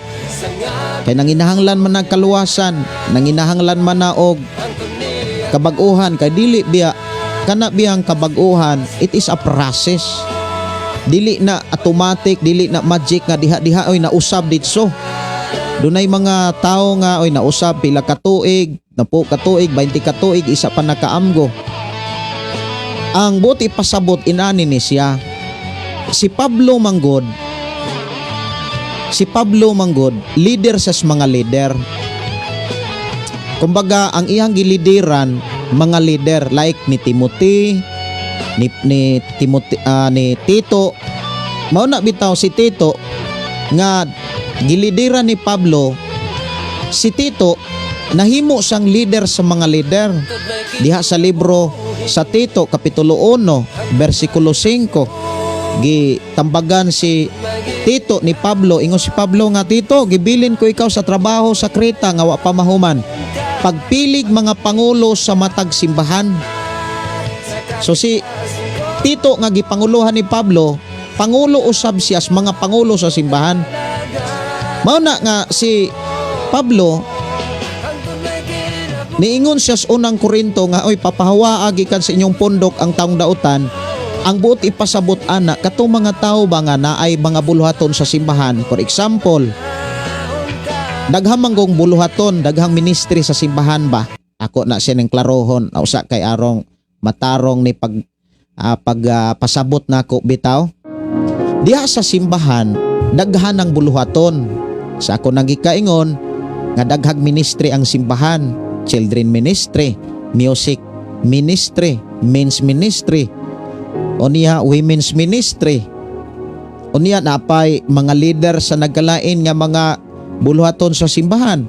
Speaker 2: Kaya nanginahanglan man ng kaluwasan, nanginahanglan man na og kabag-uhan, kay dili biya kana biyang kabag-uhan, it is a process. Dili na automatic, dili na magic nga diha-diha oy nausab ditso. Dunay mga tao nga oy nausab pila ka tuig, 10 ka tuig, 20 ka tuig, isa pa nakaamgo. Ang buti pasabot inani ni siya. Si Pablo Manggod, leader sa mga leader. Kumbaga, ang iyang gilideran, mga leader like ni Timothy, ni Tito. Mao na bitaw si Tito nga gilideran ni Pablo. Si Tito nahimo sang leader sa mga leader. Diha sa libro sa Tito kapitulo 1 bersikulo 5. Gitambagan si Tito ni Pablo, ingon si Pablo nga, Tito, gibilin ko ikaw sa trabaho sa Kreta nga wa pa mahuman. Pagpilig mga pangulo sa matag simbahan. So si Tito nga gipanguluhan ni Pablo, pangulo usab siya sa mga pangulo sa simbahan. Mao na nga si Pablo niingon siya sa unang Korinto nga, oy papahawa gikan sa inyong pundok ang taong dautan. Ang buot ipasabot ana katong mga tao ba nga naay mga buluhaton sa simbahan. For example, daghang manggong buluhaton, daghang ministry sa simbahan ba? Ako na siya ng klarohon, usa kay arong matarong ni pasabot nako bitaw. Diha sa simbahan, daghan ang buluhaton. Sa ako nagikaingon nga daghang ministry ang simbahan, children ministry, music ministry, men's ministry, unya women's ministry. Unya napay mga leader sa nagkalain nga mga buluhaton sa simbahan.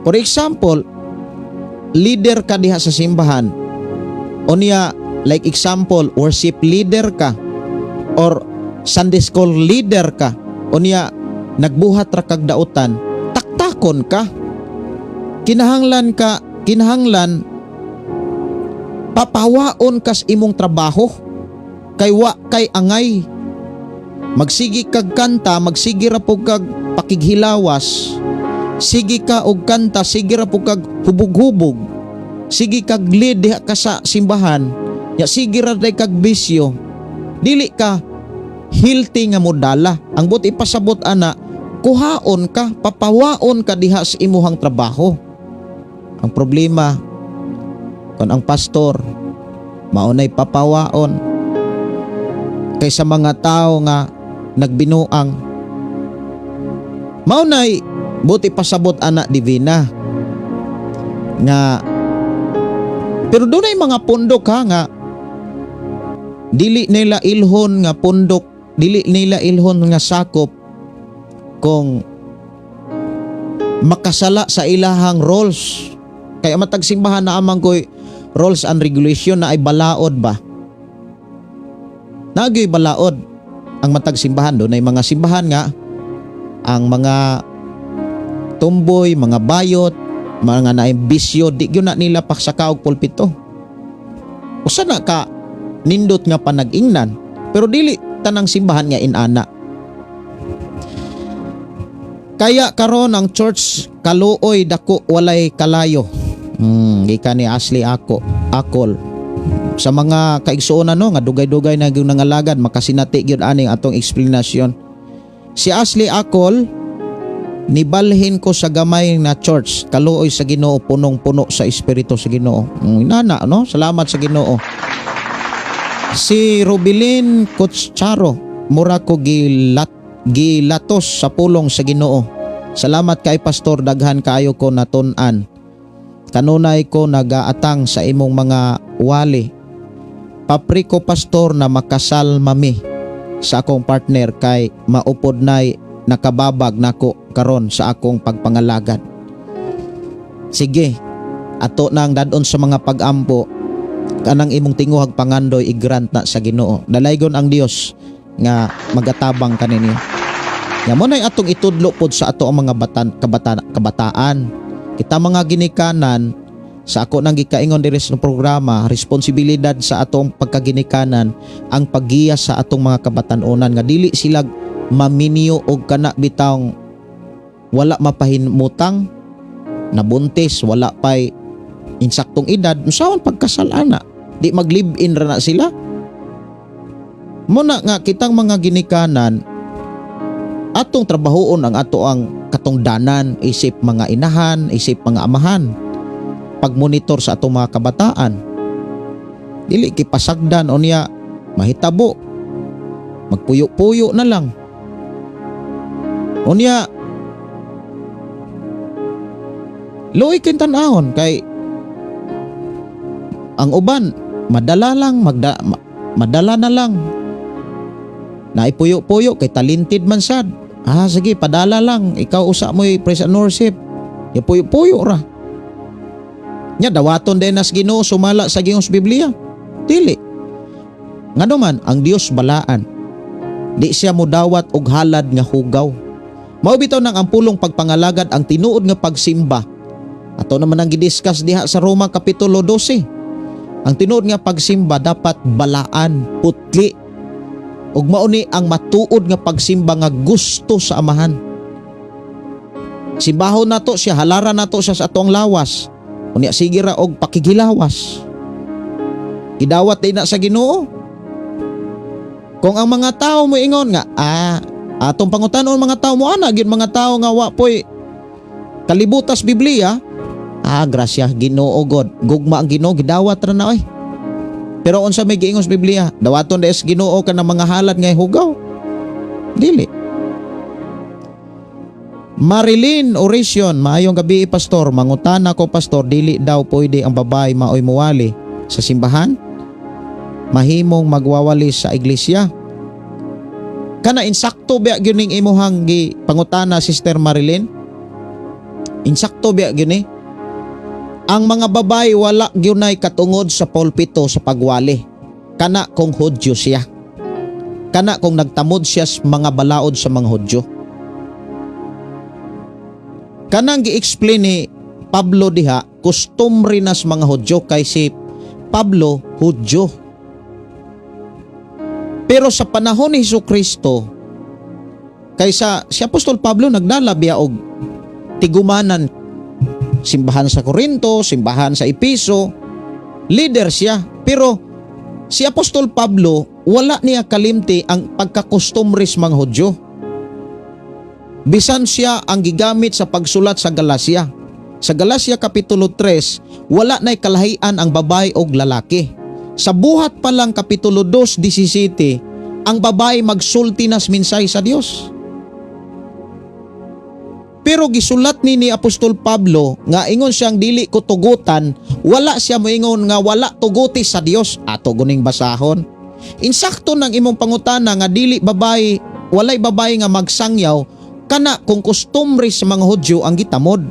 Speaker 2: For example, leader ka diha sa simbahan. Unya like example, worship leader ka or Sunday school leader ka. Unya nagbuhat ra kag dautan, taktakon ka. Kinahanglan papawaon kas imong trabaho. Kay wa kay angay. Magsigi kag kanta, magsigi ra pug kag pakighilawas. Sige ka og kanta, sige ra pug kag hubog-hubog. Sige kag lead diha ka sa simbahan. Ya sige ra day kag bisyo. Dili ka healthy nga modala. Ang buti ipasabot ana, kuhaon ka, papawaon ka diha sa imuhang trabaho. Ang problema kon ang pastor maunay papawaon kaysa mga tao nga nagbinuang. Maunay buti pasabot ana Divina nga pero dunay mga pundok ha nga dili nila ilhon nga pundok, dili nila ilhon nga sakop kung makasala sa ilahang rules. Kaya matag simbahan na amang ko'y rules and regulation na ay balaod ba? Nagyoy balaod ang matag simbahan. Doon ay mga simbahan nga ang mga tumboy, mga bayot, mga naibisyo, di yun na nila paksaka og pulpito. Usa na ka nindot nga panag-ingnan, pero dili tanang simbahan nga inana. Kaya karon ang church kaluoy dako walay kalayo. Gikan ni Ashley Akol. Sa mga kaigsuonan no nga dugay-dugay na gyud nangalagad makasinati gyud ani atong explanation. Si Ashley Akol nibalhin ko sa gamay na church kaluoy sa Ginoo, punong-puno sa espiritu sa Ginoo. Inana no, salamat sa Ginoo. Si Rubilin Kutscharo mura ko gilatos sa pulong sa Ginoo. Salamat kay Pastor, daghan kaayo ko natun-an. Kanunay ko nagaatang sa imong mga wali. Papri ko Pastor na makasal mami sa akong partner kay maupod nay nakababag nako karon sa akong pagpangalagad. Sige, ato nang dadon sa mga pag-ampo, kanang imong tinguhag pangandoy i-grant na sa Ginoo. Dalaygon ang Dios nga magatabang kaninyo. Nga mo nay atong itudlo pod sa ato ang mga kabataan. Kita mga ginikanan, sa ako nang gikaingon diri sa programa, responsibilidad sa atong pagkaginikanan ang paggiya sa atong mga kabatan-onan nga dili sila maminyo og kana bitawng wala mapahinmutang, nabuntis, wala pay insaktong edad, usaon pagkasal ana, di mag-live-in ra na sila. Muna nga kitang mga ginikanan, atong trabahoon ang ato ang katungdanan, isip mga inahan, isip mga amahan, pagmonitor sa atong mga kabataan. Dili kipasagdan o niya mahitabo, magpuyo-puyo na lang. O niya luoy kin tan-ahon kay ang uban madala lang, madala na lang. Naipuyo-puyo kay talented man sad. Sige, padala lang. Ikaw usa mo'y praise and worship. Puyo-puyo ra. Nya dawaton din nas Ginoo sumala sa Ginoos Biblia. Dili. Ngano man ang Dios balaan. Di siya modawat og halad nga hugaw. Mao bitaw nang ang pulong pagpangalagad ang tinuod nga pagsimba. Ato naman ang gidiscuss diha sa Roma kapitulo 12. Ang tinuod nga pagsimba dapat balaan, putli. Ug mao ni ang matuod nga pagsimba nga gusto sa amahan. Simbahon nato siya, halaran nato siya sa atong lawas. Unya sige ra og pakigilawas. Idawat din na sa Ginoo. Kung ang mga tao mo ingon nga, atong pangutan-on mga tao mo ana gyud mga tao nga wa poy kalibutas Biblia, grasya Ginoo God. Gugma ang Ginoo gidawat ra na oy. Pero unsa may giingos Biblia, dawaton des Ginoo ka ng mga halad nga hugaw. Dili. Marilyn Oration, maayong gabi Pastor. Mangutana ko Pastor, dili daw pwede ang babae maoy muwali sa simbahan? Mahimong magwawali sa iglesia? Kana insakto ba gyud ning imuhang gi pangutana Sister Marilyn? Insakto ba gyud ni? Ang mga babae wala gyunay katungod sa pulpito sa pagwali. Kana kung Hudyo siya. Kana kung nagtamod siya sa mga balaod sa mga Hudyo. Kanang gi-explain ni Pablo diha, customary na sa mga Hudyo kay si Pablo Hudyo. Pero sa panahon ni Jesucristo, kaysa si Apostol Pablo nagdala biya og tigumanan, simbahan sa Corinto, simbahan sa Episo, leader siya. Pero si Apostol Pablo, wala niya kalimti ang pagkakustomaris mga Hudyo. Bisan siya ang gigamit sa pagsulat sa Galacia. Sa Galacia Kapitulo 3, wala na'y kalahian ang babae o lalaki. Sa buhat pa lang Kapitulo 2:17, ang babae magsulti nas minsay sa Dios. Pero gisulat ni Apostol Pablo nga ingon siyang dili ko tugutan, wala siya moingon nga wala tuguti sa Dios. Ato guning basahon. Insakto ng imong pangutana nga dili babae, walay babae nga magsangyaw kana kung customary sa mga Hudyo ang gitamod.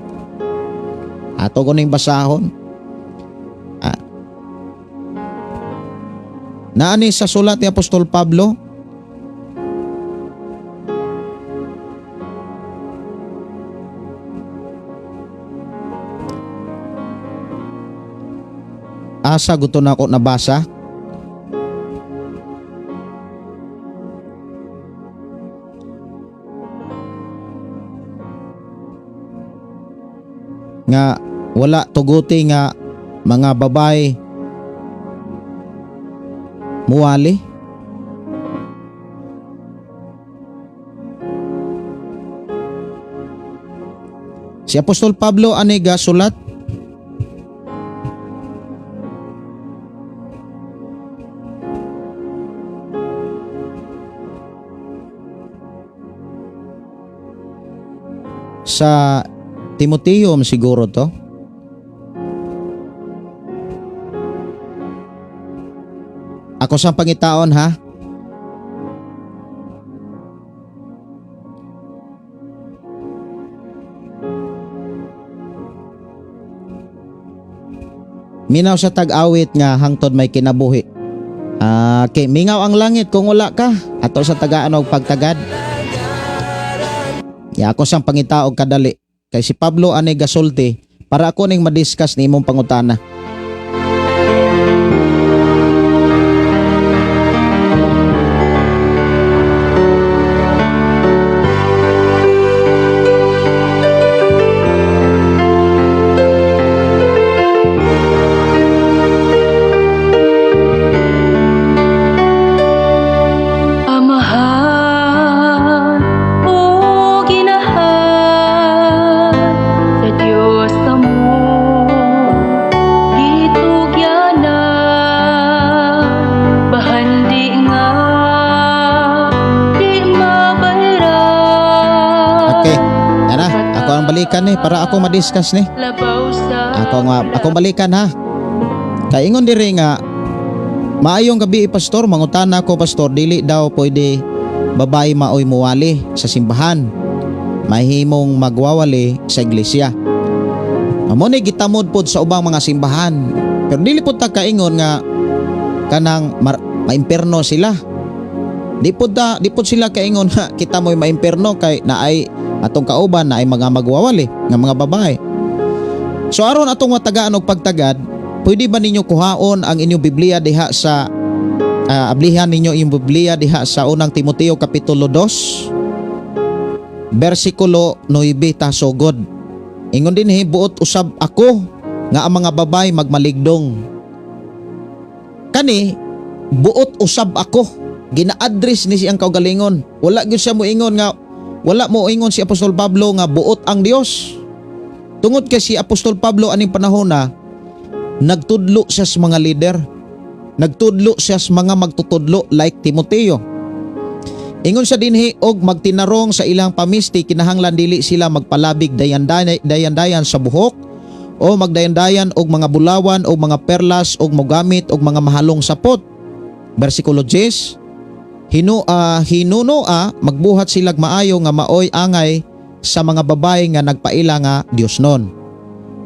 Speaker 2: Ato ko ning basahon. Naani sa sulat ni Apostol Pablo, asa gusto na ako nabasa. Nga wala tuguti nga mga babae muwali. Si Apostol Pablo aniga sulat sa Timoteo siguro to. Ako sa pangitaon ha. Minaw sa tag-awit nga hangtod may kinabuhi. Kay mingaw ang langit kung wala ka. Ato sa tagaan og pagtagad. Ya ako sang pangitaog kadali. Kay si Pablo ani gasulti para ako ning madiscuss ni imong pangutana. Balikan ni para ako madiscuss ni. Akong balikan ha. Kay ingon diri nga maayong gabi pastor, mangutana ko pastor, dili daw pwede babae maoy muwali sa simbahan. Mahimong magwawali sa iglesia. Amo ni gitamod pod sa ubang mga simbahan. Pero dili pod ta kaingon nga kanang maimperno sila. Di pod sila kaingon nga kita mo'y maimperno kay naay atong kauban na ay mga magwawali nga mga babae. So aron atong matagaan og pagtagad, pwede ba ninyo kuhaon ang inyong Biblia diha sa ablihan ninyo inyong Biblia diha sa unang Timoteo kapitulo 2 bersikulo 9 ta sugod. Ingon dinhi buot usab ako nga ang mga babae magmaligdong. Kani buot usab ako, gina-address ni siyang kaugalingon. Wala gyud siya moingon nga wala mo ingon si Apostol Pablo nga buot ang Dios. Tungod kay si Apostol Pablo aning panahon na nagtudlo siya sa mga leader. Nagtudlo siya sa mga magtutudlo like Timoteo. Ingon siya dinhi og magtinarong sa ilang pamisti kinahanglan dili sila magpalabig dayan-dayan sa buhok o magdayan-dayan og mga bulawan o mga perlas og mogamit og mga mahalong sapot. Bersikulo 10, hinunoa magbuhat silag maayo nga maoy angay sa mga babae nga nagpaila nga Dios non.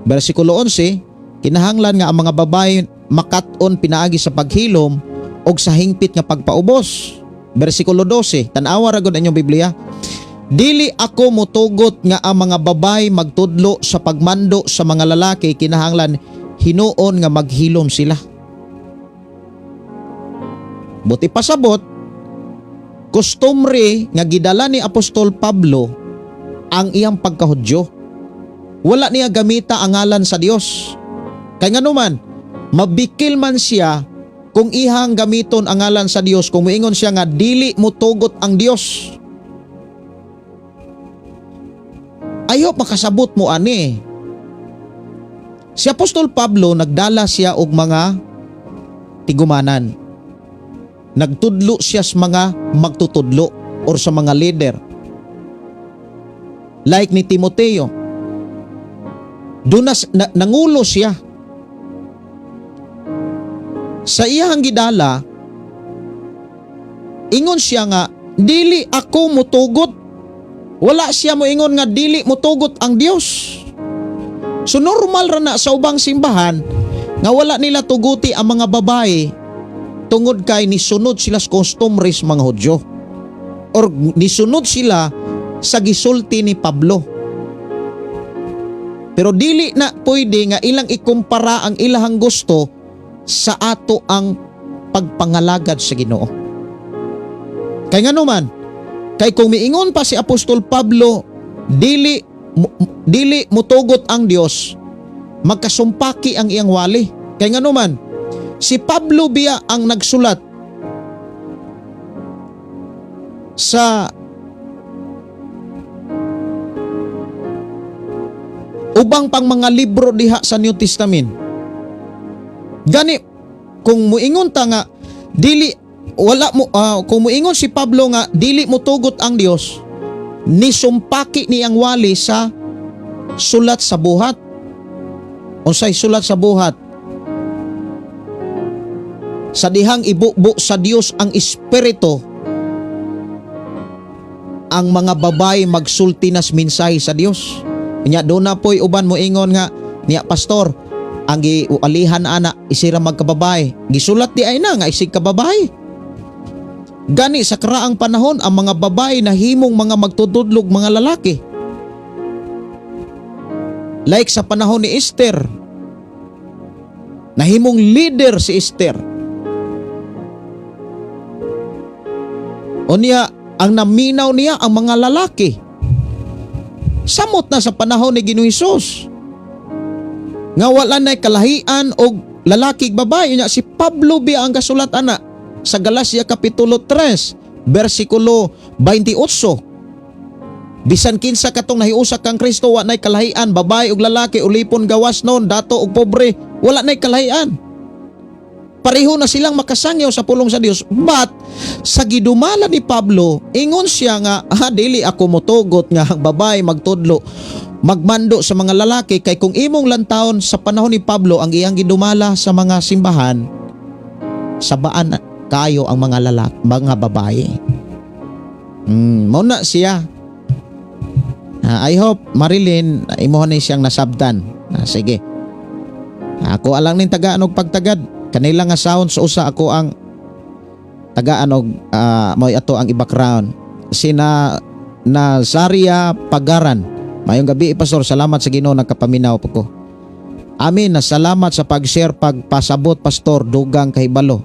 Speaker 2: Bersikulo 11, kinahanglan nga ang mga babae makat-on pinaagi sa paghilom og sa hingpit nga pagpaubos. Bersikulo 12, tan-awa ra gud inyong Biblia. Dili ako motugot nga ang mga babae magtudlo sa pagmando sa mga lalaki, kinahanglan hinuon nga maghilom sila. Buti pasabot customary nga gidala ni Apostol Pablo ang iyang pagkahudyo. Wala niya gamita ang ngalan sa Dios. Kay nganuman, mabikil man siya kung ihang gamiton ang ngalan sa Dios kung moingon siya nga dili mo tugot ang Dios. Ayo makasabot mo ani. Si Apostol Pablo nagdala siya og mga tigumanan. Nagtudlo siya sa mga magtutudlo or sa mga leader. Like ni Timoteo. Doon nangulo siya. Sa iyang gidala, ingon siya nga dili ako mutugot. Wala siya mo ingon nga dili mutugot ang Dios. So normal ra na sa ubang simbahan nga wala nila tuguti ang mga babae tungod kay nisunod sila sa customaries mga Hudyo or nisunod sila sa gisulti ni Pablo. Pero dili na pwede nga ilang ikumpara ang ilahang gusto sa ato ang pagpangalagad sa Ginoo. Kay nga naman, kay kung miingon pa si Apostol Pablo, dili mutugot ang Dios, magkasumpaki ang iyang wali. Kay nga naman, si Pablo biya ang nagsulat sa ubang pang mga libro diha sa New Testament. Gani kung muingon ta nga dili wala mo kung muingon si Pablo nga dili mutugot ang Dios, nisumpaki niyang wali sa sulat sa buhat. Unsay sulat sa buhat? Sa dihang ibubo sa Dios ang espiritu, ang mga babae magsulti nas mensahe sa Dios. Nya do na po'y uban mo ingon nga niya pastor ang gialihan ana isira magkababae. Gisulat di ay na nga isig kababae. Gani sa karaang panahon ang mga babae na himong mga magtutudlog mga lalaki. Like sa panahon ni Esther, nahimong leader si Esther. O niya, ang naminaw niya ang mga lalaki. Samot na sa panahon ni Ginoong Hesus. Nga wala na'y kalahian o lalaki babae niya. Si Pablo biya ang kasulat ana sa Galacia Kapitulo 3, versikulo 28. Bisan kinsa katong nahiusa kang Kristo, wa na'y kalahian, babae ug lalaki, ulipon gawas noon, dato ug pobre, wala na'y kalahian. Pareho na silang makasangyaw sa pulong sa Dios. But sa gidumala ni Pablo, ingon siya nga, dili ako motugot nga ang babae magtudlo, magmando sa mga lalaki, kay kung imong lantawon sa panahon ni Pablo ang iyang gidumala sa mga simbahan, sabaan kayo ang mga lalaki, mga babae. Muna siya. I hope Marilyn imo na siyang nasabtan. Sige. Ako alang ning tagaan og pagtagad. Kanila nga sound sa usa ako ang tagaan og moy ato ang i-background. Sina Nazaria Pagaran. Mayong gabi Pastor, salamat sa Ginoo nagkapaminaw po ko. Amin, na salamat sa pag-share pagpasabot Pastor dugang kahibalo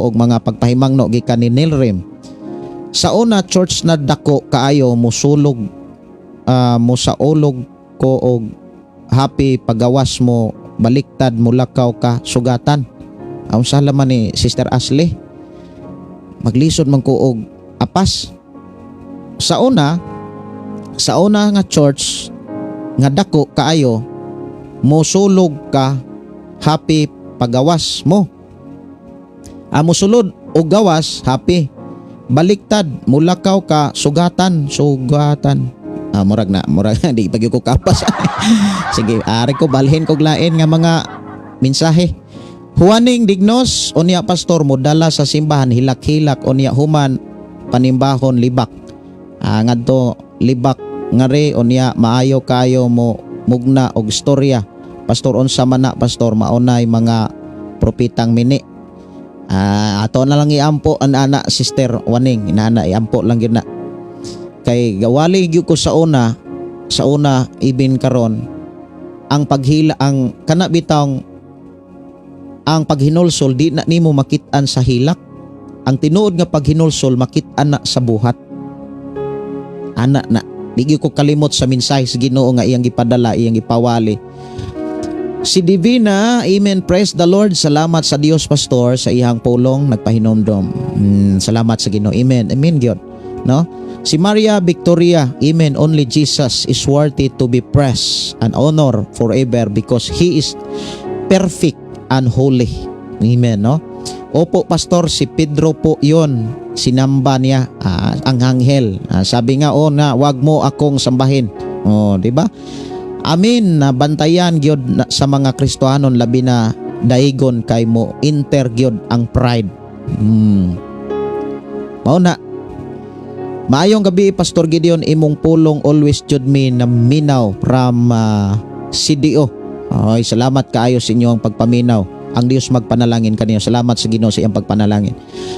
Speaker 2: og mga pagpahimangno gikan ni Nilrim. Sa una church na dako kaayo mosulog mosaulog ko og happy pagawas mo baliktad mulakaw ka sugatan. Ang salaman ni Sister Ashley. Maglisod man ko og apas. Sa una nga church nga dako kaayo mosulog ka happy pagawas mo. Mosulod og gawas happy. Baliktad mulakaw ka sugatan. Murag di pag ko kapas. Sige, ari ko balhin kog lain nga mga mensahe. Huwaning dignos unya pastor mo dala sa simbahan hilak-hilak unya human panimbahon libak. Ngadto libak ngare unya maayo kayo mo mugna og istorya. Pastor unsa man na pastor maunay mga propetang mini. Ato na lang iampo an ana sister Waning inana iampo lang gyud na. Kay gawali gyud ko sa una ibin karon ang paghila ang kana bitawng ang paghinulsol di na nimo makit-an sa hilak. Ang tinuod nga paghinulsol makit-an na sa buhat. Ana na di ko kalimot sa mensahe sa Ginoo nga iyang gipadala, iyang ipawali. Si Divina, amen, praise the Lord. Salamat sa Dios pastor sa iyang pulong nagpahinomdom. Salamat sa Ginoo. Amen. Amen gyud. No? Si Maria Victoria, amen, only Jesus is worthy to be praised and honor forever because He is perfect and holy. Amen, no? Opo, pastor, si Pedro po yon. Sinamba niya ang anghel. Sabi nga, na wag mo akong sambahin. Di ba? Amen, na bantayan gyud sa mga Kristohanon labi na daigon kay mo enter gyud ang pride. Mao na. Maayong gabi Pastor Gideon, imong pulong always jud me na minaw from CDO. Ay, salamat kaayo sa inyong pagpaminaw. Ang Dios magpanalangin kaniyo. Salamat sa Ginoo sa iyang pagpanalangin.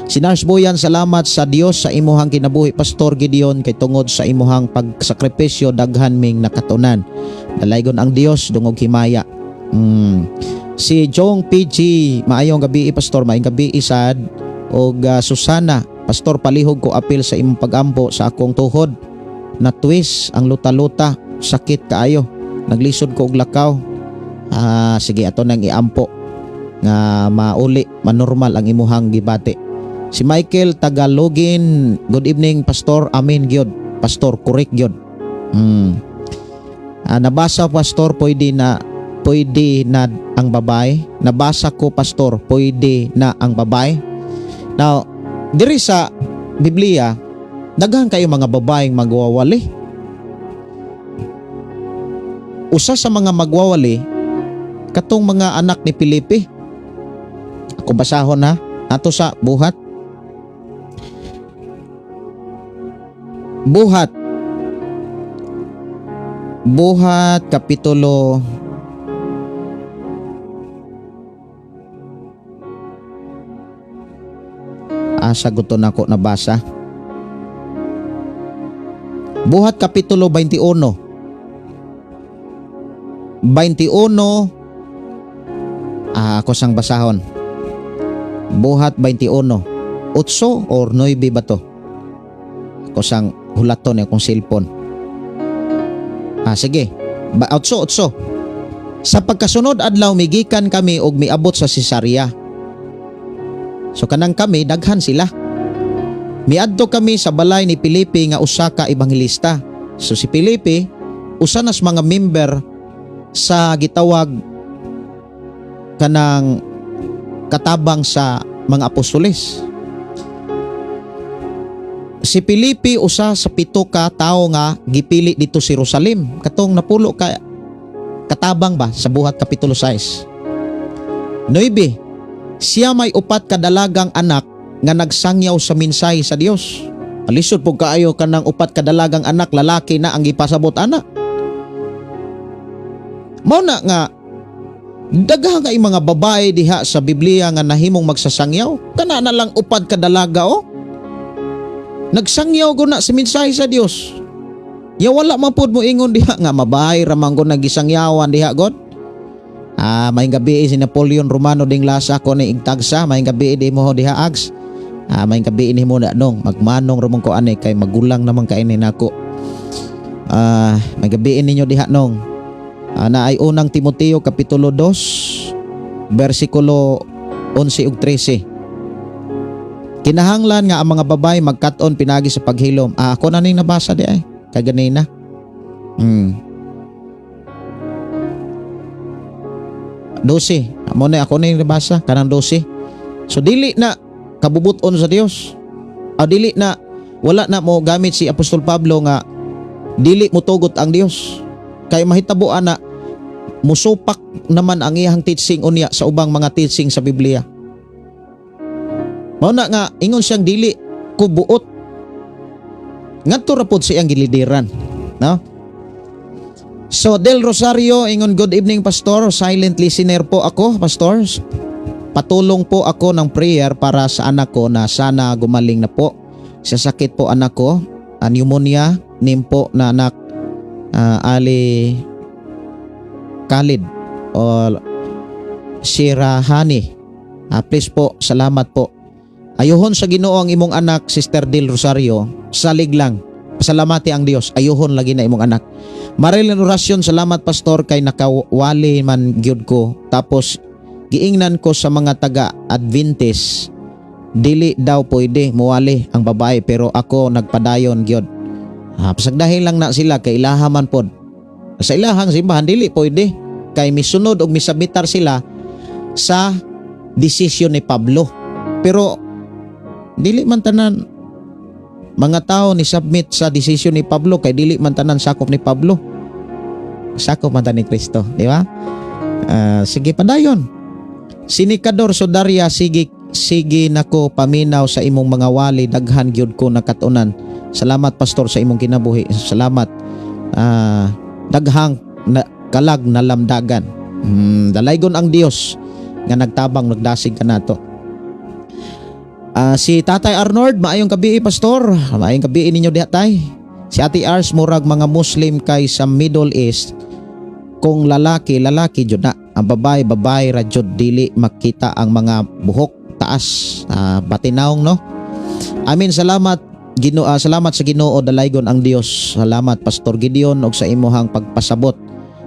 Speaker 2: Si Nars Boyan, salamat sa Dios sa imuhang kinabuhi Pastor Gideon, kay tungod sa imuhang pagsakripisyo daghan ming nakatunan. Dalaygon ang Dios dungog himaya. Si Jong PG, maayong gabi Pastor, maayong gabi Isad og Susana. Pastor, palihog ko apil sa imong pagampo sa akong tuhod na twist ang luta-luta, sakit kaayo, naglisod ko og lakaw. Sige ato nang iampo nga mauli manormal ang imuhang gibati. Si Michael Tagalogin, good evening Pastor, amen gyud Pastor, correct gyud. Nabasa Pastor, pwede na ang babae. Nabasa ko Pastor, pwede na ang babae. Now diri sa Biblia, daghan kayo mga babaeng magwawali. Usa sa mga magwawali katong mga anak ni Filipe. Ako basahon ha, ato sa Buhat. Buhat kapitulo saguton ako nabasa. Buhat kapitulo 21. Ako sang basahon. Buhat 21. 8 or 9 ba to? Ako sang hulaton akong cellphone. Sige. 8. Sa pagkasunod adlaw migikan kami og miabot sa Cesarea. So kanang kami daghan sila. Miadto kami sa balay ni Filipe nga usa ka ebanghelista. So si Filipe usa nas mga member sa gitawag kanang katabang sa mga apostoles. Si Filipe usa sa 7 ka tawo nga gipili dito sa Jerusalem. Katong napulo ka katabang ba sa Buhat kapitulo 6. 9. Siya may 4 kadalagang anak nga nagsangyaw sa mensahe sa Dios. Alisod po kaayo kanang 4 kadalagang anak lalaki na ang gipasabot ana. Mao na nga daghang kay mga babae diha sa Biblia nga nahimong magsasangyaw. Kana na lang 4 kadalaga nagsangyaw ko na sa mensahe sa Dios. Ya wala man pud mo ingon diha nga mabahay ra man ko nagisangyawan diha God. May gabi si Napoleon Romano ding lasa ko ni igtagsa, may gabi di mo diha ags. May gabi ni mo na nong magmanong ramon ko ani kay magulang naman kainin nako. May gabi ninyo diha nong. Na ay unang Timoteo kapitulo 2 bersikulo 11 ug 13. Kinahanglan nga ang mga babae magkat-on pinagi sa paghilom. Ako na ning nabasa di ay kaganina. Dosi. Amo na ako na yung nabasa kanang 12. So dili na kabubuton sa Dios. Dili na wala na mo gamit si Apostol Pablo nga dili mo tugot ang Dios. Kay mahitabuan na musupak naman ang iyang teaching unya sa ubang mga teaching sa Biblia. Mao na nga ingon siyang dili ko buot. Ngadto ra pud siyang gilideran, no? So Del Rosario ingon good evening Pastor, silent listener po ako Pastor. Patulong po ako ng prayer para sa anak ko na sana gumaling na po. Sa sakit po anak ko, pneumonia, nimpo na anak Ali Khalid o Sirahani. Please po, salamat po. Ayuhon sa Ginoo ang imong anak Sister Del Rosario, salig lang. Pasalamati ang Dios, ayuhon lagi na imong anak. Marilyn orasyon, salamat Pastor kay nakawali man gyud ko. Tapos giingnan ko sa mga taga-Adventist, dili daw pwede muwali ang babae pero ako nagpadayon gyud. Pasagdahil lang na sila kay ilahaman pod. Sa ilahang simbahan dili pwede kay misunod og misabitar sila sa desisyon ni Pablo. Pero dili man tanan mga tao ni submit sa desisyon ni Pablo kay dili man tanan sakop ni Pablo. Sakop man tanan ni Kristo, di ba? Sige padayon. Sinikador Sodaria, sige sige nako paminaw sa imong mga wali, daghan gyud ko nakatunan. Salamat pastor sa imong kinabuhi. Salamat. Daghang kalag na lamdagan. Dalaygon ang Dios nga nagtabang nagdasig kanato. Si Tatay Arnold, maayong gabi pastor. Maayong gabi ninyo diha tay. Si Ate Ars, murag mga Muslim kay sa Middle East. Kung lalaki jud na, ang babae ra jud, dili makita ang mga buhok taas. Batinaong no. Amin, salamat Ginoo, salamat sa Ginoo, dalaygon ang Dios. Salamat Pastor Gideon og sa imong pagpasabot.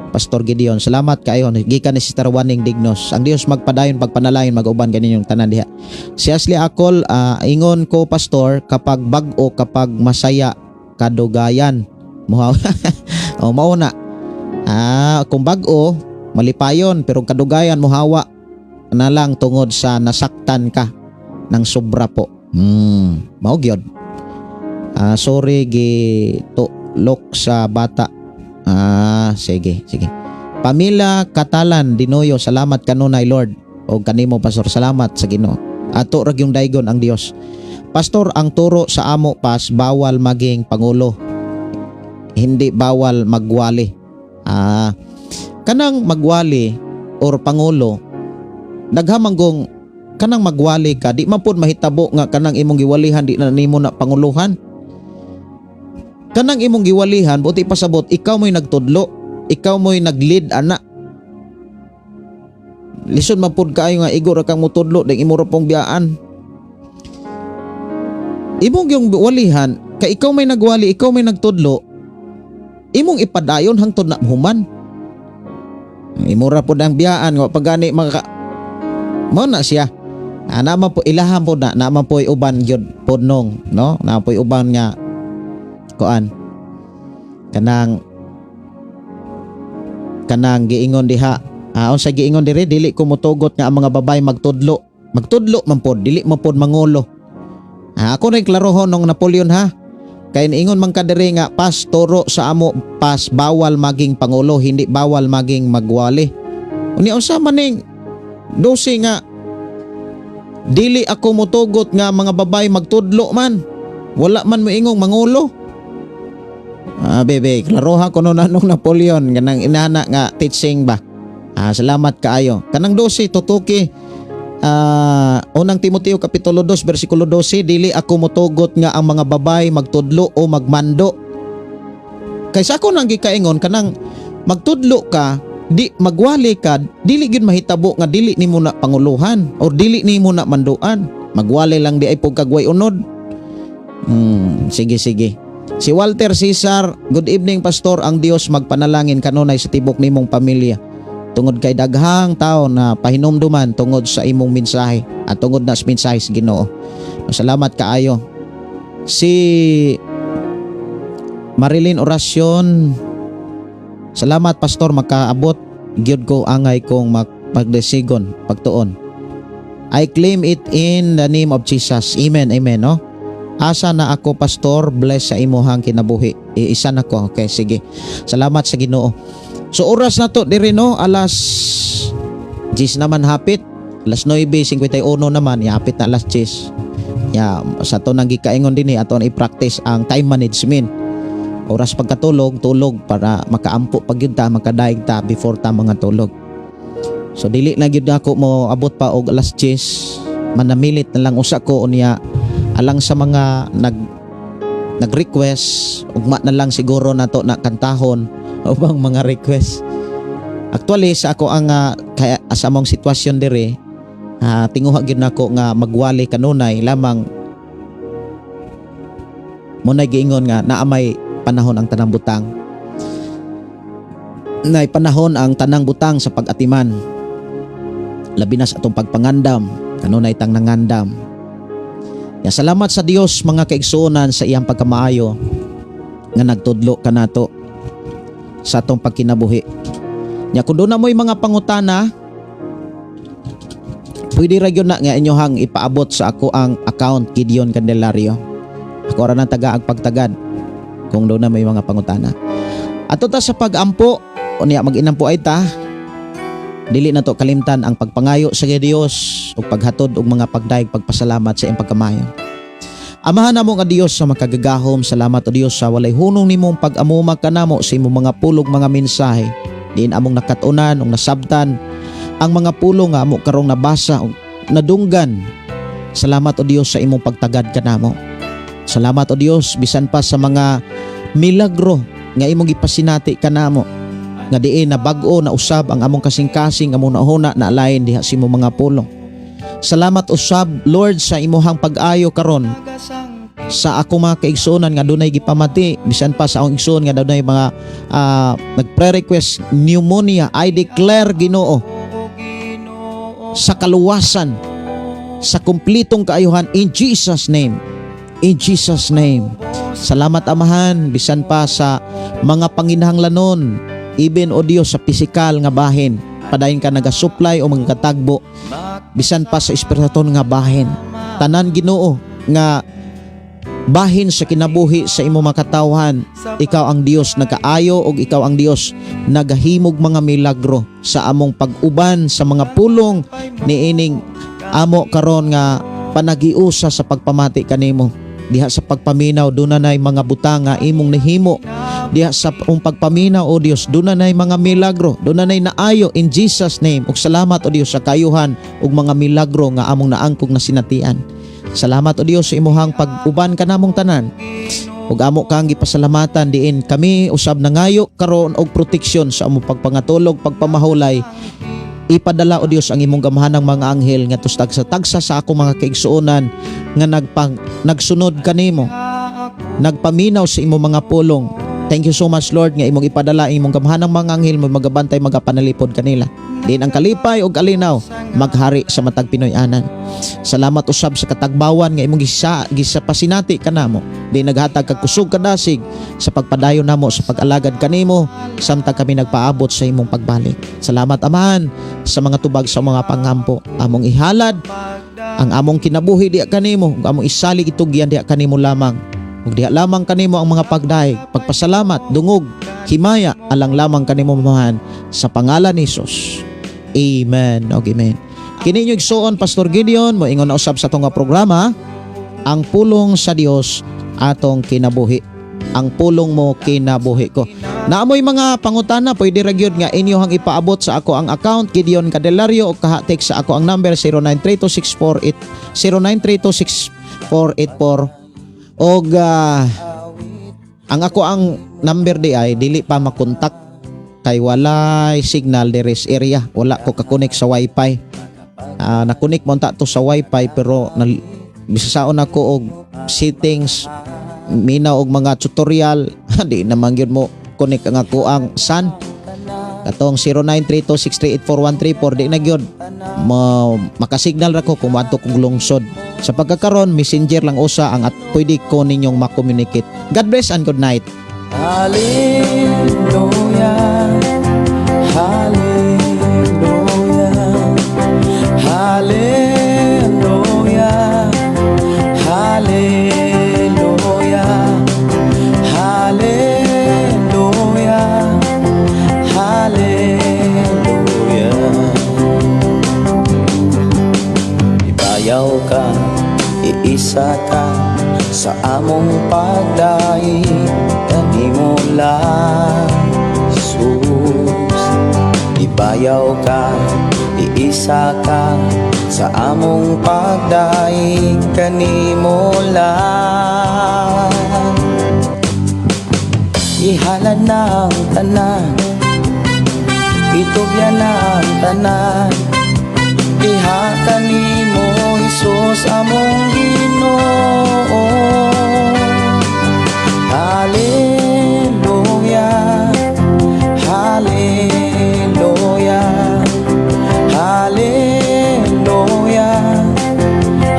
Speaker 2: Pastor Gideon, salamat kayo gikan ni Sister Waning Dignos. Ang Dios magpadayon pagpanalayon mag-uban kaninyong tanan diha. Si Ashley Akol, ingon ko pastor, kapag bag-o, kapag masaya kadugayan mo. O mao na. Kung bag-o malipayon, pero kadugayan mo hawa na lang tungod sa nasaktan ka ng sobra po. Mao gyud. Sorry gitulok sa bata. Sige. Pamila Katalan Dinoyo, salamat kanunay Lord. O kanimo pastor, salamat sa Ginoo. Ato ra gyung daygon ang Dios. Pastor, ang turo sa amo pas bawal maging pangulo. Hindi bawal magwali. Kanang magwali or pangulo, naghamanggong kanang magwali ka, di man pud mahitabo nga kanang imong giwalihan di na nimo na panguluhan. Kanang imong giwalihan, buti pasabot, ikaw mo'y nagtudlo, ikaw mo'y nag-lead ana. Lison man pud kaayo nga igor kang mutudlo ding imo ra pong biyaan. Imong yung walihan, kay ikaw may nagwali, ikaw may nagtudlo, imong ipadayon hangtod na human. Imo ra pud ang biyaan nga pagani maka mo na siya. Naman po ilahan po na naman po uban gyud podnong, no? Naman po uban nga kuan kanang giingon diha. Unsa giingon diri, dili ko motugot nga ang mga babae magtudlo man pod, dili mo pod mangulo. Ako ray klarohon nung Napoleon ha. Kay ingon man ka diri nga pas turo sa amo pas bawal maging pangulo, hindi bawal maging magwali. Unya unsa maning dosi nga dili ako motugot nga mga babae magtudlo man. Wala man mo ingong mangulo. Bebe, klaroha ko nung Napoleon kanang inana nga teaching ba. Salamat kaayo. Kanang 12 tutuki. Unang Timoteo kapitulo 2 bersikulo 12, dili ako motugot nga ang mga babae magtudlo o magmando. Kaysa ako nang gikaingon kanang magtudlo ka, di magwali ka, dili gyud mahitabo nga dili nimo na panguluhan or dili nimo na manduan. Magwali lang di ay pagkagway unod. Sige. Si Walter Cesar, good evening pastor, ang Dios magpanalangin kanunay sa tibok nimong pamilya. Tungod kay daghang tao na pahinumduman tungod sa imong mensahe at tungod na sa mensahe sa Ginoo. Salamat kaayo. Si Marilyn Orasyon, salamat pastor, makaabot gyud ko angay kong magdesigon pagtuon. I claim it in the name of Jesus. Amen, no? Asa na ako pastor, bless sa imuhang kinabuhi. Isa na ko. Okay, sige. Salamat sa Ginoo. So oras na to diri no, alas 10 naman hapit. Alas 9:51 naman, hapit na alas 10. Sa to nang gikaingon dinhi aton i-practice ang time management. Oras pagkatulog, tulog para makaampo pag yun ta, makadaig ta before ta mga tulog. So dili na gyud ako mo abot pa og alas 10. Manamilit na lang usa ko unya alang sa mga nag-request, ugma na lang siguro nato na kantahon ubang mga request. Actually sa ako ang kaya sa among sitwasyon dire, tinguha gyud nako nga magwali kanunay lamang mo na giingon nga naamay panahon ang tanang butang. Nay panahon ang tanang butang sa pag-atiman. Labi na sa atong pagpangandam, kanunay tang nangandam. Salamat sa Dios mga kaigsuonan sa iyang pagkamaayo nga nagtudlo kanato sa atong pagkinabuhi. Kung doon na mo'y mga pangutana, pwede ra gyud na nga inyohang ipaabot sa ako ang account Gideon Candelario. Ako ra nang taga pagtagad kung doon na may mga pangutana. Ato ta sa pag-ampo, unya mag-inampo ay ta. Dili na to kalimtan ang pagpangayo sa Dios ug paghatod og mga pagdaig pagpasalamat sa iyang pagkamayo. Amahan namo nga Dios sa makagagahom, salamat o Dios sa walay hunong nimong pag-amuma kanamo sa imong mga pulong mga mensahe. Diin among nakatunan ug nasabtan ang mga pulong nga amo karong nabasa ug nadunggan. Salamat o Dios sa imong pagtagad kanamo. Salamat o Dios bisan pa sa mga milagro nga imong gipasinati kanamo. Nga diin na bag-o na usab ang among kasing-kasing among nauna na alain diha sa imong mga pulong. Salamat usab Lord sa imuhang pag-ayo karon sa ako mga kaigsuonan nga dunay gipamati bisan pa sa akong igsuon nga dunay mga nagpre-request pneumonia. I declare Ginoo sa kaluwasan, sa kumplitong kaayuhan in Jesus name. In Jesus name. Salamat Amahan bisan pa sa mga panginahanglanon, even o Dios sa pisikal nga bahin, padayon ka nagasupply o magkatagbo bisan pa sa espiritu nga bahin. Tanan Ginoo nga bahin sa kinabuhi sa imo makatawhan, ikaw ang Dios nagkaayo ug ikaw ang Dios nagahimog mga milagro sa among pag-uban sa mga pulong niining amo karon nga panagiusa sa pagpamati kanimo. Diha sa pagpaminaw dunay mga butanga imong nahimo. Diha sa pagpaminaw o Dios dunay mga milagro, dunay naayo in Jesus name. Ug salamat o Dios sa kayuhan ug mga milagro nga among naangkog na sinatian. Salamat o Dios sa imuhang pag-uban kanamong tanan. Ug amo kang gipasalamatan diin kami usab nangayo karon og proteksyon sa among pagpangatulog, pagpamahulay. Ipadala o Dios ang imong gamahanang mga anghel nga tustag sa tagsa sa ako mga kaigsuonan nga nagsunod kanimo, nagpaminaw sa imong mga pulong. Thank you so much Lord nga imong ipadala imong gamahanang mga anghel magabantay magapanalipod kanila. Din ang kalipay ug alinaw maghari sa matag Pinoy-anan. Salamat usab sa katagbawan nga imong gisapasinati kanamo. Di naghatag kag kusog kadasig sa pagpadayon namo sa pag-alagad kanimo samtang kami nagpaabot sa imong pagbalik. Salamat Amahan sa mga tubag sa mga pangampo. Among ihalad ang among kinabuhi diha kanimo, ug among isalig itugyan diha kanimo lamang. Ug diha lamang kanimo ang mga pagdaig, pagpasalamat, dungog, himaya alang lamang kanimo Amahan sa pangalan ni Hesus. Amen. Okay, amen. Kini yung igsuon Pastor Gideon mo ingon na usab sa atong programa ang pulong sa Dios atong kinabuhi. Ang pulong mo kinabuhi ko. Naamoy mga pangutana pwede ra gyud nga inyohang ipaabot sa ako ang account Gideon Candelario o kahatik sa ako ang number 0932648484 og ang ako ang number di ay dili pa makontak kay walay signal deres area, wala ko kakonek sa wifi. Nakonek mo ta to sa wifi pero bisasaon ako og settings minaw og mga tutorial di naman gyud mo connect ang ako ang SAN katong 0932638413 di na gyud makasignal ra ko kung adto kong lungsod. Sa pagkakaron messenger lang usa ang at pwede ko ninyong ma-communicate. God bless and good night.
Speaker 4: Hallelujah, hallelujah, hallelujah, hallelujah, hallelujah, hallelujah. Ibayaw ka, iisa ka sa among pagdaig kanimo lang Jesus. Ibayaw ka, iisa ka sa among pagdaig kanimo lang. Ihalad na ang tanan, itugyan na ang tanan, iha kanimo Hesus among Ginoo. Hallelujah, hallelujah, hallelujah,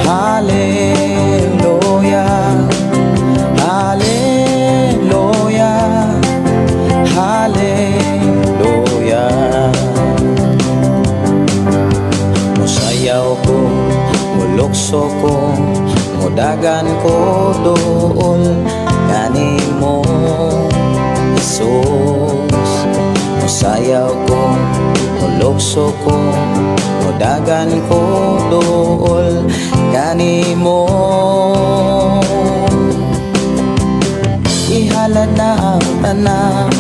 Speaker 4: hallelujah, hallelujah, hallelujah. Musayaw ko, mulukso ko, mudagan ko doon kanimo Jesus. Musayaw ko, Mulokso ko, mudagan ko dool kanimo. Ihalad na ang tanan